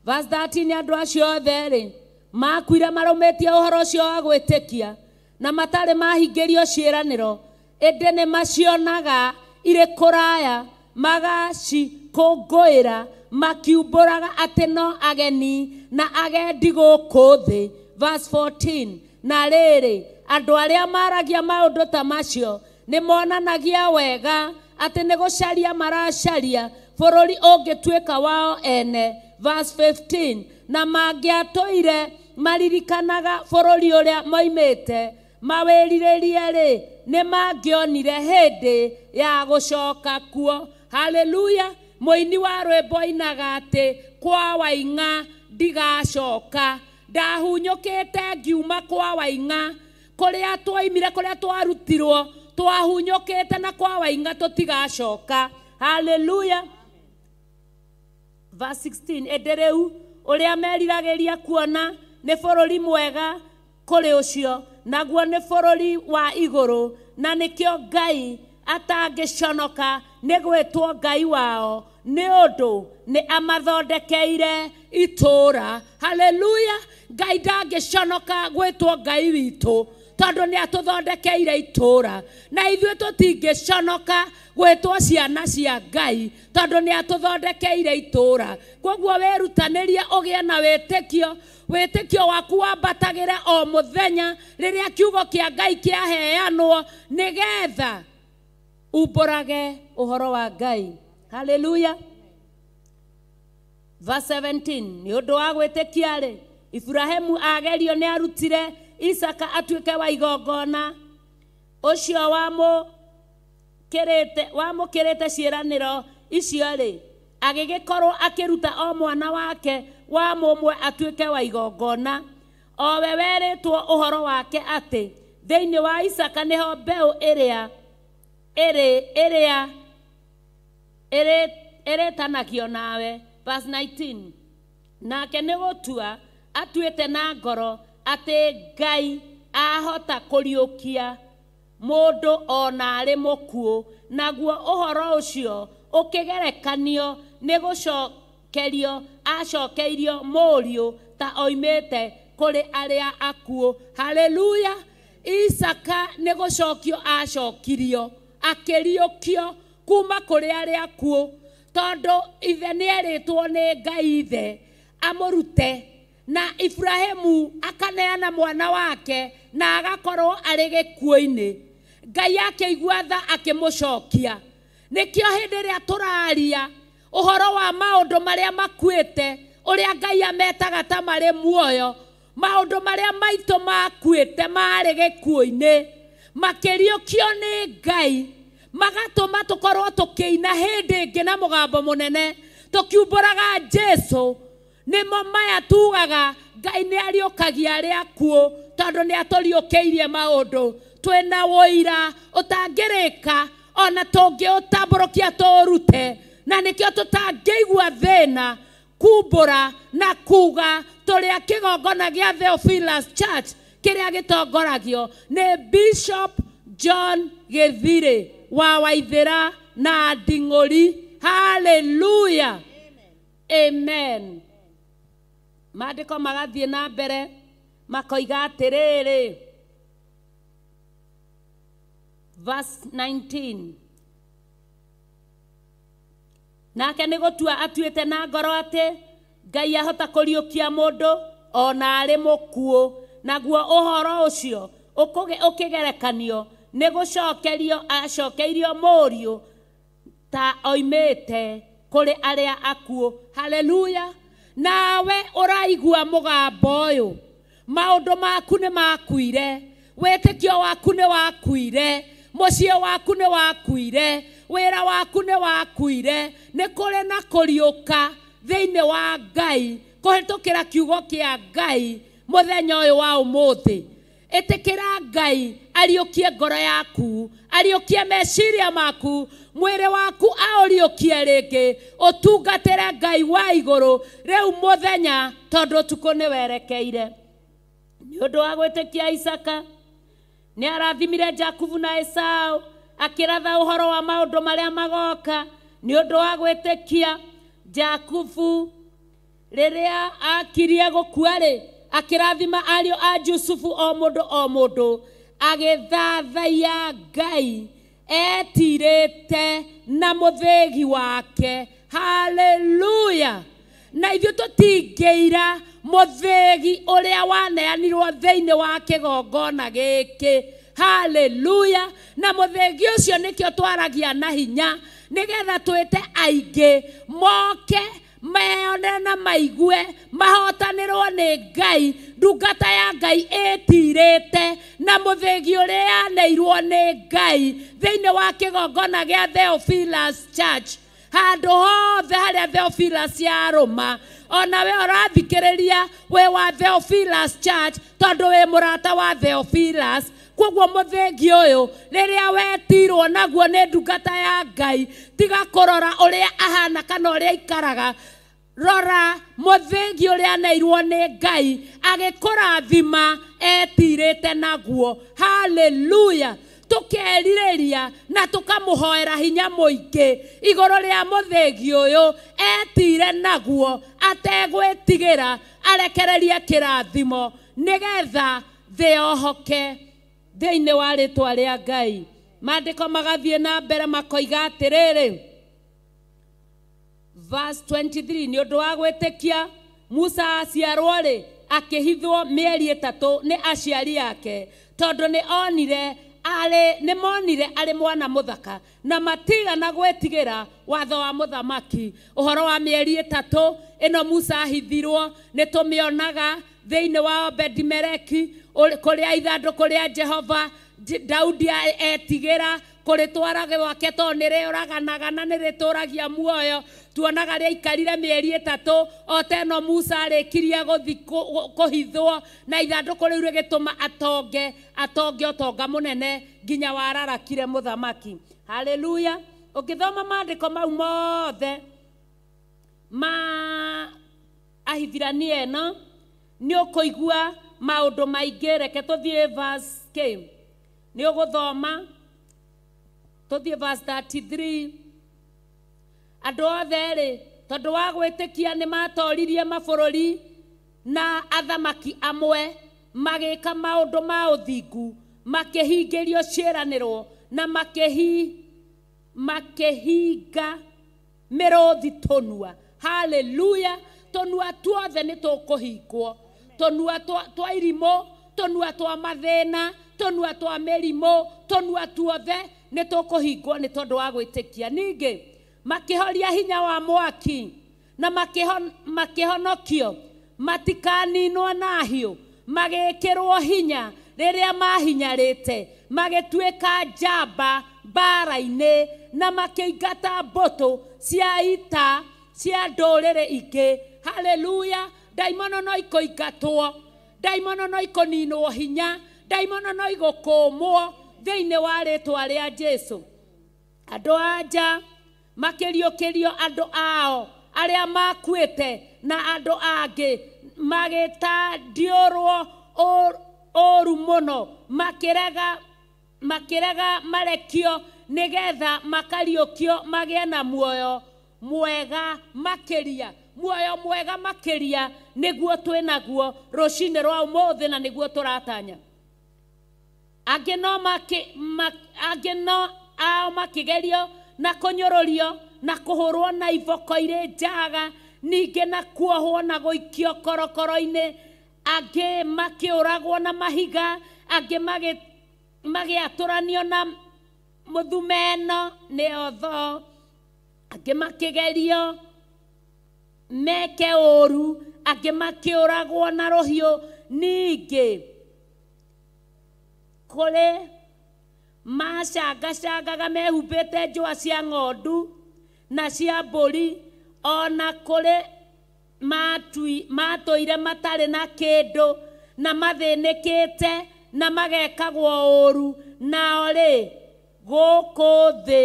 Verse 13 andũ acio othe rĩ makuire marũmĩtie ũhoro ũcio wa gwĩtĩkia na matarĩ mahingĩrio ciĩranĩro ĩndĩ nĩ macionaga irĩ kũraya magacikũngũĩra makiumbũraga atĩ no ageni na agendi gũkũ thĩ. Verse 14 na rĩrĩ andũ arĩa maragia maũndũ ta macio nĩ monanagia wega atĩ nĩ gũcaria maracaria bũrũri ũngĩtuĩka wao ene. Verse 15 na mangĩatũire maririkanaga bũrũri ũrĩa moimĩte mawĩrirĩrie rĩ nĩ mangĩonire hĩndĩ ya gũcoka kuo. Haleluya. Mũini wa rwĩmbo oinaga atĩ kwa Waing'a ndigacoka ndahunyũkĩte ngiuma kwa Waing'a kũrĩa twaimire kũrĩa twarutirwo twahunyũkĩte na kwa Waing'a tũtigacoka. Haleluya. Verse 16 ĩndĩ rĩu ũrĩa meriragĩria kuona nĩ bũrũri mwega kũrĩ ũcio naguo nĩ bũrũri wa igũrũ na nĩkĩo Ngai atangĩconoka nĩ gwĩtwo Ngai wao nĩ ũndũ nĩ amathondekeire itũũra. Haleluya. Ngai ndangĩconoka gwĩtwo Ngai witũ tondũ nĩ atũthondekeire itũũra na ithuĩ tũtingĩconoka gwĩtwo ciana cia Ngai tondũ nĩ atũthondekeire itũũra. Koguo wĩrutanĩrie ũgĩe na wĩtĩkio waku wambatagĩre o mũthenya rĩrĩa kiugo kĩa Ngai kĩaheanwo nĩgetha umbũrage ũhoro wa Ngai. Haleluya. Verse 17 nĩ ũndũ wa gwĩtĩkia rĩ Ibrahimu agerio nĩ arutire Isaka atuĩke wa igongona ũcio wamũkĩrĩte ciĩranĩro icio rĩ agĩgĩkorwo akĩruta o mwana wake wa mũmwe atuĩke wa igongona o we werĩtwo ũhoro wake atĩ thĩinĩ wa Isaka nĩho mbeũ ĩrĩtanagio nawe. Verse 19 nake nĩ gũtua atuĩte na ngoro atĩ Ngai ahota kũriũkia mũndũ ona arĩ mũkuũ naguo ũhoro ũcio ũkĩgerekanio nĩ gũcokerio acokeirio mũriũ ta oimĩte kũrĩ arĩa akuũ. Haleluya. Isaka nĩ gũcokio acokirio akĩriũkio kuma kũrĩ arĩa akuũ tondũ ithe nĩ erĩtwo nĩ Ngai ithe amũrute na Ibrahimu akaneana mwana wake na agakorwo arĩ gĩkuũ-inĩ. Ngai akĩigua tha akĩmũcokia. Nĩkĩo hĩndĩ ĩrĩa tũraria ũhoro wa maũndũ marĩa makuĩte ũrĩa Ngai ametaga ta marĩ muoyo maũndũ marĩa maitũ makuĩte marĩ gĩkuũ-inĩ makĩriũkio nĩ Ngai magatũma tũkorwo tũkĩina hĩndĩ ĩngĩ na mũgambo mũnene tũkiumbũraga Jesũ. Nĩmo maya tugaga Ngai nĩ ariũkagia arĩa akuũ tondũ nĩ atũriũkĩirie maũndũ twĩna wũira ũtangĩrĩka ona tũngĩũtambũrũkia tũrute na nĩkĩo tũtangĩigua thĩna kumbũra na kuga tũrĩa kĩgongona gĩa Theophilus Church kĩrĩa gĩtongoragio nĩ Bishop John Gĩthirĩ wa Waithĩra na Nding'ũri. Hallelujah. Amen. Maandĩko magathiĩ na mbere makoiga atĩrĩrĩ verse 19 nake nĩ gũtua atuĩte na ngoro atĩ Ngai ahota kũriũkia mũndũ ona arĩ mũkuũ naguo ũhoro ũcio ũkĩgerekanio nĩ gũcokerio acokeirio mũriũ ta oimĩte kũrĩ arĩa akuũ. Haleluya. Nawe ũraigua mũgambo ũyũ, maũndũ maku nĩ makuire, wĩtĩkio waku nĩ wakuire, mũciĩ waku nĩ wakuire, wĩra waku nĩ wakuire. Nĩ kũrĩ na kũriũka thĩinĩ wa Ngai kũhĩtũkĩra kiugo kĩa Ngai mũthenya ũyũ wa ũmũthĩ. Ĩtĩkĩra Ngai ariũkie ngoro yaku, ariũkie meciria maku, mwĩrĩ waku aũriũkie rĩngĩ, ũtungatĩre Ngai wa igũrũ rĩu mũthenya, tondũ ũtukũ nĩ werekeire. Nĩ ũndũ wa gwĩtĩkia Isaka nĩ arathimire Jakubu na Esau, akĩratha ũhoro wa maũndũ marĩa magoka. Nĩ ũndũ wa gwĩtĩkia Jakubu rĩrĩa akirie gũkua-rĩ, akĩrathima ariũ a Jusufu o mũndũ agĩthathaiya Ngai etirĩte na mũthĩgi wake. Haleluya. Na ithuĩ tũtingĩira mũthĩgi ũrĩa waneanirwo thĩinĩ wa kĩgongona gĩkĩ. Haleluya. Na mũthĩgi ũcio nĩkĩo twaragia na hinya, nĩgetha twĩte aingĩ moke meone na maigue mahotanĩrwo nĩ Ngai. Ndungata ya Ngai ĩtirĩte na mũthĩgi ũrĩa yaneirwo nĩ Ngai thĩinĩ wa kĩgongona gĩa Theophilus Church. Handũ hothe harĩa Theophilus yarũma, onawe ũrathikĩrĩria wĩ wa Theophilus Church tondũ wĩ mũrata wa Theophilus. Koguo mũthĩgi ũyũ rĩrĩa wetirwo naguo nĩ ndungata ya Ngai, tiga kũrora ũrĩa ahana kana ũrĩa ikaraga, rora mũthĩgi ũrĩa aneirwo nĩ Ngai agĩkũrathima etirĩte naguo. Haleluya. Tũkerirĩria na tũkamũhoera hinya mũingĩ igũrũ rĩa mũthĩgi ũyũ etire naguo ategwĩtigĩra arekererie kĩrathimo nĩgetha thĩ yohoke thĩinĩ wa rĩtwa rĩa Ngai. Maandĩko magathiĩ na mbere makoiga atĩrĩrĩ, verse 23, nĩ ũndũ wa gwĩtĩkia Musa aciarwo-rĩ, akĩhithwo mĩeri 3 nĩ aciari ake, tondũ nĩ monire arĩ mwana mũthaka na matigana gwĩtigĩra watho wa mũthamaki. Ũhoro wa mĩeri 3 ĩno Musa ahithirwo nĩ tũmĩonaga thĩinĩ wa Obedimeleki, kũrĩa ithandũkũ rĩa Jehova Daudi etigĩra kũrĩtwara gwake tondũ nĩrĩũraganaga na nĩrĩtũragia muoyo. Tuonaga rĩaikarire mĩeri 3 o teno Musa arĩkirie gũthi kũhithwo na ithandũkũ rĩu rĩgĩtũma atonge ũtonga mũnene nginya wararakire mũthamaki. Haleluya. Ũngĩthoma maandĩko mau mothe ma ahithirania ĩno nĩ ũkũigua maũndũ maingĩ. Reke tũthiĩ verse K, nĩ ũgũthoma tũthiĩ verse 33. Andũ othe-rĩ, tondũ wa gwĩtĩkia nĩ matoririe mabũrũri na athamaki amwe, magĩka maũndũ ma ũthingu, makĩhingĩrio ciĩranĩro na makĩhinga mĩrũthi tũnua. Haleluya. Tũnua tuothe nĩ tũkũhingwo, tũnua twa irimũ, tũnua twa mathĩna, tũnua twa mĩrimũ, tũnua tuothe nĩ tũkũhingwo nĩ tondũ wa gwĩtĩkia. Ningĩ makĩhoria hinya wa mwaki na makĩhonokio matikaninwo na hiũ, magĩkĩrwo hinya rĩrĩa mahinyarĩte, magĩtuĩka njamba mbara-inĩ na makĩingata mbũtũ cia ita cia ndũrĩrĩ ingĩ. Haleluya. Ndaimono no ikũingatwo, ndaimono no ikũninwo hinya, ndaimono no igũkũmwo thĩinĩ wa rĩtwa rĩa Jesũ. Andũ anja makĩriũkĩrio andũ ao arĩa makuĩte na andũ angĩ magĩtandiũrwo ũru mũno, makĩrega marekio nĩgetha makariũkio magĩe na muoyo mwega makĩria. Muoyo mwega makĩria nĩguo twĩ naguo rũcinĩ rwa ũmũthĩ na nĩguo tũratanya. Angĩ no ao makĩgerio na kũnyũrũrio na kũhũrwo na iboko irĩ njaga, ningĩ na kuohwo na gũikio korokoro-inĩ, angĩ makĩũragwo na mahiga, angĩ magĩatũranio na mũthumeno nĩyo thoo, angĩ makĩgerio meke ũru, angĩ makĩũragwo na rũhiũ. Ningĩ kũrĩ macangacangaga mehumbĩte njũa cia ng'ondu na cia mbũri, ona kũrĩ matũire matarĩ na kĩndũ na mathĩnĩkĩte na magekagwo ũru, nao rĩ gũkũ thĩ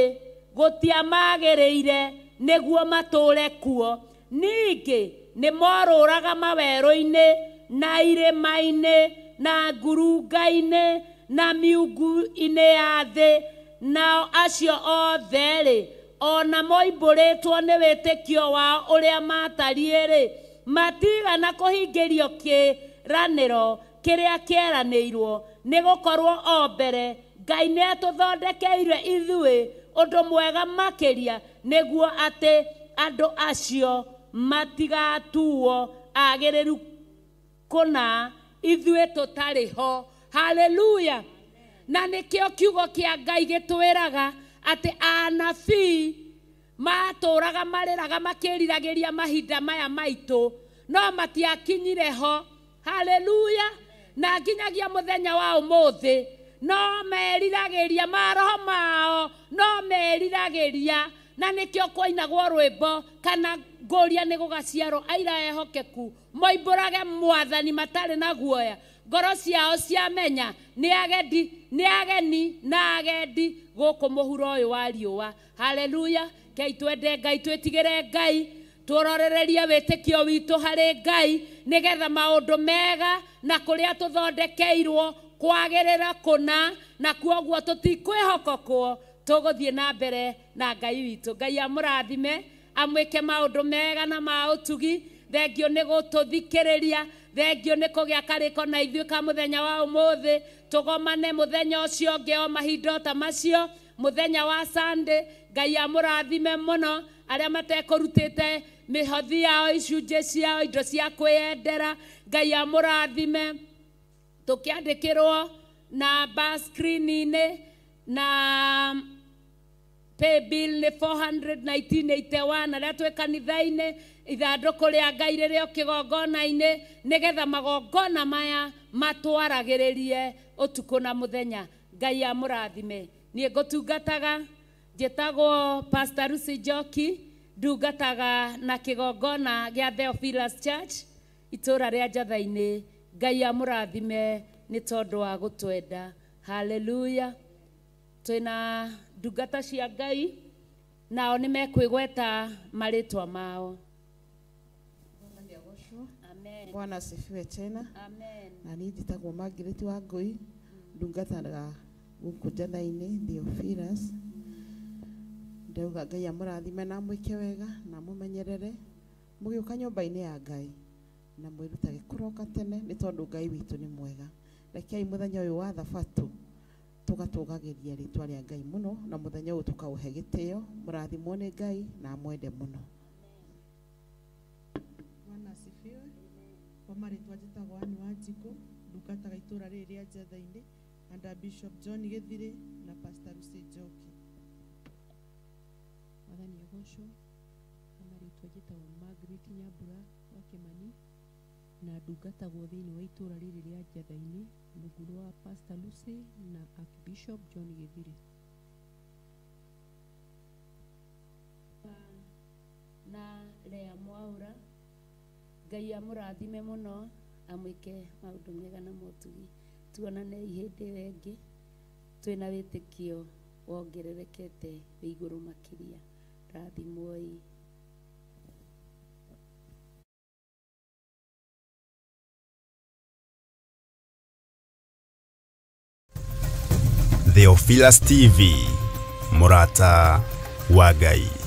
gũtiamagĩrĩire nĩguo matũre kuo. Ningĩ nĩ morũraga mawerũ-inĩ na irĩma-inĩ na ngurunga-inĩ na miungu-inĩ ya thĩ, nao acio othe rĩ ona moimbũrĩtwo nĩ wĩtĩkio wao ũrĩa matariĩ rĩ matigana kũhingĩrio kĩĩranĩro kĩrĩa kĩeranĩirwo, nĩ gũkorwo o mbere Ngai nĩ atũthondekeire ithuĩ ũndũ mwega makĩria nĩguo atĩ andũ acio matigatuo agĩrĩru kũna ithuĩ tũtarĩ ho. Haleluya. Na nĩkĩo kiugo kĩa Ngai gĩtwĩraga atĩ anabii matũraga marĩraga makĩriragĩria mahinda maya maitũ no matiakinyire ho. Haleluya. Na nginyagia mũthenya wa ũmũthĩ no meriragĩria maroho mao, no meriragĩria, na nĩkĩo kwainagwo rwĩmbo kana ngũria nĩ gũgaciarwo aira ehokeku moimbũrage Mwathani matarĩ na guoya, ngoro ciao ciamenya nĩ ageni na agendi gũkũ mũhuro ũyũ wa riũa. Haleluya. Kei twende Ngai, twĩtigĩre Ngai, tũrorererie wĩtĩkio witũ harĩ Ngai nĩgetha maũndũ mega na kũrĩa tũthondekeirwo kwagĩrĩra kũna, na kuoguo tũtikwĩhokokwo tũgũthiĩ na mbere na Ngai witũ. Ngai amũrathime, amwĩke maũndũ mega na ma ũtugi. Thengio nĩ gũtũthikĩrĩria, thengio nĩ kũgĩa karĩko na ithuĩ ka mũthenya wa ũmũthĩ. Tũgomane mũthenya ũcio ũngĩ o mahinda ta macio, mũthenya wa Sunday. Ngai amũrathime mũno arĩa matekũrutĩte mĩhothi yao, icunjĩ ciao, indo cia kwĩyendera. Ngai amũrathime. Tũkĩandĩkĩrwo namba screen-inĩ na paybill nĩ 41981 arĩa twĩ kanitha-inĩ, ithandũkũ rĩa Ngai rĩrĩ o kĩgongona-inĩ, nĩgetha magongona maya matwaragĩrĩrie ũtukũ na mũthenya. Ngai amũrathime. Niĩ ngũtungataga, njĩtagwo Pastor Lucy Njoki, ndungataga na kĩgongona gĩa Theophilus Church itũra rĩa Njatha-inĩ. Ngai amũrathime nĩ tondũ wa gũtwenda. Haleluya. Twĩna ndungata cia Ngai nao nĩ mekwĩgweta marĩtwa mao. Amen.
Bwana asifiwe tena.
Amen.
Na niĩ njĩtagwo Margaret Wangui, ndungataga gũkũ Njatha-inĩ Theophilus. Ndauga Ngai amũrathime na mwĩke wega na mũmenyerere mũgĩũka nyũmba-inĩ ya Ngai na mwĩrutage kũroka tene nĩ tondũ Ngai witũ nĩ mwega. Rekei mũthenya ũyũ wa Thabatũ tũgatũgagĩria rĩtwa rĩa Ngai mũno na mũthenya ũyũ tũkaũhe gĩtĩo. Mũrathimwo nĩ Ngai na mwende mũno.
Bwana asifiwe. Kwa marĩtwa njĩtagwo Anne Wanjikũ, ndungataga itũra rĩrĩ rĩa Njatha-inĩ under Bishop John Gĩthirĩ na Pastor Lucy Njoki.
Mwathani agocwo. Kwa marĩtwa njĩtagwo Margaret Nyambura wa Kĩmani na ndungatagwo thĩinĩ wa itũra rĩrĩ rĩa Njatha-inĩ mũhuro wa Pastor Lucy na Archbishop John Gĩthirĩ.
Na Lea Mwaura, Ngai amũrathime mũno, amwĩke maũndũ mega na motugi. Tuonane ihĩndĩ rĩngĩ twĩna wĩtĩkio wongererekete wĩ igũrũ makĩria. Rathimwoi.
Theophilus TV, mũrata wa Ngai.